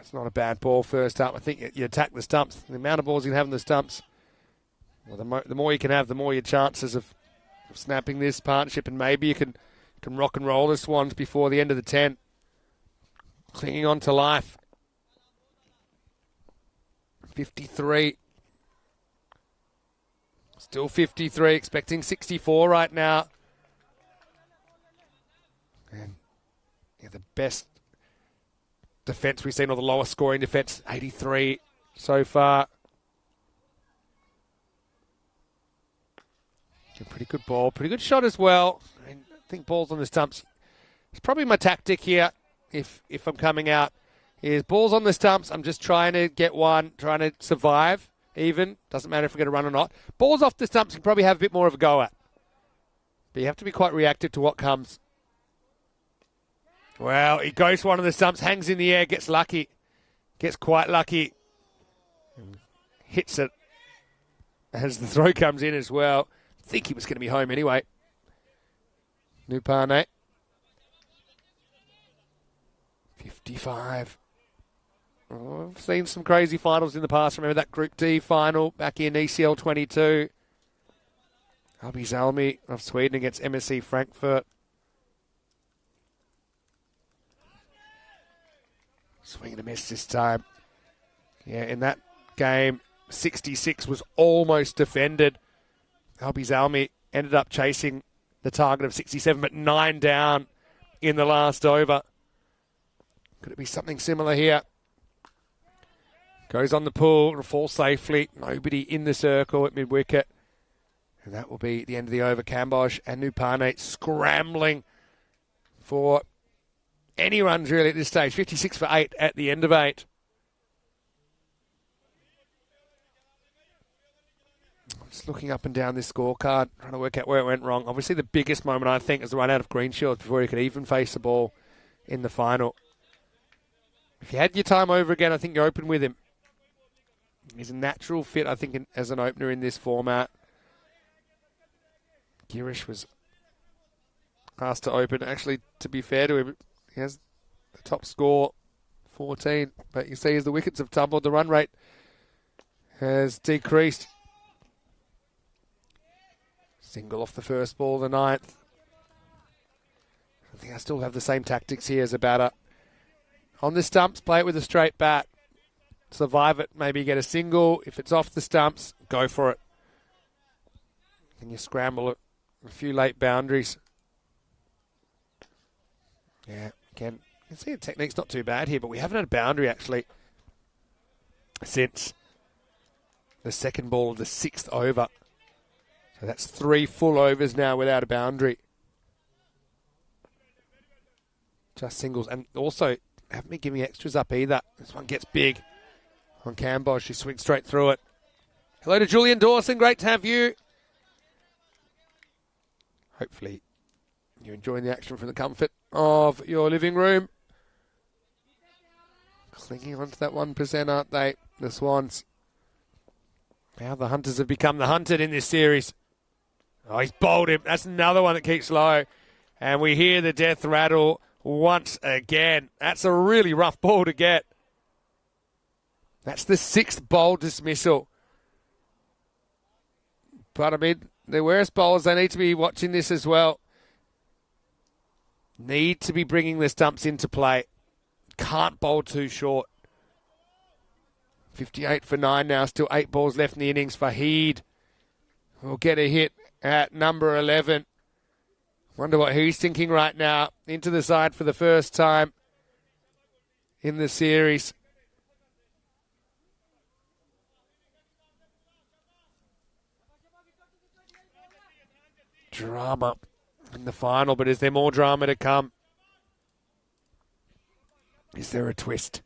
It's not a bad ball first up. I think you attack the stumps. The amount of balls you can have in the stumps, well, the more you can have, the more your chances of snapping this partnership, and maybe you can rock and roll the Swans before the end of the 10. Clinging on to life. 53. Still 53, expecting 64 right now. And the best defence we've seen, or the lowest scoring defence, 83 so far. Pretty good ball. Pretty good shot as well. I think balls on the stumps. It's probably my tactic here if I'm coming out. Is balls on the stumps. I'm just trying to get one, trying to survive even. Doesn't matter if we're going to run or not. Balls off the stumps you can probably have a bit more of a go at. But you have to be quite reactive to what comes. Well, he goes for one of the stumps, hangs in the air, gets lucky. Gets quite lucky. Hits it as the throw comes in as well. I think he was going to be home anyway. Nupane. 55. Oh, I've seen some crazy finals in the past. Remember that Group D final back in ECL 22. Albi Zalmi of Sweden against MSC Frankfurt. Swing and a miss this time. Yeah, in that game, 66 was almost defended. Albi Zalmi ended up chasing the target of 67, but 9 down in the last over. Could it be something similar here? Goes on the pull, it'll fall safely. Nobody in the circle at mid-wicket. And that will be the end of the over. Kambosh and Nupane scrambling for any runs really at this stage. 56 for 8 at the end of 8. Just looking up and down this scorecard, trying to work out where it went wrong. Obviously the biggest moment I think is the run out of Greenshields before he could even face the ball in the final. If you had your time over again, I think you open with him. He's a natural fit, I think, as an opener in this format. Girish was asked to open. Actually, to be fair to him, he has the top score, 14. But you see as the wickets have tumbled, the run rate has decreased. Single off the first ball, the 9th. I think I still have the same tactics here as a batter. On the stumps, play it with a straight bat. Survive it, maybe get a single. If it's off the stumps, go for it. Can you scramble it? A few late boundaries. Yeah, you can see the technique's not too bad here, but we haven't had a boundary actually since the second ball of the 6th over. So that's 3 full overs now without a boundary. Just singles. And also, haven't been giving extras up either. This one gets big on Kambosh. She swings straight through it. Hello to Julian Dawson. Great to have you. Hopefully you're enjoying the action from the comfort of your living room. Clinging onto that 1%, aren't they? The Swans. Now the Hunters have become the hunted in this series. Oh, he's bowled him. That's another one that keeps low. And we hear the death rattle once again. That's a really rough ball to get. That's the 6th bowl dismissal. But I mean, the worst bowlers, they need to be watching this as well. Need to be bringing the stumps into play. Can't bowl too short. 58 for 9 now. Still 8 balls left in the innings. Fahid will get a hit at number 11. Wonder what he's thinking right now. Into the side for the first time in the series. Drama in the final, but is there more drama to come? Is there a twist?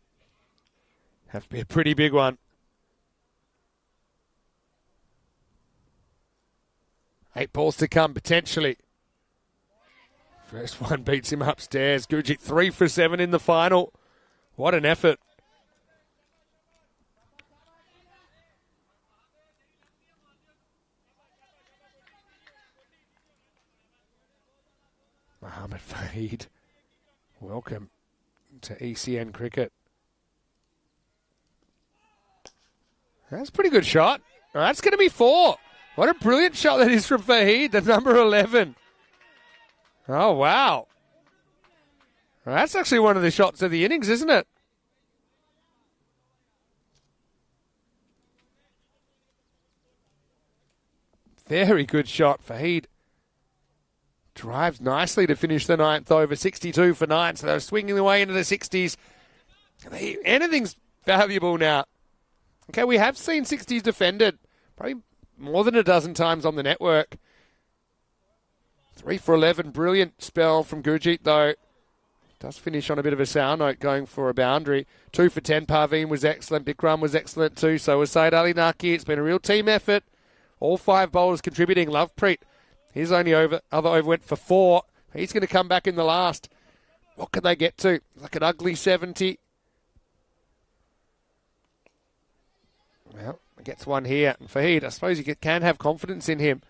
Have to be a pretty big one. 8 balls to come, potentially. First one beats him upstairs. Gujit 3 for 7 in the final. What an effort. Mohammad Fahid, welcome to ECN cricket. That's a pretty good shot. That's going to be 4. What a brilliant shot that is from Fahid, the number 11. Oh, wow. That's actually one of the shots of the innings, isn't it? Very good shot. Fahid drives nicely to finish the 9th over. 62 for 9, so they're swinging their way into the 60s. Anything's valuable now. Okay, we have seen 60s defended probably more than a dozen times on the network. 3 for 11. Brilliant spell from Gurjeet, though. Does finish on a bit of a sour note, going for a boundary. 2 for 10. Parveen was excellent. Bikram was excellent too. So was Saeed Ali Naki. It's been a real team effort. All 5 bowlers contributing. Lovepreet, his only other over went for 4. He's going to come back in the last. What can they get to? Like an ugly 70. Well, gets one here. And Fahid, I suppose you can have confidence in him.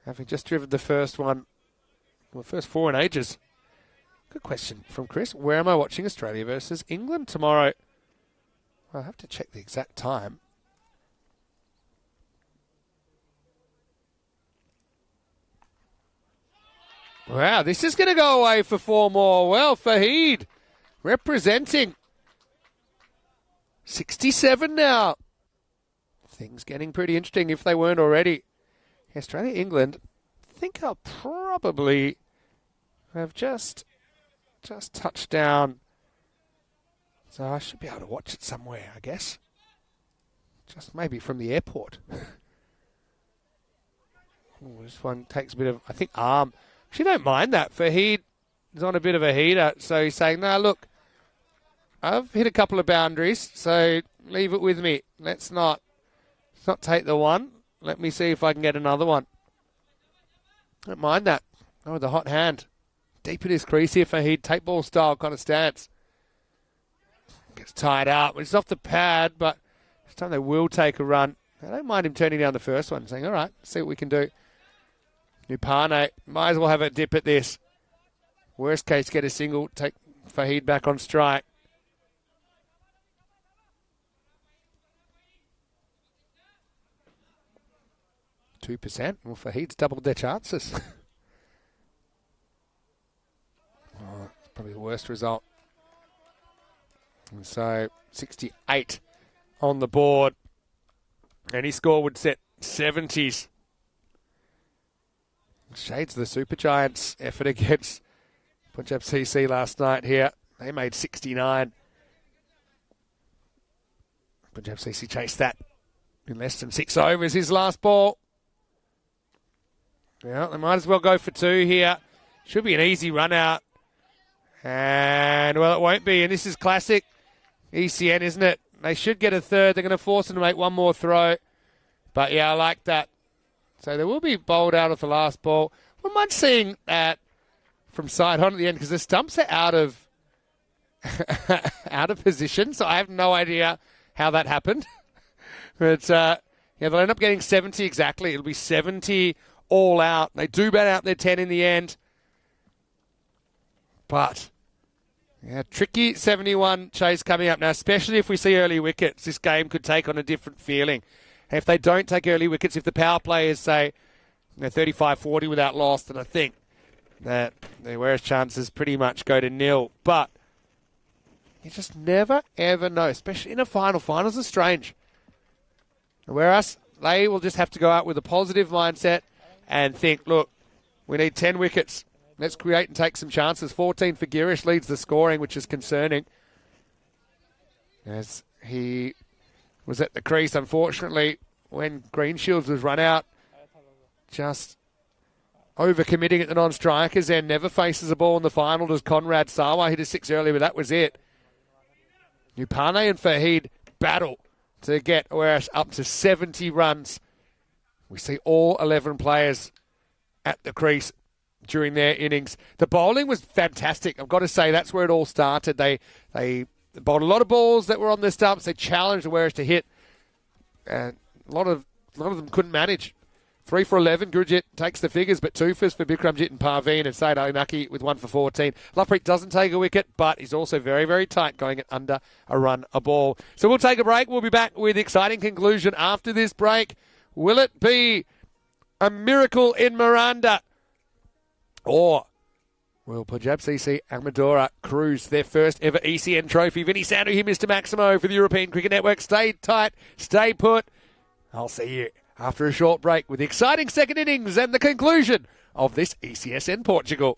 Having just driven the first one, well, first 4 in ages. Good question from Chris. Where am I watching Australia versus England tomorrow? I'll have to check the exact time. Wow, this is going to go away for 4 more. Well, Fahid representing 67 now. Things getting pretty interesting if they weren't already. Australia, England, I think I'll probably have just touched down. So I should be able to watch it somewhere, I guess. Just maybe from the airport. Ooh, this one takes a bit of, I think, arm. She don't mind that. Fahid is on a bit of a heater, so he's saying, no, look, I've hit a couple of boundaries, so leave it with me. Let's not take the one. Let me see if I can get another one. Don't mind that. Oh, with the hot hand. Deep in his crease here, Fahid. Tape ball style kind of stance. Gets tied up. It's off the pad, but this time they will take a run. I don't mind him turning down the first one, saying, all right, see what we can do. Nupane might as well have a dip at this. Worst case, get a single, take Fahid back on strike. %. Well, Fahid's doubled their chances. Oh, it's probably the worst result. And so 68 on the board. Any score would set 70s. Shades of the Super Giants' effort against Punjab CC last night here. They made 69. Punjab CC chased that in less than 6 overs. His last ball. Yeah, they might as well go for 2 here. Should be an easy run out. And, well, it won't be. And this is classic ECN, isn't it? They should get a third. They're going to force them to make one more throw. But, yeah, I like that. So they will be bowled out of the last ball. Wouldn't mind seeing that from side on at the end because the stumps are out of position. So I have no idea how that happened. But, yeah, they'll end up getting 70 exactly. It'll be 70 all out. They do bat out their 10 in the end. But, yeah, tricky 71 chase coming up now, especially if we see early wickets. This game could take on a different feeling. And if they don't take early wickets, if the power players say 35-40 without loss, then I think that the Warriors' chances pretty much go to nil. But you just never, ever know, especially in a final. Finals are strange. Whereas they will just have to go out with a positive mindset and think, look, we need 10 wickets. Let's create and take some chances. 14 for Girish leads the scoring, which is concerning. As he was at the crease, unfortunately, when Greenshields was run out. Just overcommitting at the non-strikers and never faces a ball in the final. Does Conrad Sawa hit a 6 earlier, but that was it. Nupane and Fahid battle to get Whereas up to 70 runs. We see all 11 players at the crease during their innings. The bowling was fantastic. I've got to say, that's where it all started. They bowled a lot of balls that were on their stumps. They challenged the Warriors to hit. And a lot of them couldn't manage. 3 for 11. Gurjeet takes the figures, but 2 for Bikramjit and Parveen, and Saeed Ali Naki with 1 for 14. Lovepreet doesn't take a wicket, but he's also very, very tight, going at under a run a ball. So we'll take a break. We'll be back with exciting conclusion after this break. Will it be a miracle in Miranda? Or will Punjab CC Amadora cruise their first ever ECN trophy? Vinny Sandu here, Mr. Maximo for the European Cricket Network. Stay tight, stay put. I'll see you after a short break with the exciting second innings and the conclusion of this ECSN Portugal.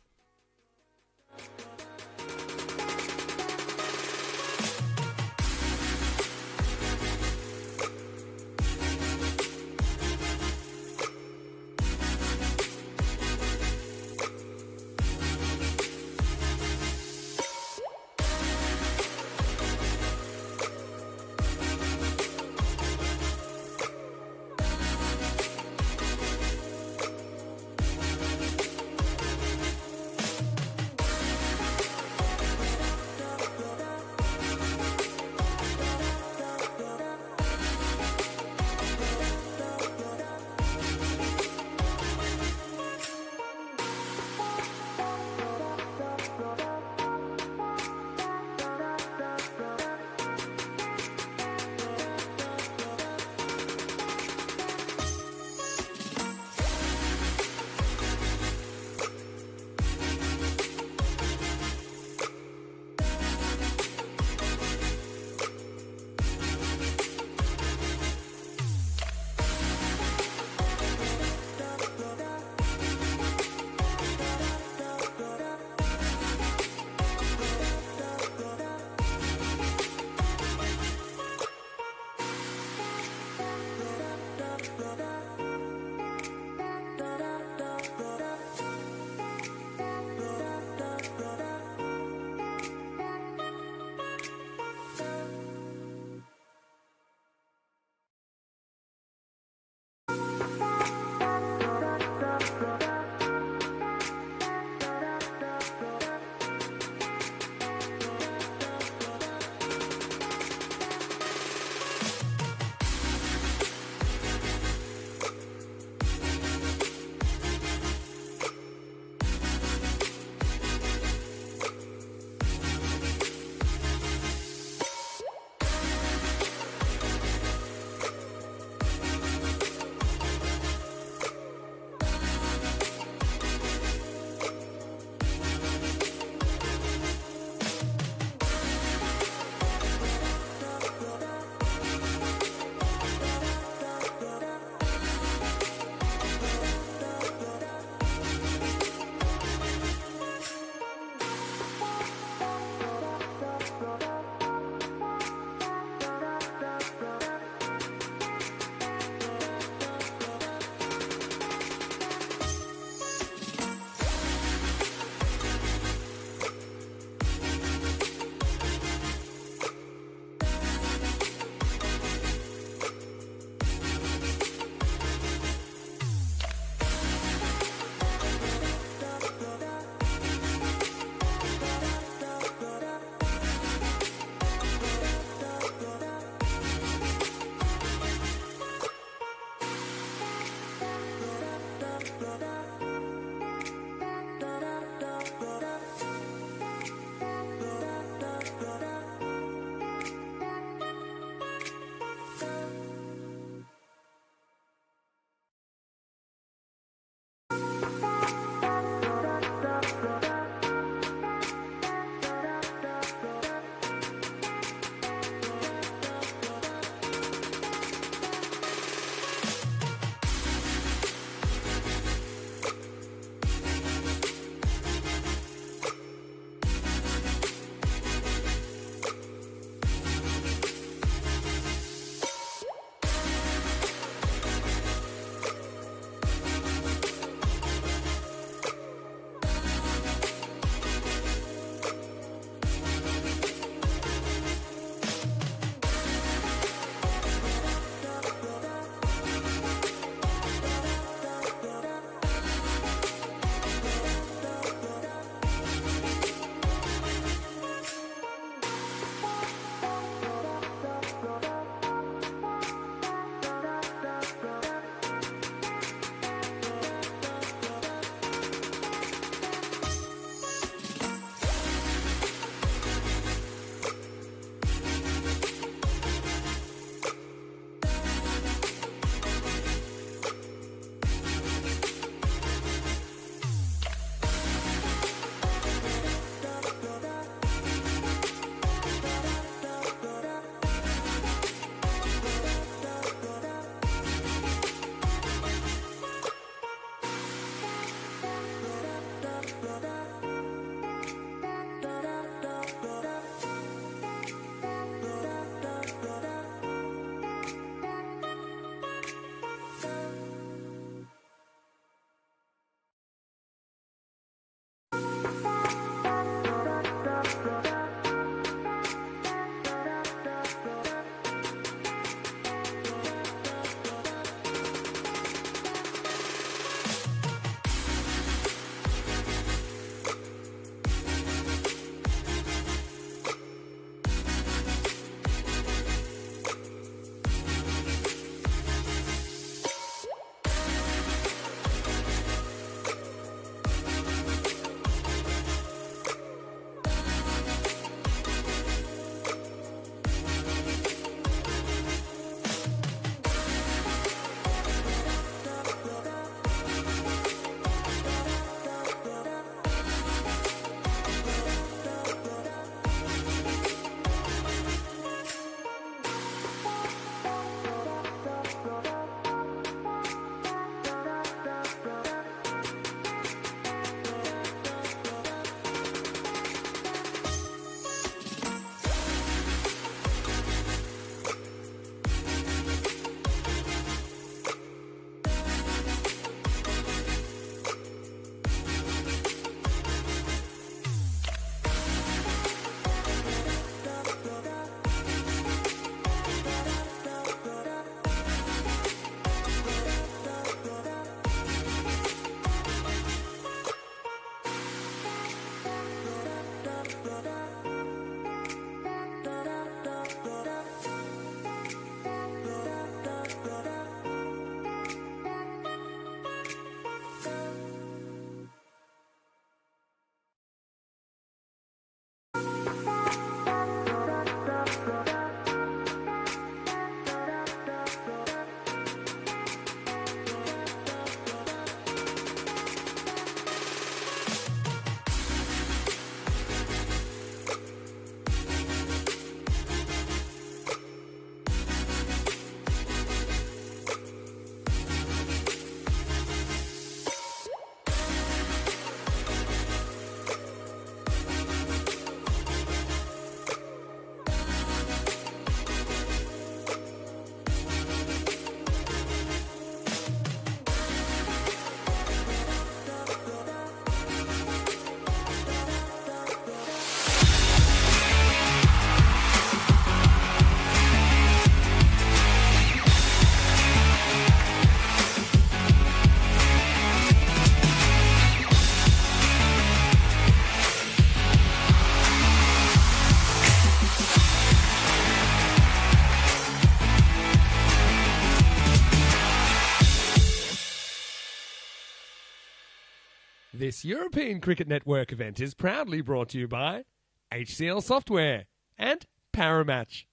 This European Cricket Network event is proudly brought to you by HCL Software and Paramatch.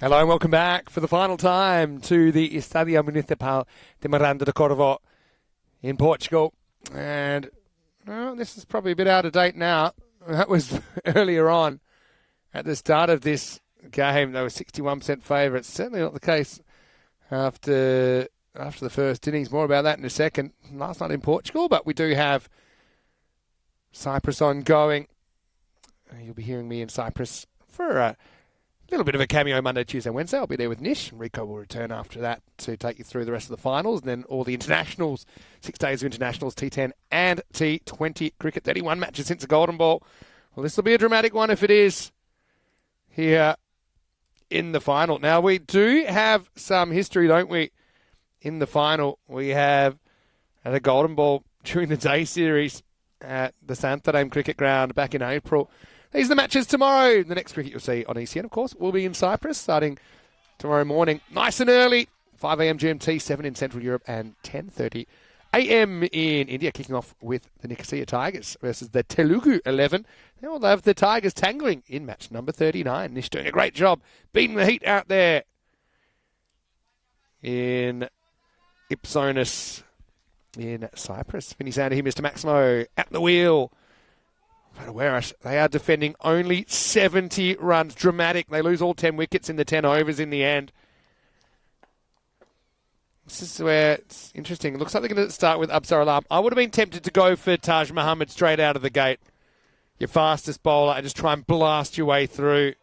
Hello and welcome back for the final time to the Estadio Municipal de Miranda de Corvo in Portugal. And well, this is probably a bit out of date now. That was earlier on at the start of this game. They were 61% favourites. Certainly not the case after the first innings. More about that in a second. Last night in Portugal, but we do have Cyprus ongoing. You'll be hearing me in Cyprus for a little bit of a cameo Monday, Tuesday, Wednesday. I'll be there with Nish. And Rico will return after that to take you through the rest of the finals. And then all the internationals, 6 days of internationals, T10 and T20 cricket. 31 matches since the Golden Ball. Well, this will be a dramatic one if it is here in the final. Now, we do have some history, don't we, in the final? We have had a Golden Ball during the day series at the Santarém Cricket Ground back in April. These are the matches tomorrow. The next cricket you'll see on ECN, of course, will be in Cyprus starting tomorrow morning. Nice and early, 5 a.m. GMT, 7 in Central Europe, and 10:30 a.m. in India, kicking off with the Nicosia Tigers versus the Telugu 11. They'll have the Tigers tangling in match number 39. Nish doing a great job beating the heat out there in Ipsonis in Cyprus. Finney Sander here, Mr. Maximo at the wheel. They are defending only 70 runs. Dramatic. They lose all 10 wickets in the 10 overs in the end. This is where it's interesting. It looks like they're going to start with Absar Alam. I would have been tempted to go for Taj Muhammad straight out of the gate. Your fastest bowler, and just try and blast your way through.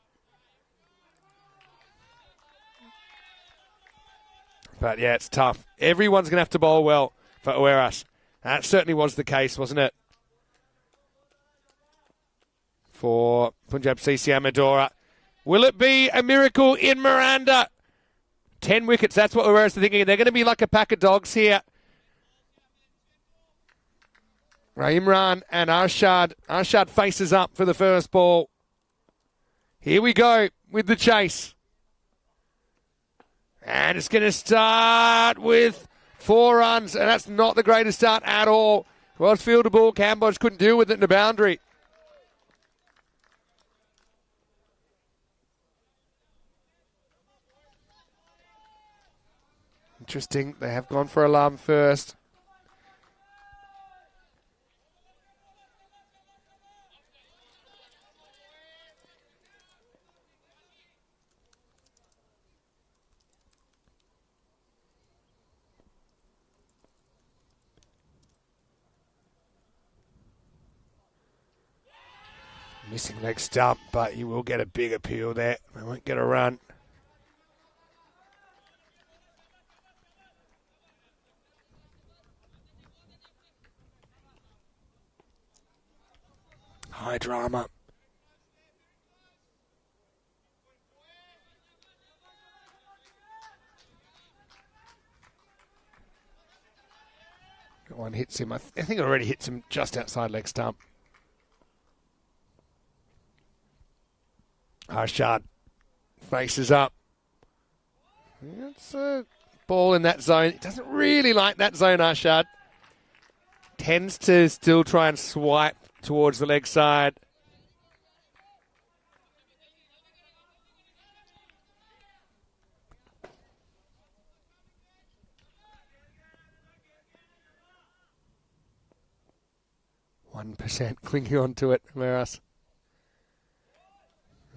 But yeah, it's tough. Everyone's going to have to bowl well for Oeras. That certainly was the case, wasn't it? For Punjab CC Amadora. Will it be a miracle in Miranda? 10 wickets, that's what Oeras are thinking. They're going to be like a pack of dogs here. Imran and Arshad. Arshad faces up for the first ball. Here we go with the chase. And it's going to start with 4 runs, and that's not the greatest start at all. Well, it's fieldable. Cambodge couldn't deal with it in the boundary. Interesting. They have gone for Alarm first. Missing leg stump, but you will get a big appeal there. They won't get a run. High drama. That one hits him. I think it already hits him just outside leg stump. Arshad faces up. It's a ball in that zone. He doesn't really like that zone, Arshad. Tends to still try and swipe towards the leg side. %, clinging on to it, Meras.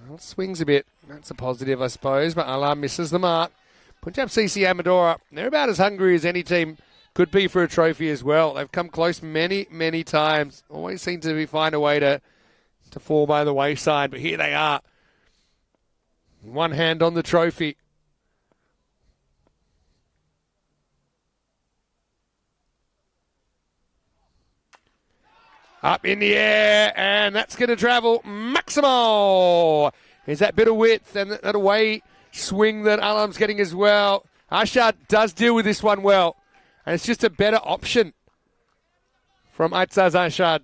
Well, swings a bit. That's a positive, I suppose, but Alam misses the mark. Punjab CC Amadora, they're about as hungry as any team could be for a trophy as well. They've come close many, many times. Always seem to find a way to fall by the wayside, but here they are. One hand on the trophy. Up in the air, and that's going to travel. Maximo! Is that bit of width and that away swing that Alam's getting as well. Arshad does deal with this one well, and it's just a better option from Aitzaz Arshad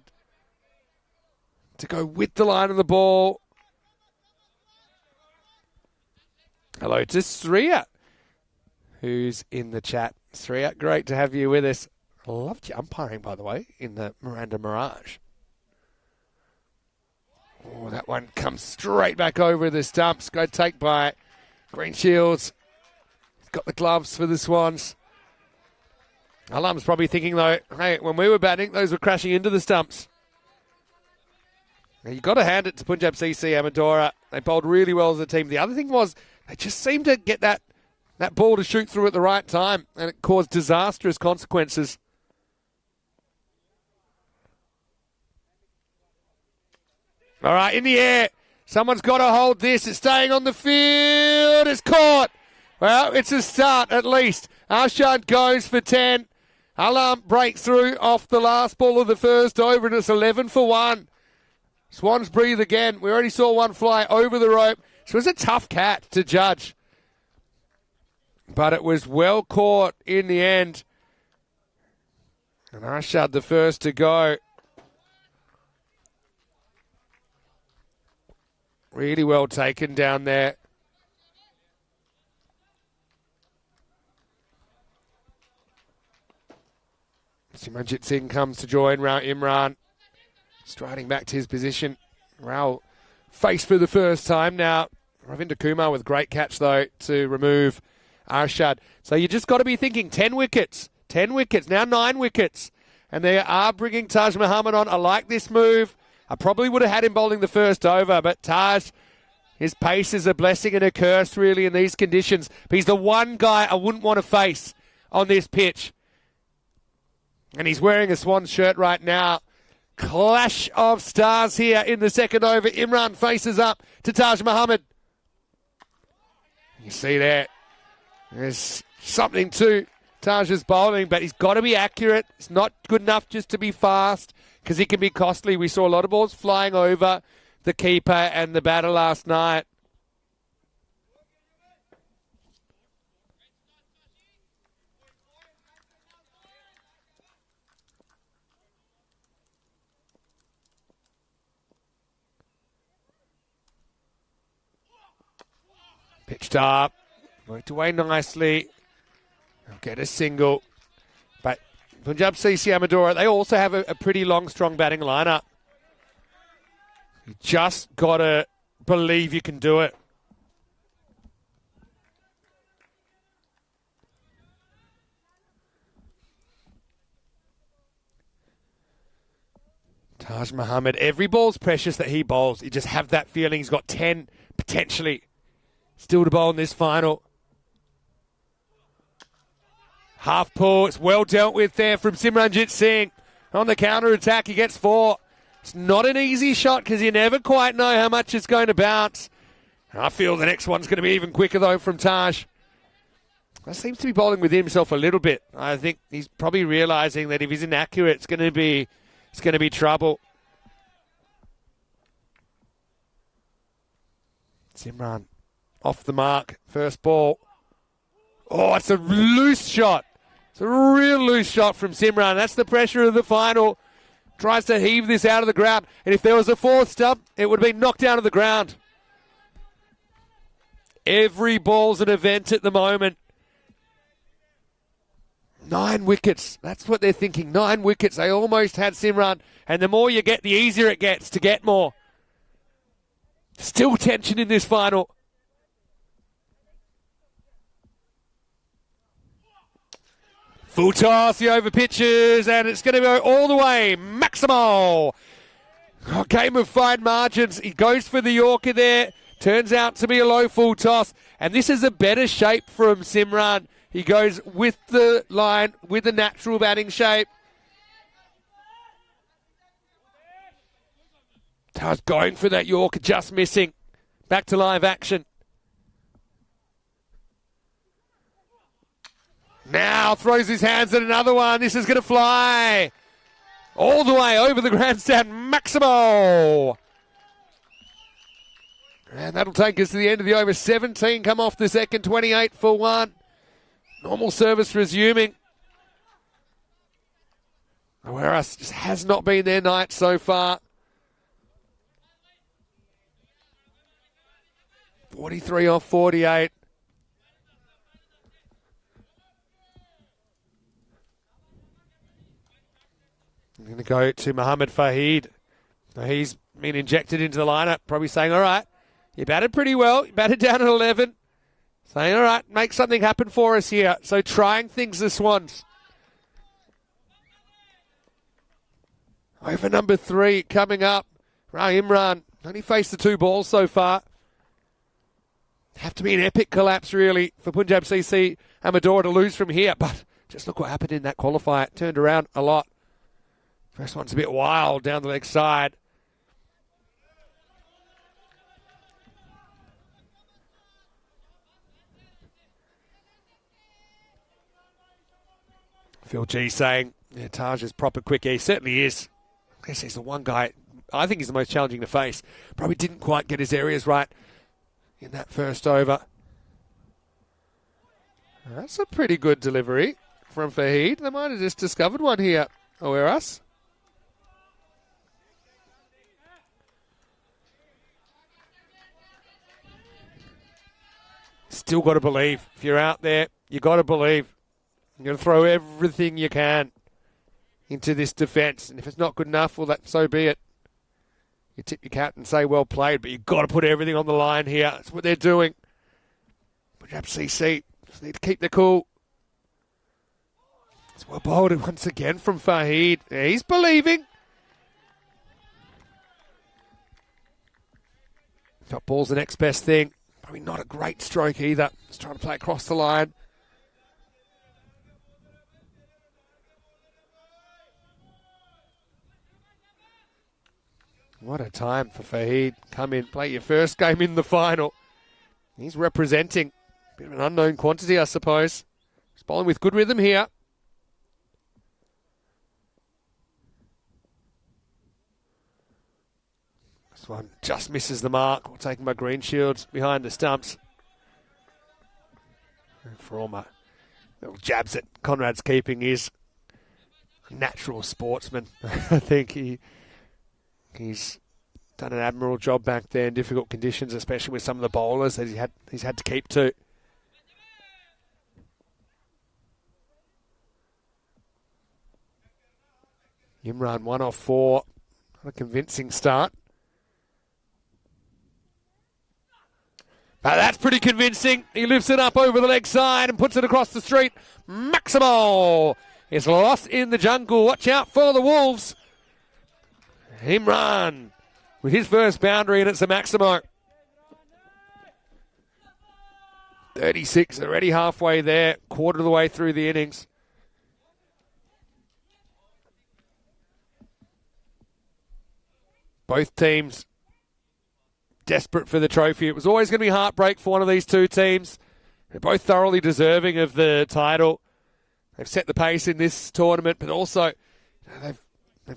to go with the line of the ball. Hello to Sriya, who's in the chat. Sriya, great to have you with us. Loved your umpiring, by the way, in the Miranda Mirage. Oh, that one comes straight back over the stumps. Good take by Green Shields. He's got the gloves for the Swans. Alam's probably thinking, though, hey, when we were batting, those were crashing into the stumps. Now, you've got to hand it to Punjab CC Amadora. They bowled really well as a team. The other thing was they just seemed to get that ball to shoot through at the right time, and it caused disastrous consequences. All right, in the air. Someone's got to hold this. It's staying on the field. It's caught. Well, it's a start at least. Arshad goes for 10. Alam breaks through off the last ball of the first over, and it's 11 for 1. Swans breathe again. We already saw one fly over the rope. So it was a tough cat to judge. But it was well caught in the end. And Arshad the first to go. Really well taken down there. Simranjit Singh comes to join Rao Imran. Striding back to his position. Rao faced for the first time now. Ravinder Kumar with great catch, though, to remove Arshad. So you just got to be thinking 10 wickets. 10 wickets, now 9 wickets. And they are bringing Taj Muhammad on. I like this move. I probably would have had him bowling the first over, but Taj, his pace is a blessing and a curse, really, in these conditions. But he's the one guy I wouldn't want to face on this pitch. And he's wearing a Swans shirt right now. Clash of stars here in the second over. Imran faces up to Taj Muhammad. You see there, there's something to Taj's bowling, but he's got to be accurate. It's not good enough just to be fast, because he can be costly. We saw a lot of balls flying over the keeper and the batter last night. Pitched up, worked away nicely. They'll get a single. But Punjab CC Amadora, they also have a pretty long, strong batting lineup. You just got to believe you can do it. Taj Muhammad, every ball's precious that he bowls. You just have that feeling he's got 10 potentially still to bowl in this final. Half pull. It's well dealt with there from Simranjit Singh. On the counter-attack, he gets 4. It's not an easy shot because you never quite know how much it's going to bounce. I feel the next one's going to be even quicker, though, from Taj. He seems to be bowling with himself a little bit. I think he's probably realising that if he's inaccurate, it's going to be trouble. Simran off the mark. First ball. Oh, it's a loose shot. It's a real loose shot from Simran. That's the pressure of the final. Tries to heave this out of the ground. And if there was a fourth stump, it would have been knocked down to the ground. Every ball's an event at the moment. 9 wickets. That's what they're thinking. 9 wickets. They almost had Simran. And the more you get, the easier it gets to get more. Still tension in this final. Full toss, the over pitches, and it's going to go all the way. Maximo. Oh, game of fine margins. He goes for the Yorker there. Turns out to be a low full toss. And this is a better shape from Simran. He goes with the line, with the natural batting shape. Taj going for that Yorker, just missing. Back to live action. Now throws his hands at another one. This is going to fly all the way over the grandstand. Maximo. And that'll take us to the end of the over. 17 come off the second, 28 for 1. Normal service resuming. Whereas just has not been their night so far. 43 off 48. I'm going to go to Mohamed Fahid. Now he's been injected into the lineup, probably saying, all right, you batted pretty well. You batted down at 11. Saying, all right, make something happen for us here. So trying things, the Swans. Over number 3 coming up. Imran only faced the 2 balls so far. Have to be an epic collapse, really, for Punjab CC Amador to lose from here. But just look what happened in that qualifier. It turned around a lot. First one's a bit wild down the leg side. Phil G saying, yeah, Taj is proper quick. He certainly is. I guess he's the one guy, I think he's the most challenging to face. Probably didn't quite get his areas right in that first over. That's a pretty good delivery from Fahid. They might have just discovered one here. Oeras. Still got to believe. If you're out there, you got to believe. You're going to throw everything you can into this defence. And if it's not good enough, well, so be it. You tip your cap and say, well played, but you've got to put everything on the line here. That's what they're doing. Punjab CC just need to keep the cool. It's well bowled once again from Fahid. Yeah, he's believing. Top ball's the next best thing. Probably not a great stroke either. Just trying to play across the line. What a time for Fahid. Come in, play your first game in the final. He's representing a bit of an unknown quantity, I suppose. He's bowling with good rhythm here. This one just misses the mark. Taken by Greenshields behind the stumps. And for all my little jabs at Conrad's keeping, is a natural sportsman. I think he's done an admirable job back there in difficult conditions, especially with some of the bowlers that he's had to keep to. Imran 1 off 4. Not a convincing start. But that's pretty convincing. He lifts it up over the leg side and puts it across the street. Maximo is lost in the jungle. Watch out for the Wolves. Imran with his first boundary, and it's a Maximo. 36, already halfway there, quarter of the way through the innings. Both teams desperate for the trophy. It was always going to be heartbreak for one of these two teams. They're both thoroughly deserving of the title. They've set the pace in this tournament, but also they've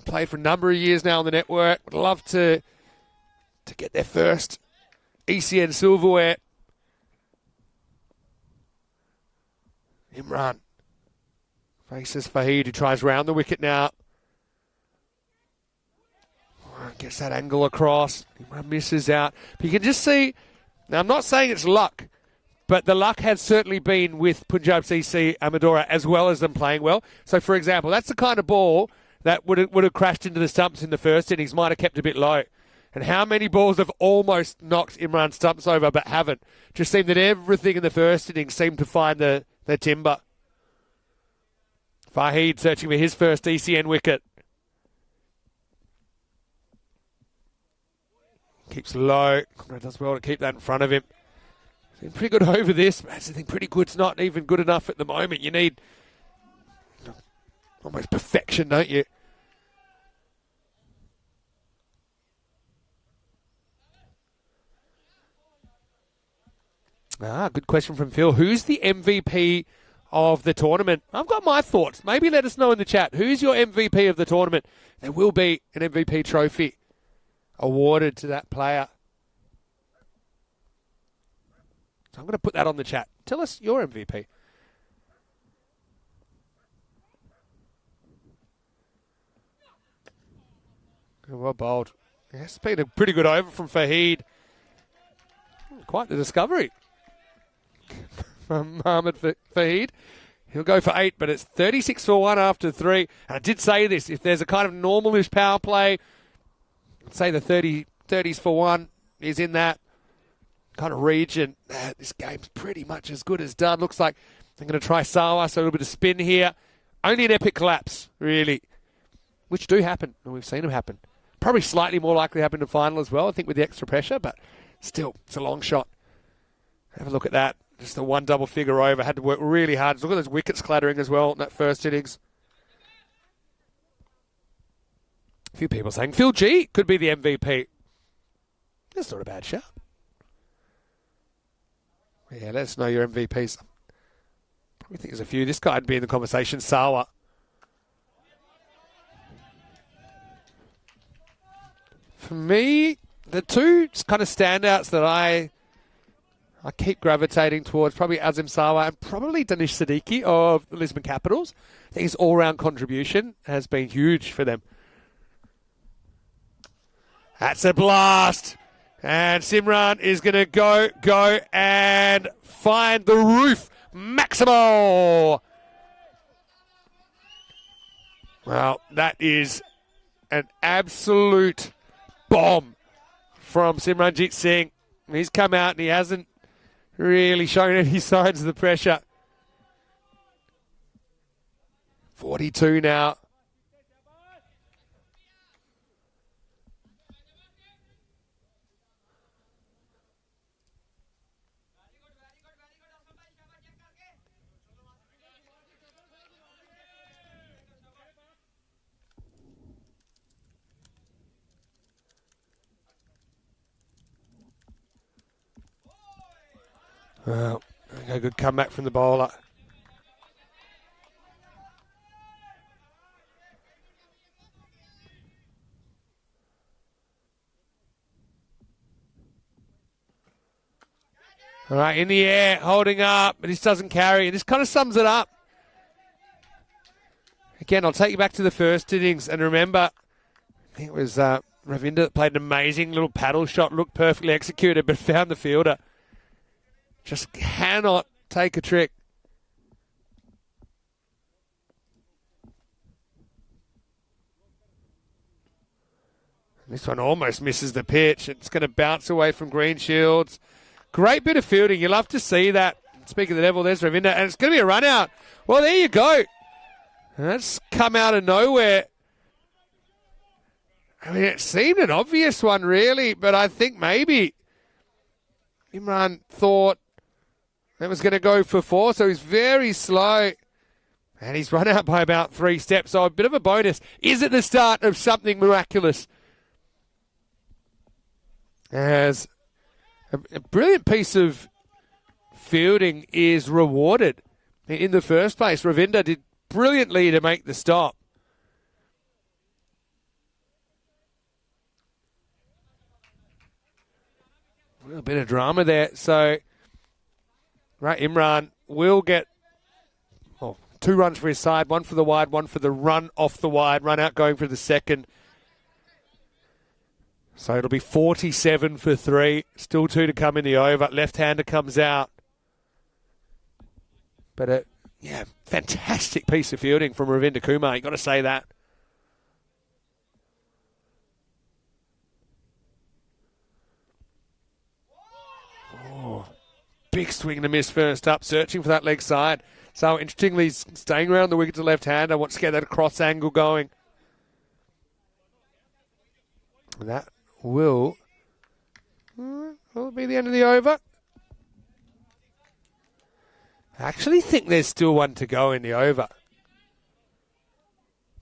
played for a number of years now on the network. Would love to get their first ECN silverware. Imran faces Fahid, who tries round the wicket now. Gets that angle across. Imran misses out. But you can just see, now I'm not saying it's luck, but the luck has certainly been with Punjab CC Amadora as well as them playing well. So, for example, that's the kind of ball that would have crashed into the stumps in the first innings, might have kept a bit low. And how many balls have almost knocked Imran stumps over but haven't? Just seemed that everything in the first innings seemed to find the timber. Fahid searching for his first ECN wicket. Keeps low. Conrad does well to keep that in front of him. He's been pretty good over this. But that's the thing, pretty good's not even good enough at the moment. You need almost perfection, don't you? Good question from Phil. Who's the MVP of the tournament? I've got my thoughts. Maybe let us know in the chat. Who's your MVP of the tournament? There will be an MVP trophy awarded to that player. So I'm going to put that on the chat. Tell us your MVP. Well bowled. It's been a pretty good over from Fahid. Quite the discovery from Mohamed Fahid. He'll go for 8, but it's 36 for 1 after 3. And I did say this, if there's a kind of normalish power play, I'd say the 30s for 1 is in that kind of region. This game's pretty much as good as done. Looks like they're going to try Sawa, so a little bit of spin here. Only an epic collapse, really, which do happen, and we've seen them happen. Probably slightly more likely to happen in the final as well, I think, with the extra pressure, but still, it's a long shot. Have a look at that. Just the one double figure over. Had to work really hard. Look at those wickets clattering as well in that first innings. A few people saying Phil G could be the MVP. That's not a bad shout. Yeah, let us know your MVPs. Probably think there's a few. This guy would be in the conversation. Sawa. For me, the two kind of standouts that I keep gravitating towards, probably Azim Sawa and probably Danish Siddiqui of the Lisbon Capitals. I think his all-round contribution has been huge for them. That's a blast. And Simran is going to go and find the roof. Maximal. Well, that is an absolute bomb from Simranjit Singh. He's come out and he hasn't really shown any signs of the pressure. 42 now. Well, a good comeback from the bowler. All right, in the air, holding up, but this doesn't carry. This kind of sums it up. Again, I'll take you back to the first innings, and remember, I think it was Ravinder that played an amazing little paddle shot, looked perfectly executed, but found the fielder. Just cannot take a trick. This one almost misses the pitch. It's going to bounce away from Green Shields. Great bit of fielding. You love to see that. Speaking of the devil, there's Ravinder, and it's going to be a run out. Well, there you go. And that's come out of nowhere. I mean, it seemed an obvious one, really, but I think maybe Imran thought that was going to go for 4, so he's very slow. And he's run out by about 3 steps, so a bit of a bonus. Is it the start of something miraculous? As a brilliant piece of fielding is rewarded. In the first place, Ravinder did brilliantly to make the stop. A little bit of drama there, so... Right, Imran will get 2 runs for his side, 1 for the wide, 1 for the run off the wide, run out going for the second. So it'll be 47 for 3, still 2 to come in the over. Left-hander comes out. But fantastic piece of fielding from Ravinder Kumar, you've got to say that. Big swing and a miss first up, searching for that leg side. So interestingly, he's staying around the wicket to left-hander, wants to get that cross angle going. And that will it be the end of the over? I actually think there's still 1 to go in the over.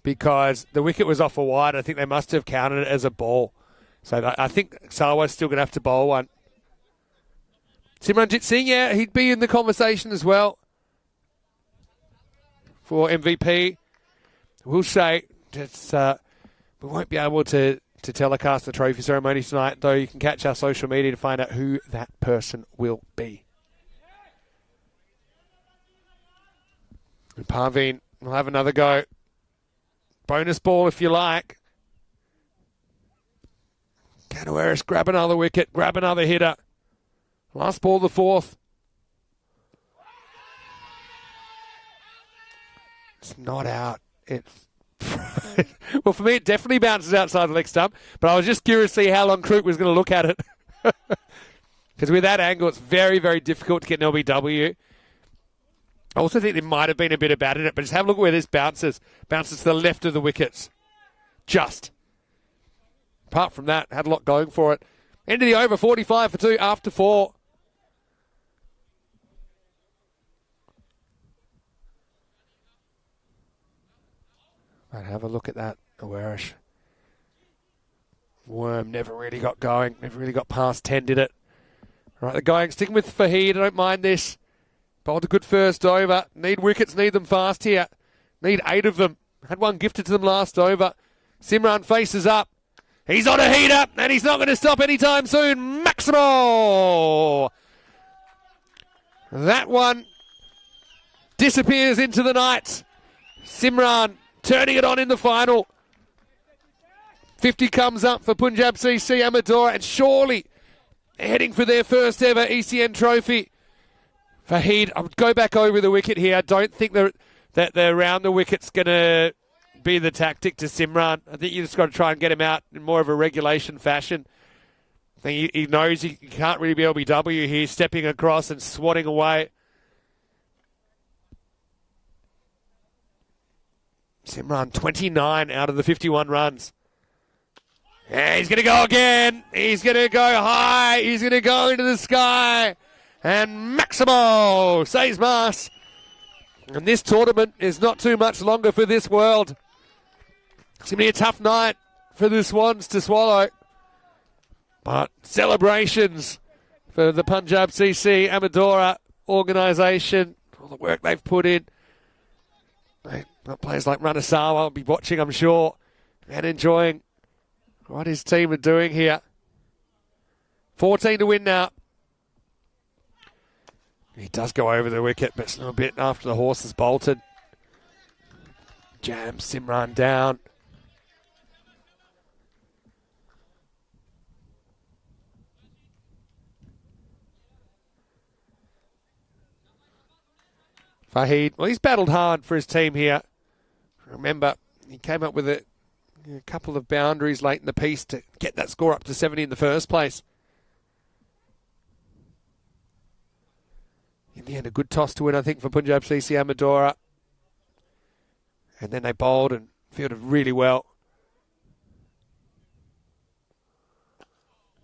Because the wicket was off a wide, I think they must have counted it as a ball. So I think Sawa's still going to have to bowl 1. Simranjit Singh, he'd be in the conversation as well for MVP. We'll say that we won't be able to telecast the trophy ceremony tonight, though you can catch our social media to find out who that person will be. And Parveen will have another go. Bonus ball if you like. Canawaris, grab another wicket, grab another hitter. Last ball, the 4th. It's not out. It's well, for me, it definitely bounces outside the leg stump, but I was just curious to see how long Kroot was going to look at it. Because with that angle, it's very, very difficult to get an LBW. I also think there might have been a bit of bat in it, but just have a look at where this bounces. Bounces to the left of the wickets. Just. Apart from that, had a lot going for it. End of the over, 45 for 2 after 4. But have a look at that, Awarish. Worm never really got going. Never really got past 10, did it? All right, they're going. Sticking with Fahid. I don't mind this. Bowled a good first over. Need wickets, need them fast here. Need 8 of them. Had one gifted to them last over. Simran faces up. He's on a heater, and he's not going to stop anytime soon. Maximo! That one disappears into the night. Simran turning it on in the final. 50 comes up for Punjab CC Amadora, and surely heading for their first ever ECN trophy. Fahid, I would go back over the wicket here. I don't think that the around the wicket's going to be the tactic to Simran. I think you just got to try and get him out in more of a regulation fashion. I think he knows he can't really be LBW here, stepping across and swatting away. Simran, 29 out of the 51 runs. Yeah, he's going to go again. He's going to go high. He's going to go into the sky. And Maximo says mass. And this tournament is not too much longer for this world. It's going to be a tough night for the Swans to swallow. But celebrations for the Punjab CC Amadora organisation. All the work they've put in. Players like Ranasawa will be watching, I'm sure, and enjoying what his team are doing here. 14 to win now. He does go over the wicket, but it's a bit after the horse has bolted. Jams Simran down. Fahid, well, he's battled hard for his team here. Remember, he came up with a couple of boundaries late in the piece to get that score up to 70 in the first place. In the end, a good toss to win, I think, for Punjab CC Amadora. And then they bowled and fielded really well.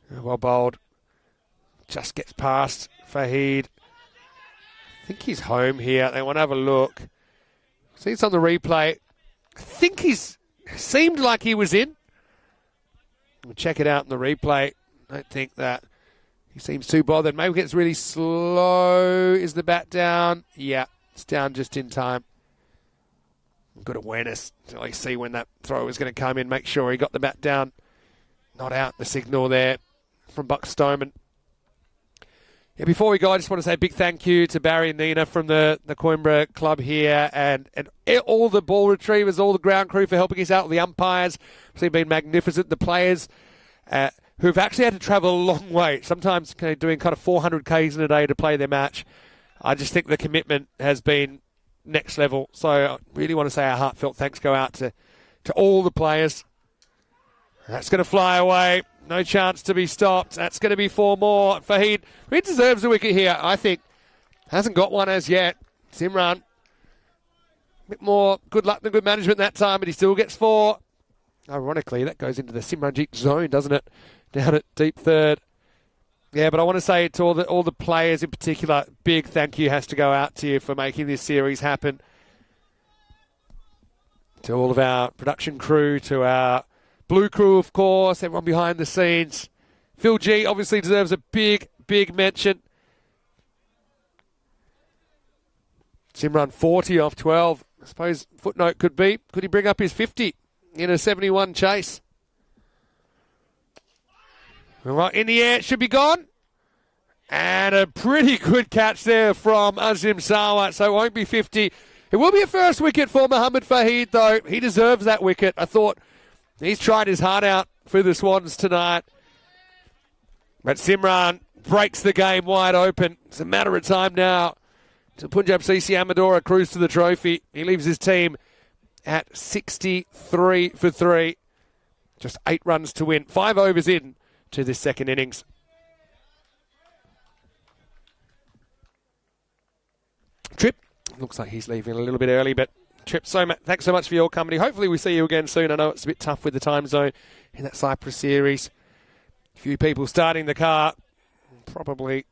Well bowled. Just gets past Fahid. I think he's home here. They want to have a look. See, it's on the replay. I think he's seemed like he was in. We'll check it out in the replay. I don't think that he seems too bothered. Maybe gets really slow. Is the bat down? Yeah, it's down just in time. Good awareness to like see when that throw was going to come in. Make sure he got the bat down. Not out the signal there from Buck Stoneman. Yeah, before we go, I just want to say a big thank you to Barry and Nina from the Coimbra club here and all the ball retrievers, all the ground crew for helping us out, the umpires. They've been magnificent. The players who've actually had to travel a long way, sometimes doing kind of 400 Ks in a day to play their match. I just think the commitment has been next level. So I really want to say our heartfelt thanks go out to all the players. That's going to fly away. No chance to be stopped. That's going to be 4 more. Fahid, he deserves a wicket here, I think. Hasn't got one as yet. Simran, a bit more good luck than good management that time, but he still gets 4. Ironically, that goes into the Simranjit zone, doesn't it? Down at deep third. Yeah, but I want to say to all the players in particular, big thank you has to go out to you for making this series happen. To all of our production crew, to our Blue crew, of course, everyone behind the scenes. Phil G obviously deserves a big, big mention. Simran 40 off 12. I suppose footnote could be, could he bring up his 50 in a 71 chase? Well, in the air, it should be gone. And a pretty good catch there from Azim Sawa, so it won't be 50. It will be a first wicket for Mohammad Fahid, though. He deserves that wicket. I thought he's tried his heart out for the Swans tonight. But Simran breaks the game wide open. It's a matter of time now to Punjab CC Amadora cruise to the trophy. He leaves his team at 63 for 3. Just 8 runs to win. 5 overs in to this second innings. Trip, looks like he's leaving a little bit early, but Trip, thanks so much for your company. Hopefully we see you again soon. I know it's a bit tough with the time zone in that Cyprus series. A few people starting the car. Probably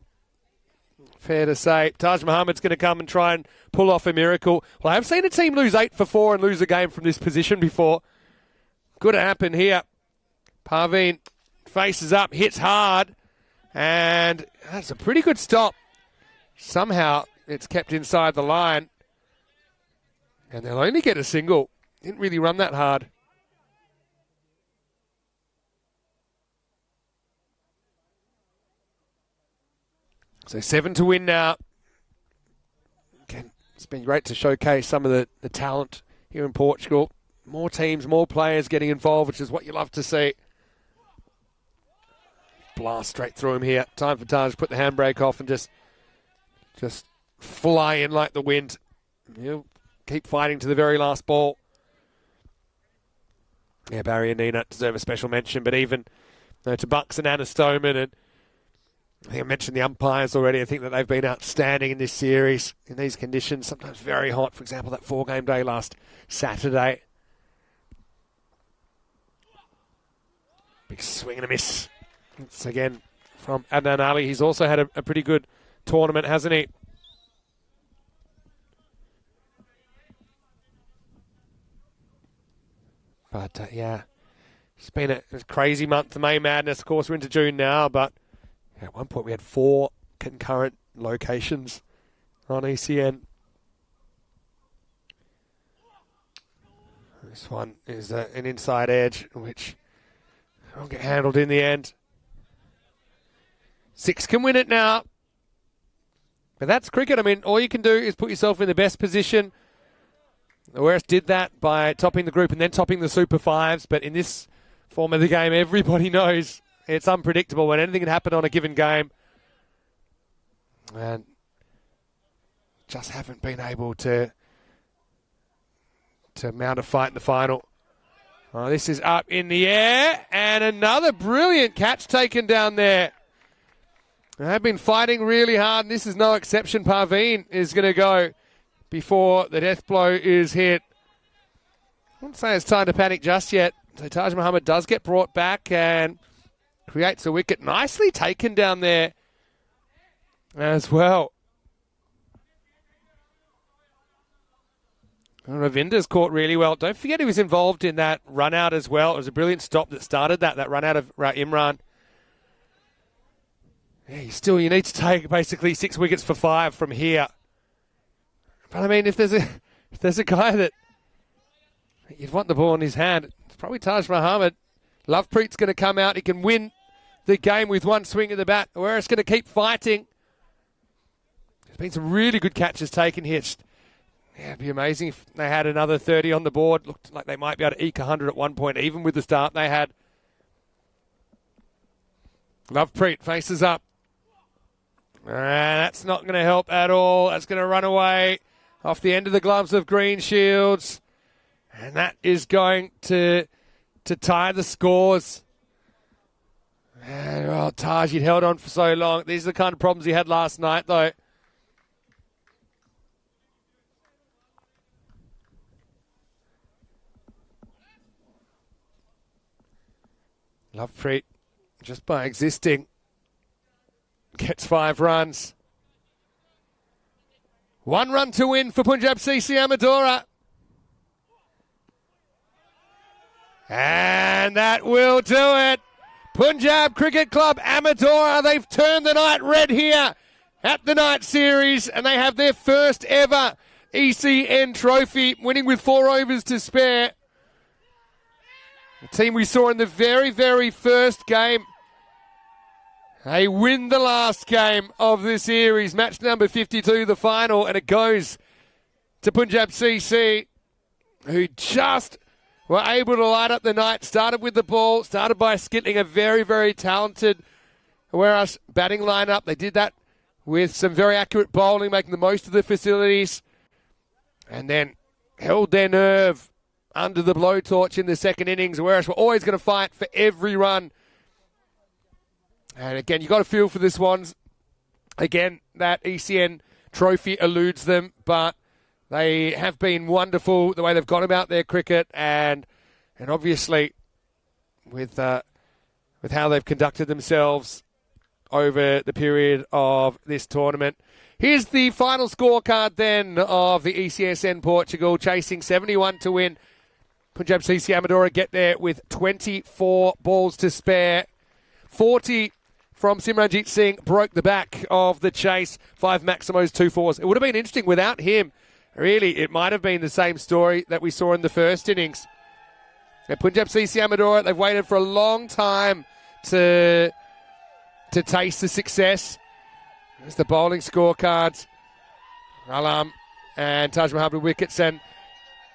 fair to say. Taj Muhammad's going to come and try and pull off a miracle. Well, I have seen a team lose 8 for 4 and lose a game from this position before. Could have happened here. Parveen faces up, hits hard, and that's a pretty good stop. Somehow it's kept inside the line, and they'll only get a single. Didn't really run that hard. So 7 to win now. Again, it's been great to showcase some of the talent here in Portugal. More teams, more players getting involved, which is what you love to see. Blast straight through him here. Time for Taj to put the handbrake off and just fly in like the wind. He'll keep fighting to the very last ball. Yeah, Barry and Nina deserve a special mention, but even to Bucks and Anna Stoneman, and I think I mentioned the umpires already. I think that they've been outstanding in this series in these conditions, sometimes very hot. For example, that 4-game day last Saturday. Big swing and a miss. It's again from Adnan Ali. He's also had a pretty good tournament, hasn't he? But, yeah, it's been a crazy month, the May Madness. Of course, we're into June now, but at one point we had 4 concurrent locations on ECN. This one is an inside edge, which won't get handled in the end. 6 can win it now. But that's cricket. I mean, all you can do is put yourself in the best position. The West did that by topping the group and then topping the Super Fives. But in this form of the game, everybody knows it's unpredictable when anything can happen on a given game. And just haven't been able to mount a fight in the final. Oh, this is up in the air. And another brilliant catch taken down there. They've been fighting really hard, and this is no exception. Parveen is going to go before the death blow is hit. I wouldn't say it's time to panic just yet. So Taj Muhammad does get brought back and creates a wicket. Nicely taken down there as well. Ravinder's caught really well. Don't forget he was involved in that run out as well. It was a brilliant stop that started that run out of Imran. Yeah, you need to take basically 6 wickets for 5 from here. But I mean, if there's a guy that you'd want the ball in his hand, it's probably Taj Muhammad. Lovepreet's going to come out. He can win the game with one swing of the bat. Whereas going to keep fighting. There's been some really good catches taken here. Yeah, it'd be amazing if they had another 30 on the board. Looked like they might be able to eke 100 at one point, even with the start they had. Lovepreet faces up. That's not going to help at all. That's going to run away off the end of the gloves of Green Shields. And that is going to tie the scores. And, well, Taj, he'd held on for so long. These are the kind of problems he had last night, though. Lovepreet, just by existing, gets 5 runs. 1 run to win for Punjab CC Amadora. And that will do it. Punjab Cricket Club Amadora, they've turned the night red here at the night series, and they have their first ever ECN trophy, winning with 4 overs to spare. The team we saw in the very, very first game. They win the last game of the series, match number 52, the final, and it goes to Punjab CC, who just were able to light up the night. Started with the ball, started by skittling a very, very talented Whereas batting lineup, they did that with some very accurate bowling, making the most of the facilities, and then held their nerve under the blowtorch in the second innings, whereas we're always going to fight for every run. And again, you've got to feel for the Swans. Again, that ECN trophy eludes them, but they have been wonderful the way they've gone about their cricket, and obviously with how they've conducted themselves over the period of this tournament. Here's the final scorecard then of the ECSN Portugal, chasing 71 to win. Punjab CC Amadora get there with 24 balls to spare. 40 from Simranjit Singh broke the back of the chase. 5 Maximos, 2 fours. It would have been interesting without him. Really, it might have been the same story that we saw in the first innings. At Punjab CC Amadora, they've waited for a long time to taste the success. There's the bowling scorecards. Alam and Taj Mahal with wickets, and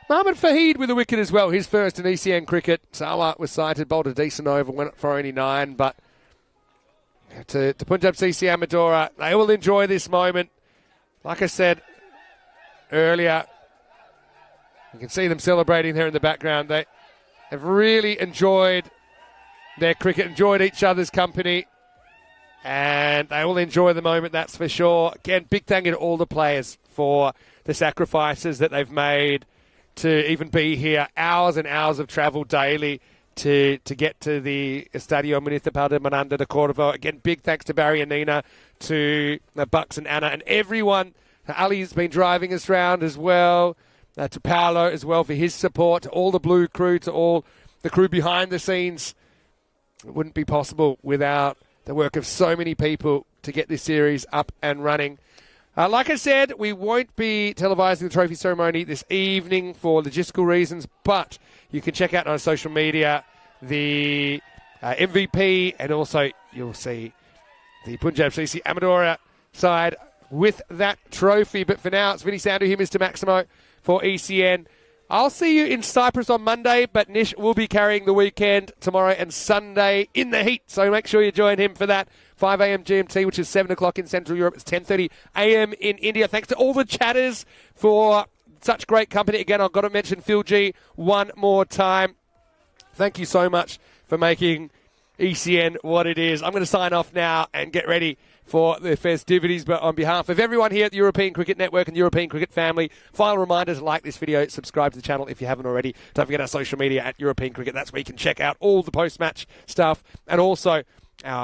Mohammad Fahid with a wicket as well. His first in ECN cricket. Salah was sighted, bowled a decent over, went for only 9, but to Punjab CC Amadora, they will enjoy this moment. Like I said earlier, you can see them celebrating there in the background. They have really enjoyed their cricket, enjoyed each other's company, and they will enjoy the moment, that's for sure. Again, big thank you to all the players for the sacrifices that they've made to even be here. Hours and hours of travel daily to get to the Estadio Municipal de Miranda de Córdoba. Again, big thanks to Barry and Nina, to Bucks and Anna, and everyone. Ali's been driving us around as well. To Paolo as well for his support, to all the Blue crew, to all the crew behind the scenes. It wouldn't be possible without the work of so many people to get this series up and running. Like I said, we won't be televising the trophy ceremony this evening for logistical reasons, but you can check out on social media the MVP, and also you'll see the Punjab CC Amadora side with that trophy. But for now, it's Vinny Sandhu here, Mr. Maximo, for ECN. I'll see you in Cyprus on Monday, but Nish will be carrying the weekend tomorrow and Sunday in the heat, so make sure you join him for that. 5 a.m. GMT, which is 7 o'clock in Central Europe. It's 10:30 a.m. in India. Thanks to all the chatters for such great company. Again, I've got to mention Phil G one more time. Thank you so much for making ECN what it is. I'm going to sign off now and get ready for the festivities, but on behalf of everyone here at the European Cricket Network and the European Cricket family, final reminder to like this video, subscribe to the channel if you haven't already. Don't forget our social media at European Cricket. That's where you can check out all the post-match stuff, and also